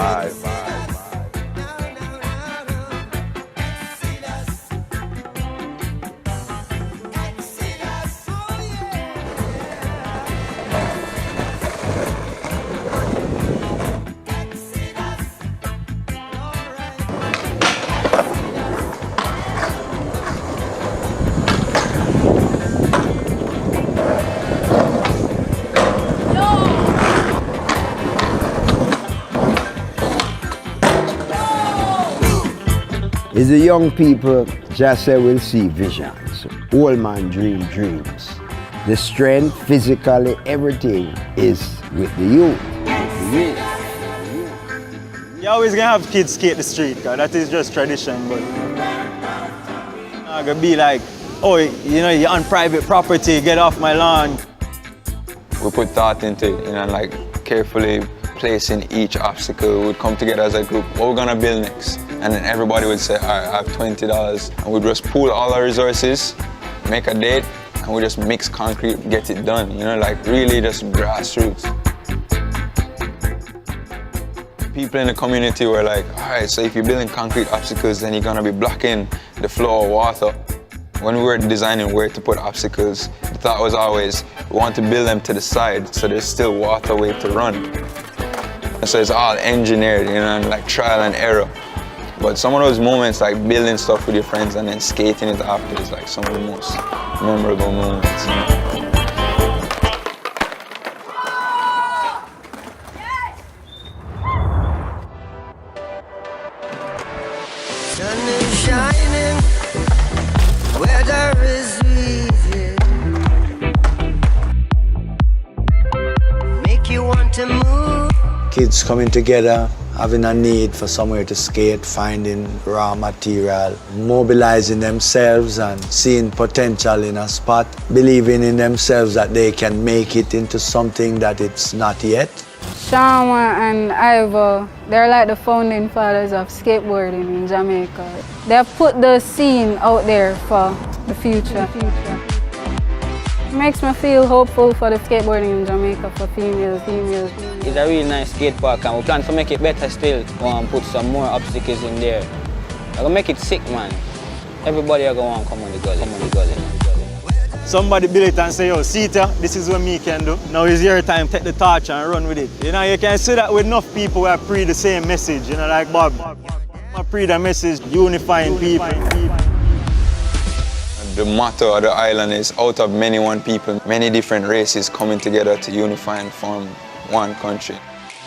Is the young people just say will see visions. Old man dream dreams. The strength, physically, everything is with the youth. You're always gonna have kids skate the street, cause that is just tradition, but I'm gonna be like, oh, you know, you're on private property, get off my lawn. We put thought into it, you know, like carefully placing each obstacle. We'd come together as a group, what we're gonna build next? And then everybody would say, all right, I have $20, and we'd just pool all our resources make a date and we just mix concrete, get it done, you know, like really just grassroots. People in the community were like, all right, so if you're building concrete obstacles, then you're gonna be blocking the flow of water. When we were designing where to put obstacles, the thought was always, we want to build them to the side so there's still waterway to run. And so it's all engineered, you know, and like trial and error. But some of those moments, like building stuff with your friends and then skating it after, is like some of the most memorable moments. You know? Sun is shining, weather is easy. Make you want to move. Kids coming together, having a need for somewhere to skate, finding raw material, mobilizing themselves and seeing potential in a spot, believing in themselves that they can make it into something that it's not yet. Shama and Ivor, they're like the founding fathers of skateboarding in Jamaica. They have put the scene out there for the future. It makes me feel hopeful for the skateboarding in Jamaica for females. It's a really nice skate park and we plan to make it better still. We want to put some more obstacles in there. We're going to make it sick, man. Everybody are going to come on the gully. Somebody build it and say, yo, see it, this is what me can do. Now is your time, take the torch and run with it. You know, you can see that with enough people who are pre the same message, you know, like Bob. I pre the message, unifying people. The motto of the island is out of many one people, many different races coming together to unify and form one country.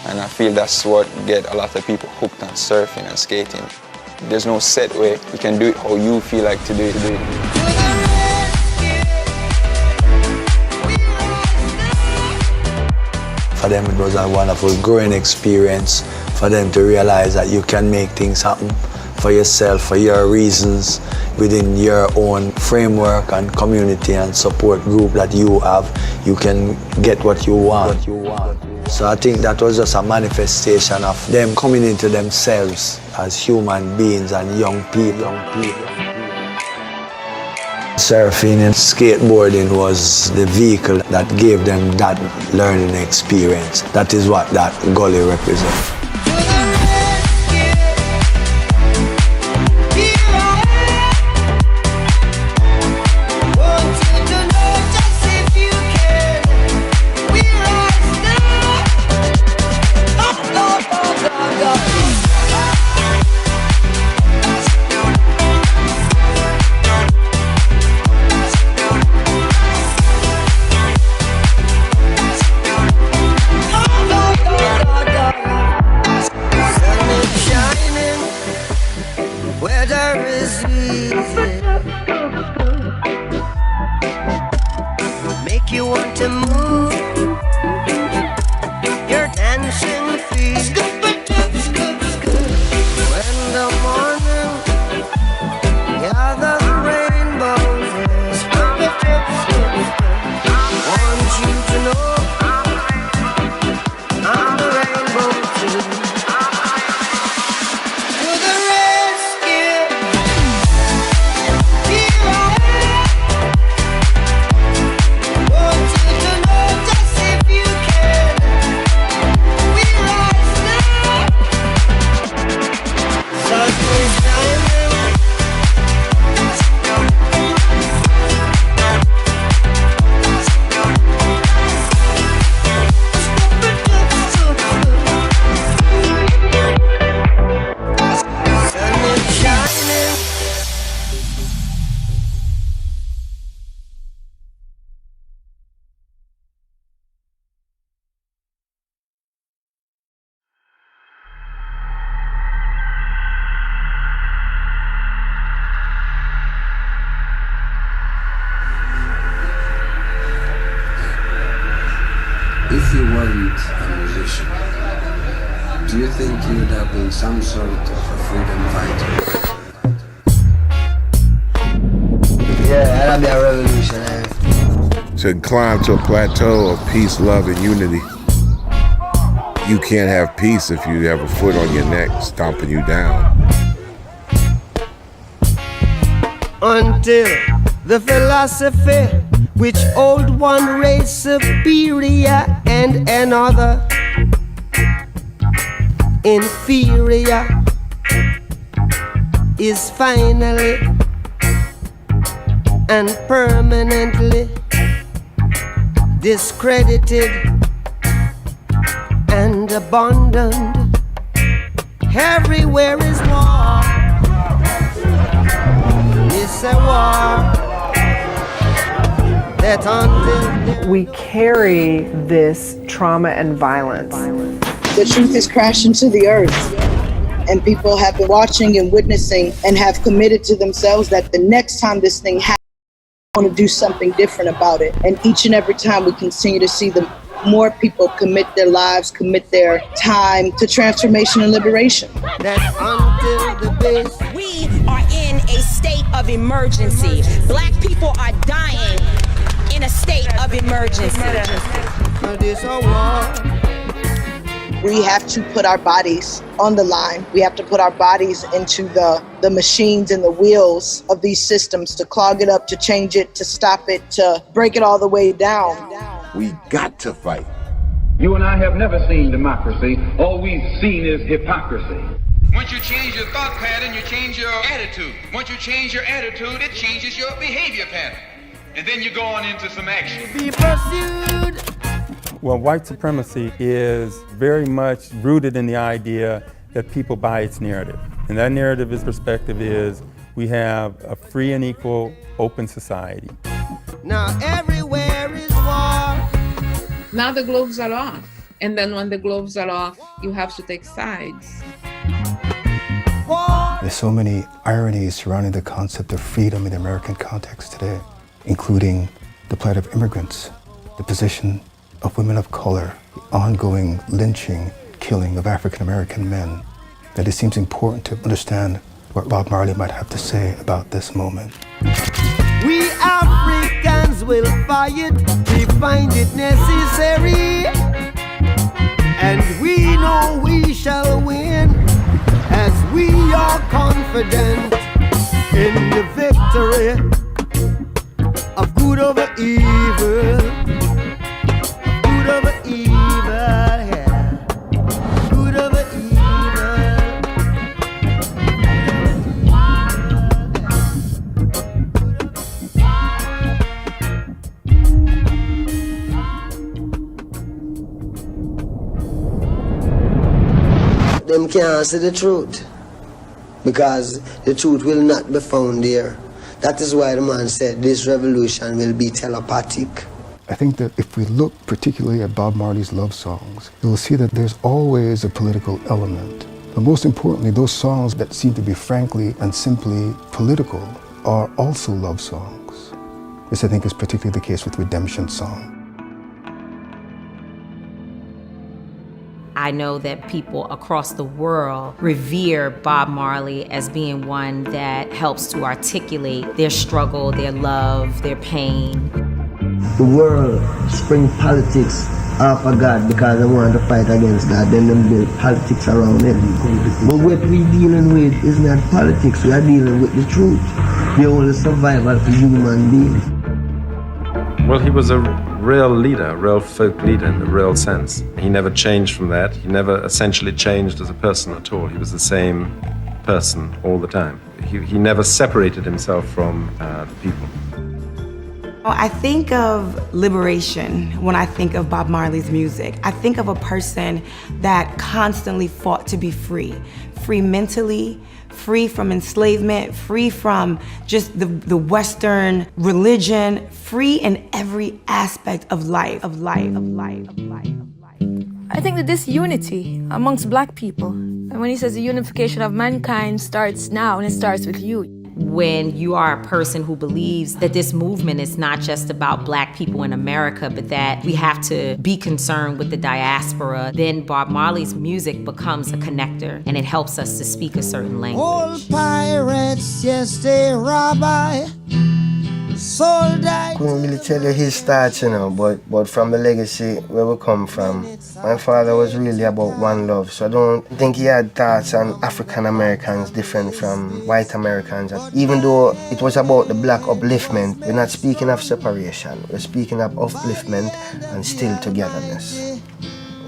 And I feel that's what get a lot of people hooked on surfing and skating. There's no set way. You can do it how you feel like to do it. For them it was a wonderful growing experience for them to realize that you can make things happen for yourself, for your reasons, within your own framework and community and support group that you have. You can get what you want. So I think that was just a manifestation of them coming into themselves as human beings and young people. Surfing and skateboarding was the vehicle that gave them that learning experience. That is what that gully represents. If you weren't a musician, do you think you would have been some sort of a freedom fighter? Yeah, that'd be a revolutionary. To climb to a plateau of peace, love, and unity. You can't have peace if you have a foot on your neck stomping you down. Until the philosophy which old one race superior and another inferior is finally and permanently discredited and abandoned. Everywhere is war. It's a war that until we carry this trauma and violence. The truth has crashed into the earth, and people have been watching and witnessing and have committed to themselves that the next time this thing happens, they want to do something different about it. And each and every time we continue to see them, more people commit their lives, commit their time to transformation and liberation. That until the base. We are in a state of emergency. Black people are dying in a state of emergency. This a war. We have to put our bodies on the line. We have to put our bodies into the machines and the wheels of these systems to clog it up, to change it, to stop it, to break it all the way down. We got to fight. You and I have never seen democracy. All we've seen is hypocrisy. Once you change your thought pattern, you change your attitude. Once you change your attitude, it changes your behavior pattern. And then you go on into some action. Be pursued. Well, white supremacy is very much rooted in the idea that people buy its narrative. And that narrative, its perspective is, we have a free and equal, open society. Now everywhere is war. Now the gloves are off. And then when the gloves are off, you have to take sides. There's so many ironies surrounding the concept of freedom in the American context today, including the plight of immigrants, the position of women of color, the ongoing lynching, killing of African American men, that it seems important to understand what Bob Marley might have to say about this moment. We Africans will fight, we find it necessary, and we know we shall win, as we are confident in the victory of good over evil. Good over evil, yeah. Good over evil. Them can't see the truth, because the truth will not be found there. That is why the man said this revolution will be telepathic. I think that if we look particularly at Bob Marley's love songs, you'll see that there's always a political element. But most importantly, those songs that seem to be frankly and simply political are also love songs. This, I think, is particularly the case with Redemption Song. I know that people across the world revere Bob Marley as being one that helps to articulate their struggle, their love, their pain. The world spring politics off of God because they want to fight against God, then they build politics around him. But what we're dealing with is not politics, we are dealing with the truth, the only survival for human beings. Well, he was a real leader, a real folk leader in the real sense. He never changed from that. He never essentially changed as a person at all. He was the same person all the time. He never separated himself from the people. I think of liberation when I think of Bob Marley's music. I think of a person that constantly fought to be free. Free mentally, free from enslavement, free from just the Western religion, free in every aspect of life, I think that this unity amongst Black people, and when he says the unification of mankind starts now and it starts with you. When you are a person who believes that this movement is not just about Black people in America, but that we have to be concerned with the diaspora, then Bob Marley's music becomes a connector and it helps us to speak a certain language. All pirates, yes, they rob I. soul died. Couldn't really tell you his thoughts, you know, but from the legacy where we come from, my father was really about one love, so I don't think he had thoughts on African Americans different from white Americans. Even though it was about the black upliftment, we're not speaking of separation, we're speaking of upliftment and still togetherness.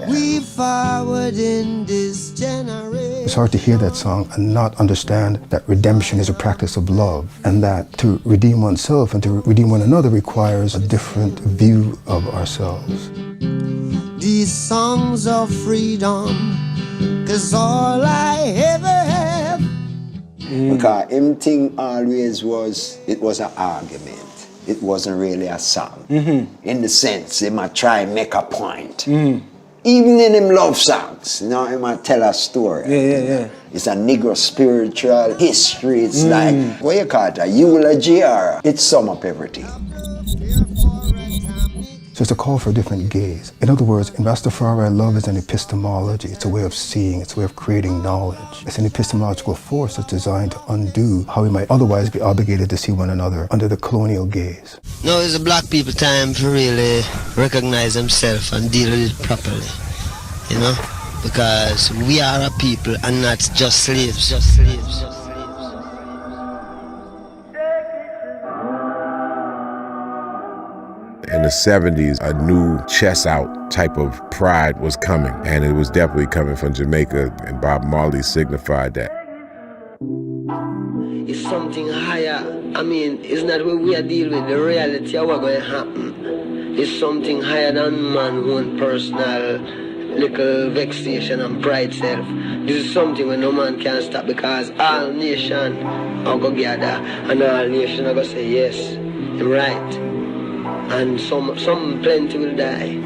We forward in this generation. It's hard to hear that song and not understand that redemption is a practice of love, and that to redeem oneself and to redeem one another requires a different view of ourselves. These songs of freedom, 'cause all I ever have. Because everything always it was an argument. It wasn't really a song. In the sense, they might try and make a point. Even in them love songs, you know, he might tell a story. Yeah. It's a Negro spiritual history. It's like, what you call it, a eulogy, or it sum up everything. So it's a call for a different gaze. In other words, in Rastafari, love is an epistemology. It's a way of seeing, it's a way of creating knowledge. It's an epistemological force that's designed to undo how we might otherwise be obligated to see one another under the colonial gaze. Now is the black people time to really recognize themselves and deal with it properly, you know? Because we are a people and not just slaves, In the 70s, a new chest out type of pride was coming, and it was definitely coming from Jamaica, and Bob Marley signified that. It's something higher. I mean, it's not what we are dealing with, the reality of what's going to happen. It's something higher than man's own personal little vexation and pride self. This is something where no man can stop, because all nation are going to gather and all nation are going to say, yes, I'm right. And some plenty will die,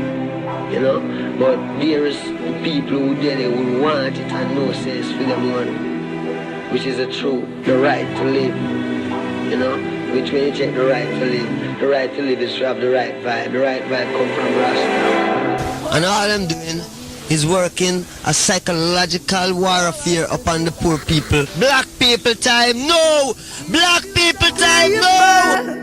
you know. But there is people who did it, who want it and know says for them one, which is the truth, the right to live, you know. Which when you check the right to live is to have the right vibe. The right vibe come from Rasta. And all I'm doing is working a psychological warfare upon the poor people. Black people time, no! Black people time, no!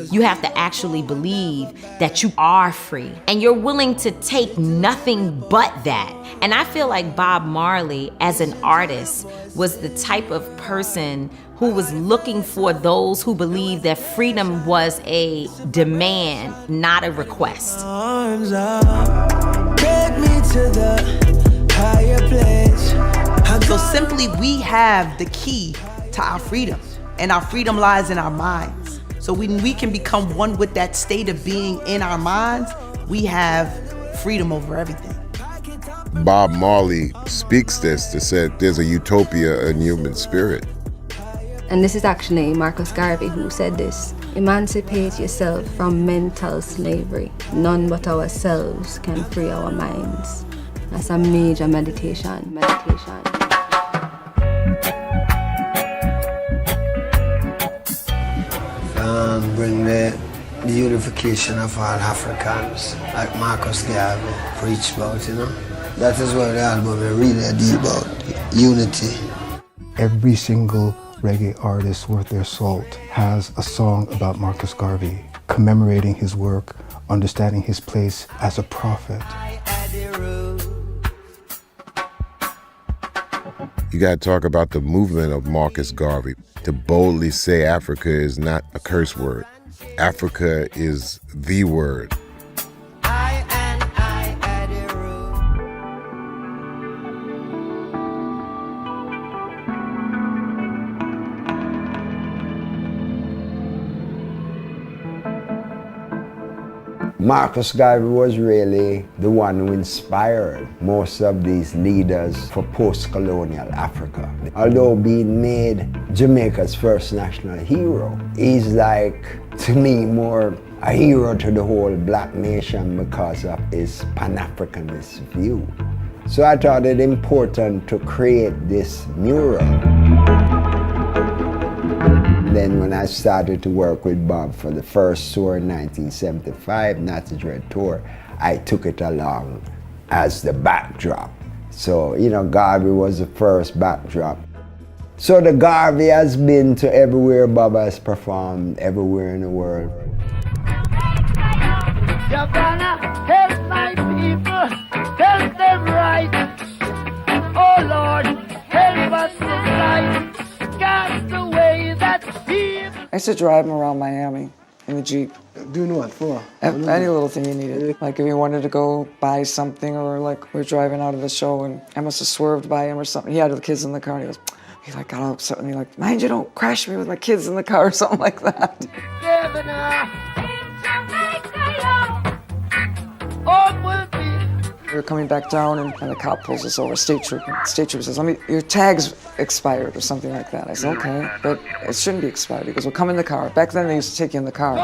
You have to actually believe that you are free, and you're willing to take nothing but that. And I feel like Bob Marley, as an artist, was the type of person who was looking for those who believed that freedom was a demand, not a request. Arms up, take me to the higher place. So simply, we have the key to our freedom, and our freedom lies in our minds. So when we can become one with that state of being in our minds, we have freedom over everything. Bob Marley speaks this to say there's a utopia in human spirit. And this is actually Marcus Garvey who said this. Emancipate yourself from mental slavery. None but ourselves can free our minds. That's a major meditation. Bring the unification of all Africans, like Marcus Garvey preached about, you know. That is what the album is really deal about, unity. Every single reggae artist worth their salt has a song about Marcus Garvey, commemorating his work, understanding his place as a prophet. You got to talk about the movement of Marcus Garvey. To boldly say Africa is not a curse word. Africa is the word. Marcus Garvey was really the one who inspired most of these leaders for post-colonial Africa. Although being made Jamaica's first national hero, he's like, to me, more a hero to the whole black nation because of his Pan-Africanist view. So I thought it important to create this mural. Then when I started to work with Bob for the first tour in 1975, Natty Dread Tour, I took it along as the backdrop. So, you know, Garvey was the first backdrop. So the Garvey has been to everywhere Bob has performed, everywhere in the world. You're gonna help my people, help them right. Oh Lord, help us tonight. Cast away that fear. I used to drive him around Miami in the Jeep. Doing what for? Any little thing you needed. Like if you wanted to go buy something, or like we're driving out of the show and I must have swerved by him or something. He had the kids in the car and he like got all upset and he like, mind you don't crash me with my kids in the car or something like that. We were coming back down and the cop pulls us over, state trooper. State trooper says, your tag's expired or something like that. I said, okay, but it shouldn't be expired. He goes, well, come in the car. Back then they used to take you in the car.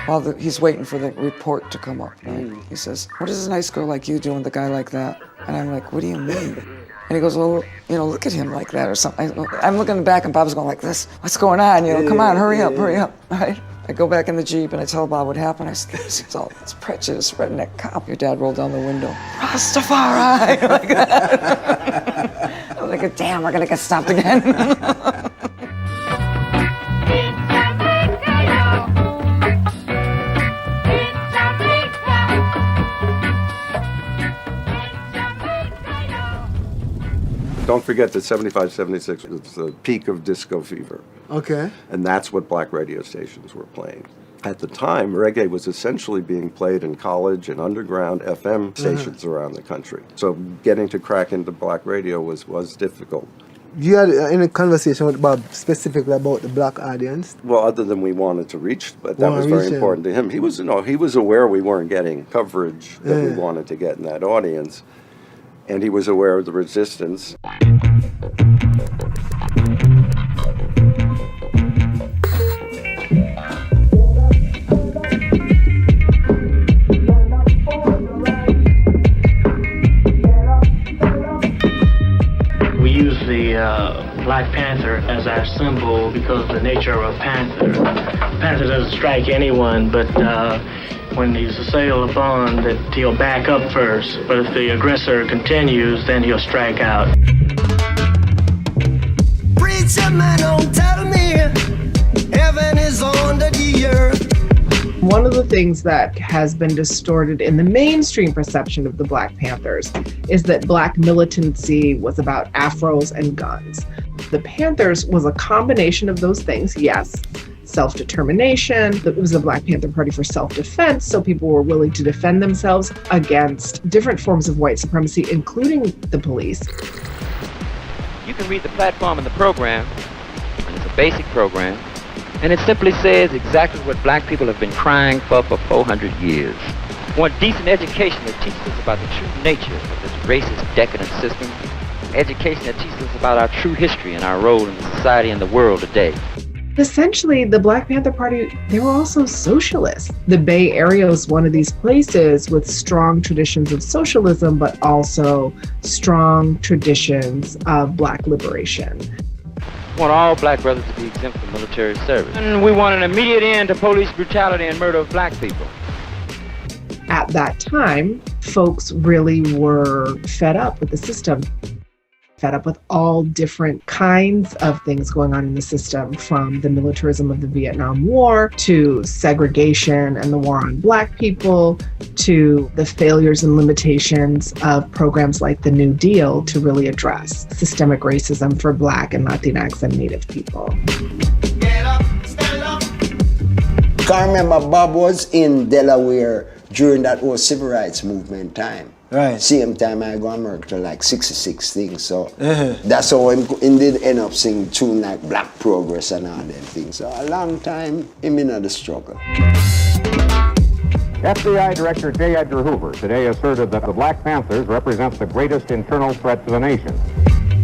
While he's waiting for the report to come up, right? He says, what does a nice girl like you do with a guy like that? And I'm like, what do you mean? And he goes, well, look at him like that or something. I'm looking in the back and Bob's going like this. What's going on? Come on, hurry up. Right? I go back in the Jeep and I tell Bob what happened. I said, it's all this prejudice, redneck cop. Your dad rolled down the window. Rastafari! Like that. I was like, damn, we're going to get stopped again. Don't forget that 75, 76 was the peak of disco fever. Okay. And that's what black radio stations were playing. At the time, reggae was essentially being played in college and underground FM stations around the country. So getting to crack into black radio was difficult. You had any conversation with Bob specifically about the black audience? Well, other than we wanted to reach, but that was very important to him. He was aware we weren't getting coverage that we wanted to get in that audience. And he was aware of the resistance. We use the Black Panther as our symbol because of the nature of a panther. A panther doesn't strike anyone, but when he's assailed upon, that he'll back up first, but if the aggressor continues, then he'll strike out. Preacher man, don't tell me heaven is under the earth. One of the things that has been distorted in the mainstream perception of the Black Panthers is that Black militancy was about afros and guns. The Panthers was a combination of those things, yes. Self-determination. It was a Black Panther Party for self-defense, so people were willing to defend themselves against different forms of white supremacy, including the police. You can read the platform in the program, and it's a basic program, and it simply says exactly what black people have been crying for 400 years. We want decent education that teaches us about the true nature of this racist, decadent system, education that teaches us about our true history and our role in the society and the world today. Essentially, the Black Panther Party, they were also socialists. The Bay Area was one of these places with strong traditions of socialism, but also strong traditions of Black liberation. We want all black brothers to be exempt from military service. And we want an immediate end to police brutality and murder of black people. At that time, folks really were fed up with the system. Fed up with all different kinds of things going on in the system, from the militarism of the Vietnam War to segregation and the war on black people to the failures and limitations of programs like the New Deal to really address systemic racism for Black and Latinx and Native people. Get up, stand up. I remember Bob was in Delaware during that whole civil rights movement time. Right. Same time I go and work to like 66 things, so that's how I did end up singing tune like Black Progress and all them things. So a long time, I'm in the struggle. FBI Director J. Edgar Hoover today asserted that the Black Panthers represent the greatest internal threat to the nation.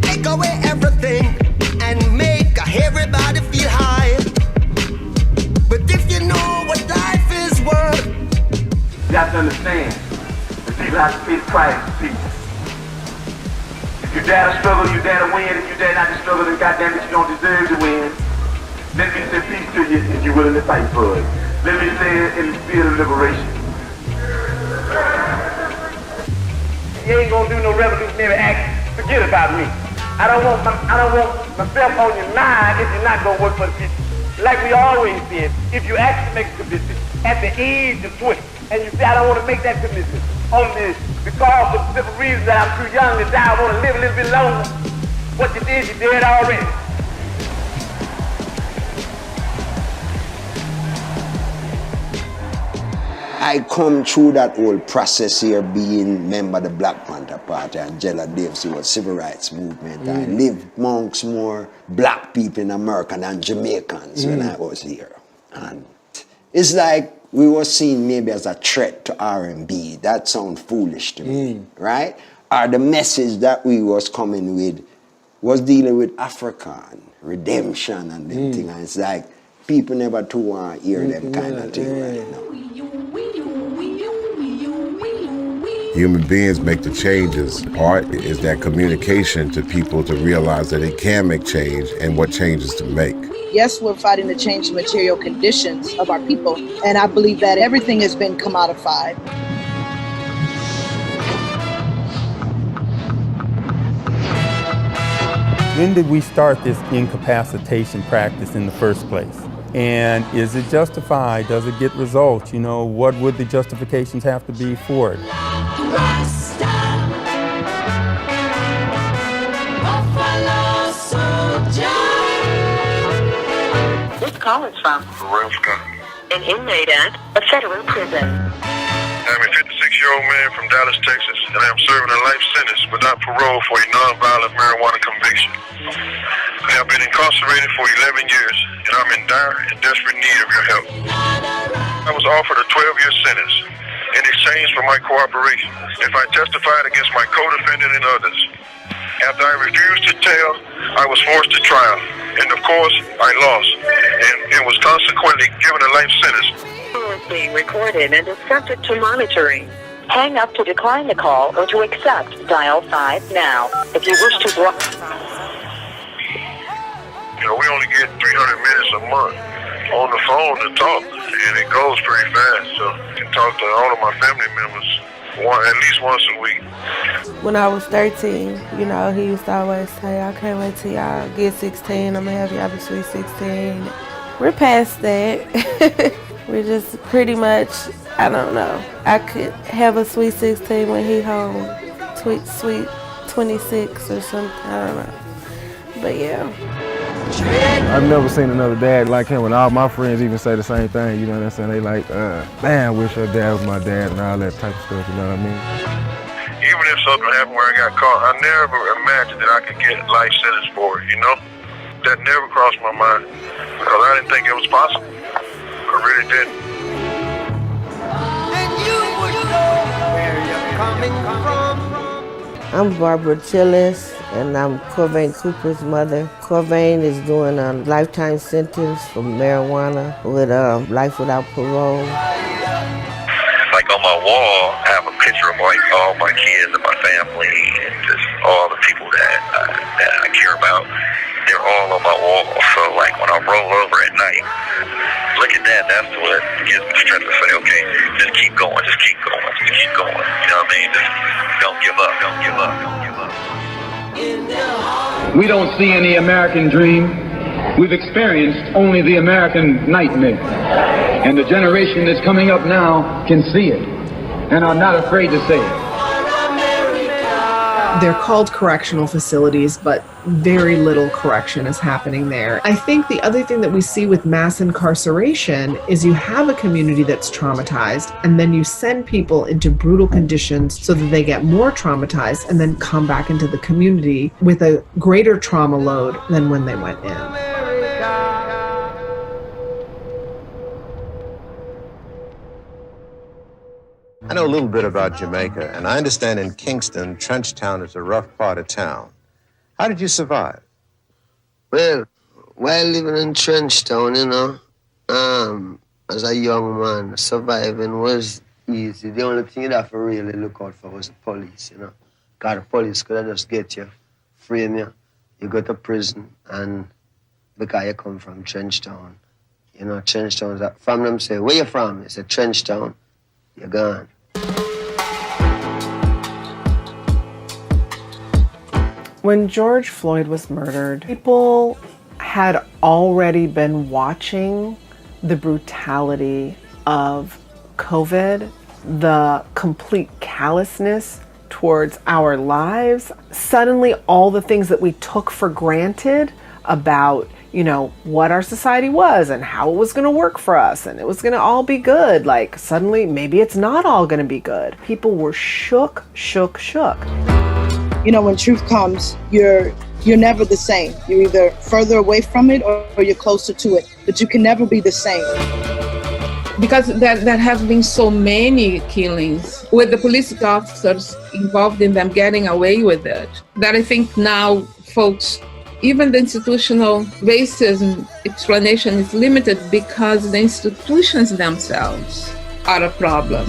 Take away everything and make everybody feel high. But if you know what life is worth, You have to understand, that people have to pay the price for people. If you dare to struggle, you dare to win. If you dare not to struggle, then goddamn it, you don't deserve to win. Let me say peace to you if you're willing to fight for it. Let me say it in the spirit of liberation. You ain't gonna do no revolutionary act. Forget about me. I don't want myself on your mind if you're not gonna work for the people. Like we always said, if you actually make a commitment at the age of 20, and you say, I don't want to make that commitment only because of the simple reason that I'm too young to die, I want to live a little bit longer. What you did already. I come through that whole process here being member of the Black Panther Party, Angela Davis was civil rights movement. I lived amongst more black people in America than Jamaicans when I was here. And it's like we were seen maybe as a threat to R&B. That sounds foolish to me, right? Or the message that we was coming with was dealing with Africa and redemption and them things. And it's like people never too want to hear them kind of thing right now. Human beings make the changes. Art is that communication to people to realize that it can make change and what changes to make. Yes, we're fighting to change the material conditions of our people, and I believe that everything has been commodified. When did we start this incapacitation practice in the first place? And is it justified? Does it get results? You know, what would the justifications have to be for it? This call is from an inmate at a federal prison. I'm a 56-year-old man from Dallas, Texas, and I'm serving a life sentence without parole for a nonviolent marijuana conviction. I have been incarcerated for 11 years, and I'm in dire and desperate need of your help. I was offered a 12-year sentence in exchange for my cooperation if I testified against my co-defendant and others. After I refused to tell, I was forced to trial, and of course, I lost, and was consequently given a life sentence. Call is being recorded and is subject to monitoring. Hang up to decline the call or to accept. Dial 5 now. If you wish to block... You know, we only get 300 minutes a month on the phone to talk, and it goes pretty fast, so I can talk to all of my family members at least once a week. When I was 13, you know, he used to always say, I can't wait till y'all get 16, I'm gonna have y'all be sweet 16. We're past that. We're just pretty much, I don't know. I could have a sweet 16 when he home, sweet 26 or something, I don't know. But yeah. I've never seen another dad like him, and all my friends even say the same thing, you know what I'm saying? They like, man, I wish your dad was my dad and all that type of stuff, you know what I mean? Even if something happened where I got caught, I never imagined that I could get life sentence for it, you know? That never crossed my mind, because I didn't think it was possible. I really didn't. And you would know where you're coming from. I'm Barbara Tillis, and I'm Corvain Cooper's mother. Corvain is doing a lifetime sentence for marijuana with life without parole. Like on my wall, I have a picture of like all my kids and my family and just all the people that I care about. They're all on my wall. So like when I roll over at night, look at that. That's what gives me the strength to say, okay, just keep going, just keep going, just keep going. You know what I mean? Just don't give up, don't give up, don't give up. We don't see any American dream. We've experienced only the American nightmare. And the generation that's coming up now can see it and are not afraid to say it. They're called correctional facilities, but very little correction is happening there. I think the other thing that we see with mass incarceration is you have a community that's traumatized, and then you send people into brutal conditions so that they get more traumatized and then come back into the community with a greater trauma load than when they went in. I know a little bit about Jamaica, and I understand in Kingston, Trenchtown is a rough part of town. How did you survive? Well, while living in Trenchtown, you know, as a young man, surviving was easy. The only thing you'd have to really look out for was the police, you know. Because the police could just get you, frame you, you go to prison, and because you come from Trenchtown. You know, Trenchtown, from them say, where you from? They say, Trenchtown. You're gone. When George Floyd was murdered, people had already been watching the brutality of COVID, the complete callousness towards our lives. Suddenly, all the things that we took for granted about, you know, what our society was and how it was going to work for us and it was going to all be good. Like, suddenly, maybe it's not all going to be good. People were shook. You know, when truth comes, you're never the same. You're either further away from it or you're closer to it, but you can never be the same. Because there have been so many killings with the police officers involved in them getting away with it, that I think now folks, even the institutional racism explanation is limited because the institutions themselves are a problem.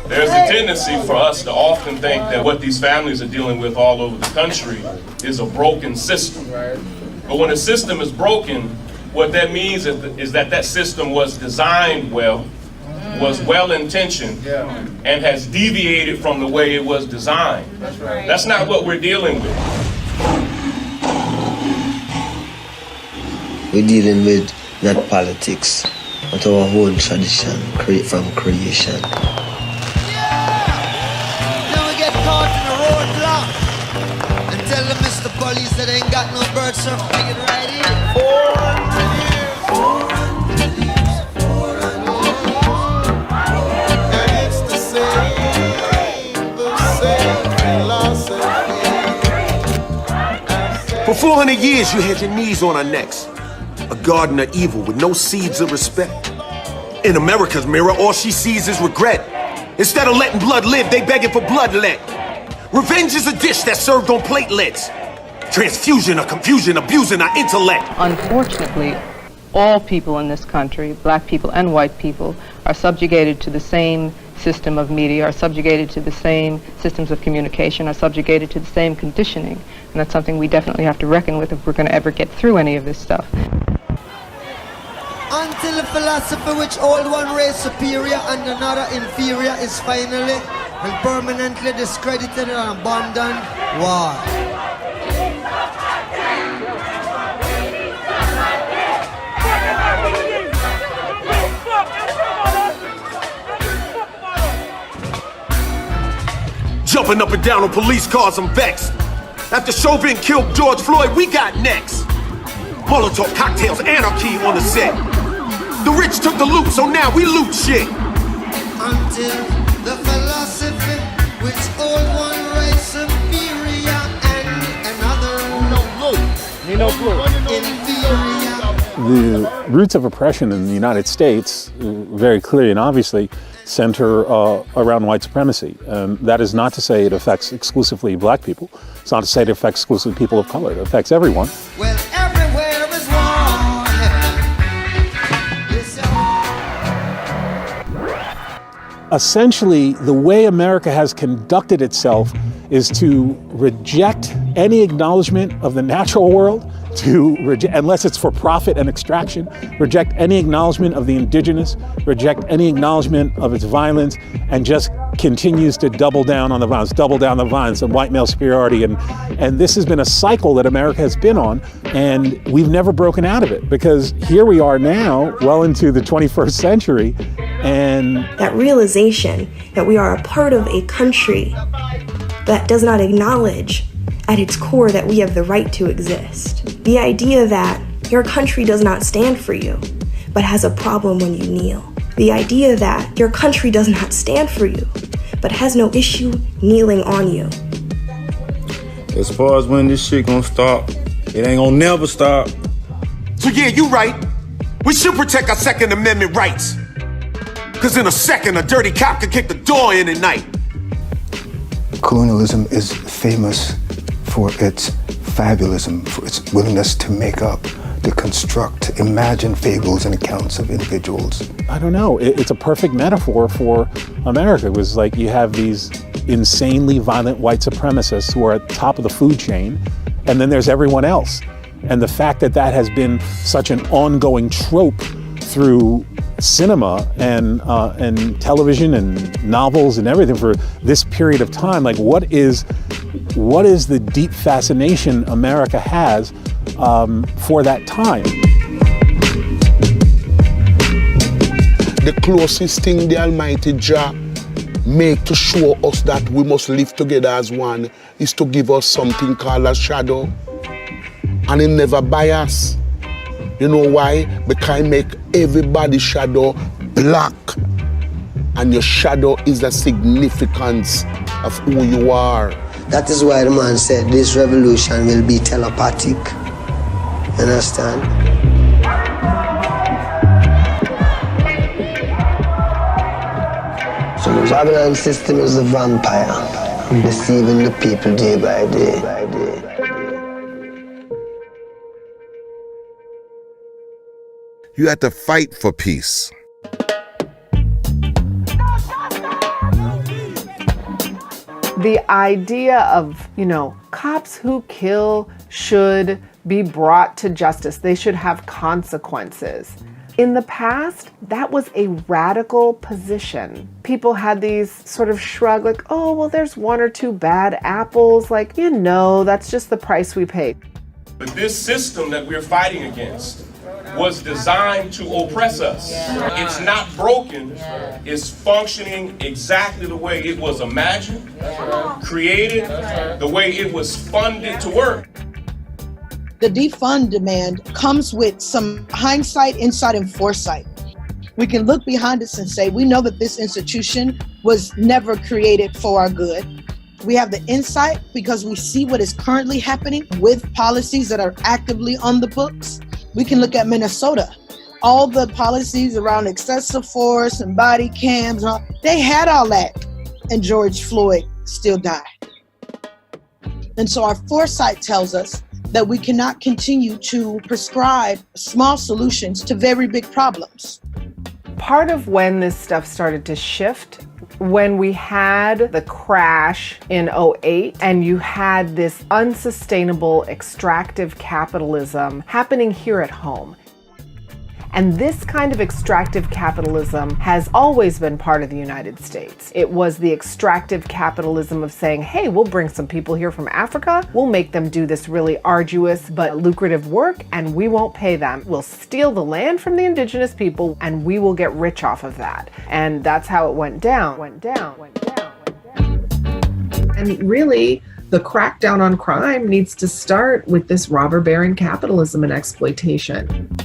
There's a tendency for us to often think that what these families are dealing with all over the country is a broken system. But when a system is broken, what that means is that system was designed well, was well-intentioned, and has deviated from the way it was designed. That's not what we're dealing with. We're dealing with not politics, but our own tradition, from creation. Tell the Mr. Police that ain't got no bird certificate right here. 400 years. And it's the same For 400 years you had your knees on our necks. A garden of evil with no seeds of respect. In America's mirror, all she sees is regret. Instead of letting blood live, they begging for bloodlet. Revenge is a dish that's served on platelets. Transfusion of confusion, abusing our intellect. Unfortunately, all people in this country, black people and white people, are subjugated to the same system of media, are subjugated to the same systems of communication, are subjugated to the same conditioning. And that's something we definitely have to reckon with if we're going to ever get through any of this stuff. Until the philosophy which hold one race superior and another inferior is finally and permanently discredited and abandoned. Why? Jumping up and down on police cars, I'm vexed. After Chauvin killed George Floyd, we got next. Molotov cocktails, anarchy on the set. The rich took the loot, so now we loot shit. Until the philosophy which hold one race superior and another inferior. The roots of oppression in the United States, very clearly and obviously, center around white supremacy. That is not to say it affects exclusively black people. It's not to say it affects exclusively people of color. It affects everyone. Well, everywhere is war. Essentially, the way America has conducted itself is to reject any acknowledgement of the natural world, unless it's for profit and extraction, reject any acknowledgement of the indigenous, reject any acknowledgement of its violence, and just continues to double down on the violence and white male superiority. And this has been a cycle that America has been on, and we've never broken out of it, because here we are now, well into the 21st century, and that realization that we are a part of a country that does not acknowledge at its core that we have the right to exist. The idea that your country does not stand for you, but has a problem when you kneel. The idea that your country does not stand for you, but has no issue kneeling on you. As far as when this shit gonna stop, it ain't gonna never stop. So yeah, you right. We should protect our Second Amendment rights. Cause in a second, a dirty cop can kick the door in at night. Colonialism is famous for its fabulism, for its willingness to make up, deconstruct, imagine fables and accounts of individuals? I don't know. It's a perfect metaphor for America. It was like you have these insanely violent white supremacists who are at the top of the food chain, and then there's everyone else. And the fact that that has been such an ongoing trope through cinema and television and novels and everything for this period of time, like what is the deep fascination America has for that time? The closest thing the Almighty Jah make to show us that we must live together as one is to give us something called a shadow. And it never bias. You know why? Because it make everybody's shadow black. And your shadow is the significance of who you are. That is why the man said this revolution will be telepathic. You understand? So the Babylon system is a vampire, deceiving the people day by day. You had to fight for peace. The idea of, cops who kill should be brought to justice. They should have consequences. In the past, that was a radical position. People had these sort of shrug, like, oh, well, there's one or two bad apples. Like, that's just the price we pay. But this system that we're fighting against was designed to oppress us. It's not broken. It's functioning exactly the way it was imagined, created, the way it was funded to work. The defund demand comes with some hindsight, insight, and foresight. We can look behind us and say, we know that this institution was never created for our good. We have the insight because we see what is currently happening with policies that are actively on the books. We can look at Minnesota. All the policies around excessive force and body cams, they had all that, and George Floyd still died. And so our foresight tells us that we cannot continue to prescribe small solutions to very big problems. Part of when this stuff started to shift, when we had the crash in 2008 and you had this unsustainable extractive capitalism happening here at home. And this kind of extractive capitalism has always been part of the United States. It was the extractive capitalism of saying, hey, we'll bring some people here from Africa, we'll make them do this really arduous but lucrative work, and we won't pay them. We'll steal the land from the indigenous people, and we will get rich off of that. And that's how it went down. And really, the crackdown on crime needs to start with this robber baron capitalism and exploitation.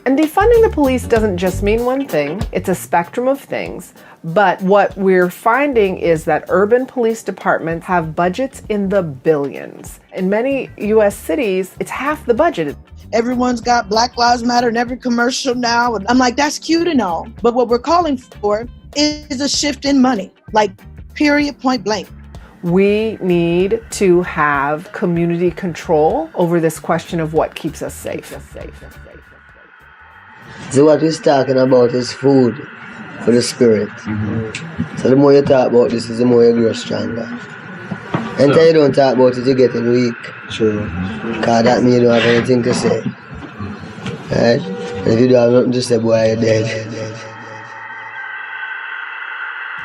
And defunding the police doesn't just mean one thing, it's a spectrum of things. But what we're finding is that urban police departments have budgets in the billions. In many US cities, it's half the budget. Everyone's got Black Lives Matter in every commercial now. And I'm like, that's cute and all. But what we're calling for is a shift in money, like period, point blank. We need to have community control over this question of what keeps us safe. So what we're talking about is food for the spirit. Mm-hmm. So the more you talk about this, the more you grow stronger. Until you don't talk about it, you're getting weak. True. Because that means you don't have anything to say. Right? And if you don't have nothing to say, boy, you're dead.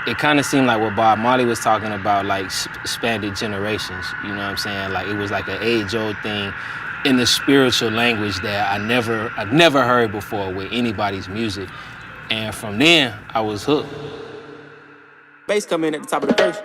It kind of seemed like what Bob Marley was talking about, like expanded generations. You know what I'm saying? Like it was like an age-old thing in the spiritual language that I've never heard before with anybody's music. And from then, I was hooked. Bass come in at the top of the verse.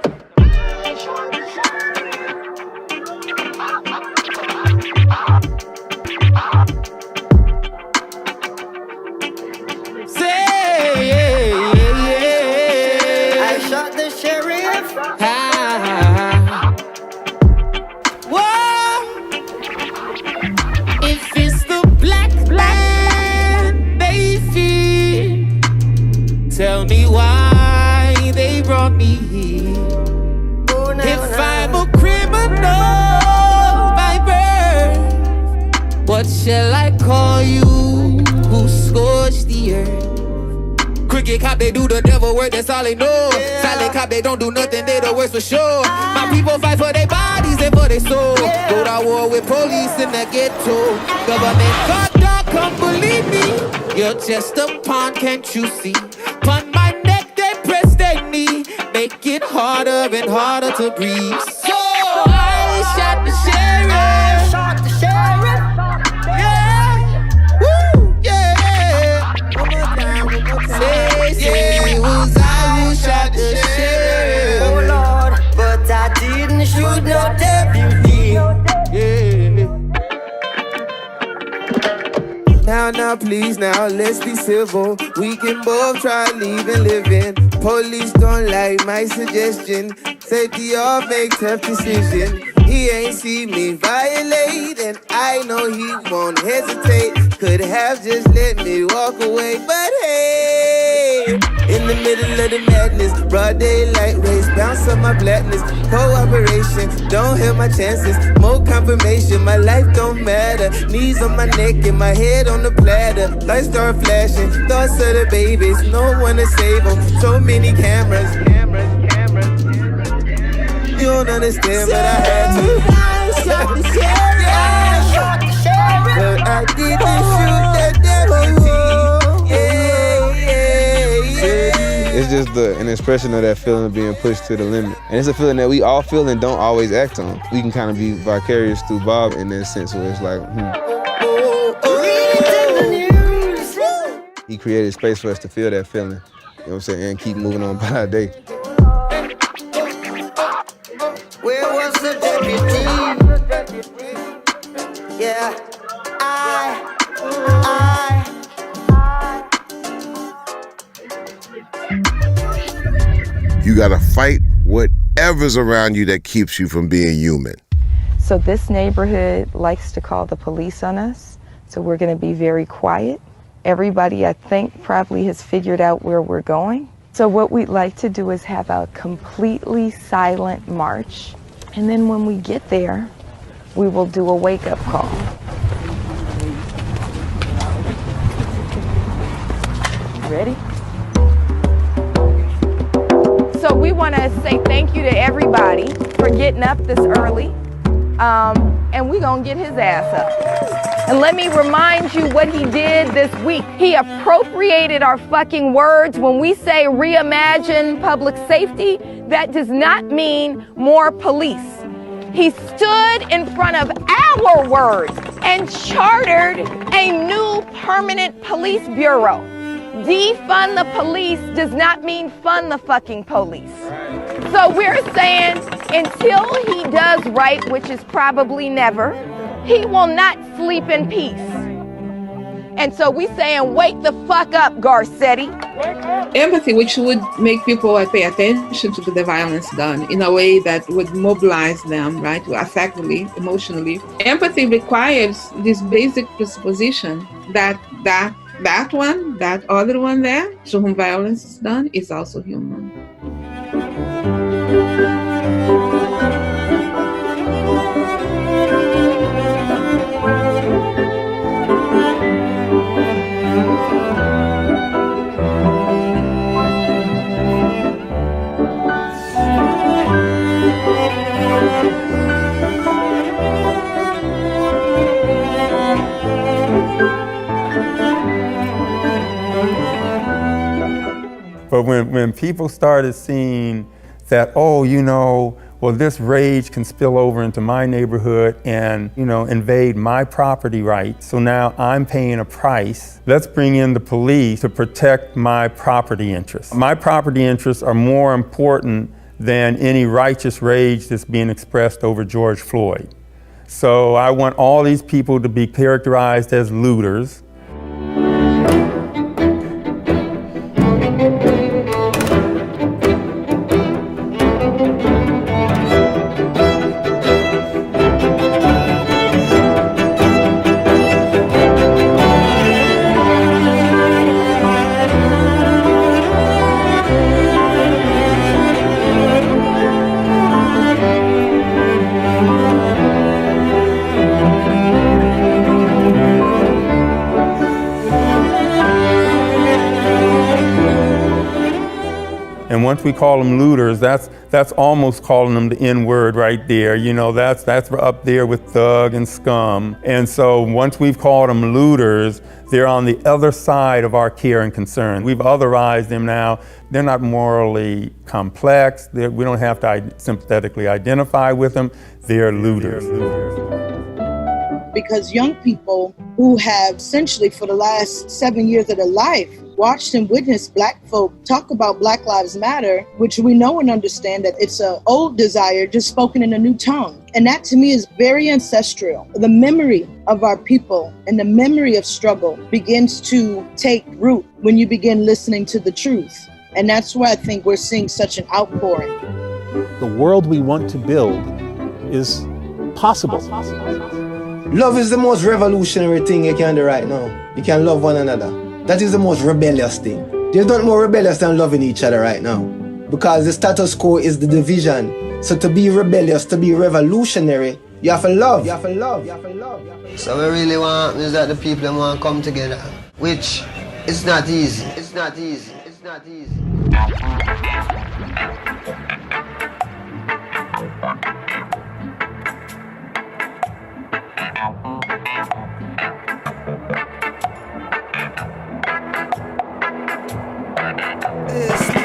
I shot the sheriff. If it's the black land they fear, tell me why they brought me here. If I'm a criminal by birth, What shall I call you who scorched the earth? Cricket cop, they do the devil work, that's all they know. Silent cop, they don't do nothing, they the worst for sure. My people fight for their bodies and for their soul. Go to war with police in the ghetto. Government God, dog, come believe me. You're just a pawn, can't you see? Pon my neck, they press their knee. Make it harder and harder to breathe. So I shot the sheriff. Shot the sheriff. Yeah. Woo. Yeah. One more time. Say, it was I who shot the sheriff. Oh Lord, but I didn't shoot no deputy. Yeah. Now, please, now, let's be civil. We can both try leaving living. Police don't like my suggestion. Safety all make tough decisions. He ain't see me violate, and I know he won't hesitate. Could have just let me walk away, but hey, in the middle of the madness, broad daylight rays, bounce on my blackness. Cooperation, don't hurt my chances. More confirmation, my life don't matter. Knees on my neck and my head on the platter. Lights start flashing, thoughts of the babies, no one to save them. So many cameras. You don't understand, but I had to. I shot the sheriff. I shot the sheriff. But I didn't shoot that deputy. Yeah. It's just an expression of that feeling of being pushed to the limit. And it's a feeling that we all feel and don't always act on. We can kind of be vicarious through Bob in that sense where it's like, He created space for us to feel that feeling. You know what I'm saying? And keep moving on by our day. Where was the deputy? Yeah, You gotta fight whatever's around you that keeps you from being human. So this neighborhood likes to call the police on us, so we're going to be very quiet. Everybody, I think, probably has figured out where we're going. So what we'd like to do is have a completely silent march, and then when we get there, we will do a wake-up call. Ready? So we want to say thank you to everybody for getting up this early, and we're going to get his ass up. And let me remind you what he did this week. He appropriated our fucking words. When we say reimagine public safety, that does not mean more police. He stood in front of our words and chartered a new permanent police bureau. Defund the police does not mean fund the fucking police. So we're saying until he does right, which is probably never, he will not sleep in peace. And so we saying, wake the fuck up, Garcetti. Empathy, which would make people pay attention to the violence done in a way that would mobilize them, right, affectively, emotionally. Empathy requires this basic presupposition that other one there, to whom violence is done, is also human. But when people started seeing that, oh, well, this rage can spill over into my neighborhood and, invade my property rights. So now I'm paying a price. Let's bring in the police to protect my property interests. My property interests are more important than any righteous rage that's being expressed over George Floyd. So I want all these people to be characterized as looters. And once we call them looters, that's almost calling them the N-word right there. You know, that's up there with thug and scum. And so once we've called them looters, they're on the other side of our care and concern. We've otherized them now. They're not morally complex. We don't have to sympathetically identify with them. They're looters. Because young people who have essentially for the last 7 years of their life watched and witnessed Black folk talk about Black Lives Matter, which we know and understand that it's an old desire just spoken in a new tongue. And that to me is very ancestral. The memory of our people and the memory of struggle begins to take root when you begin listening to the truth. And that's why I think we're seeing such an outpouring. The world we want to build is possible. Love is the most revolutionary thing you can do right now. You can love one another. That is the most rebellious thing. There's nothing more rebellious than loving each other right now. Because the status quo is the division. So to be rebellious, to be revolutionary, you have to love. You have to love. You have to love. You have to love. So what really want is that the people want to come together. Which, it's not easy. It's not easy. It's not easy. It's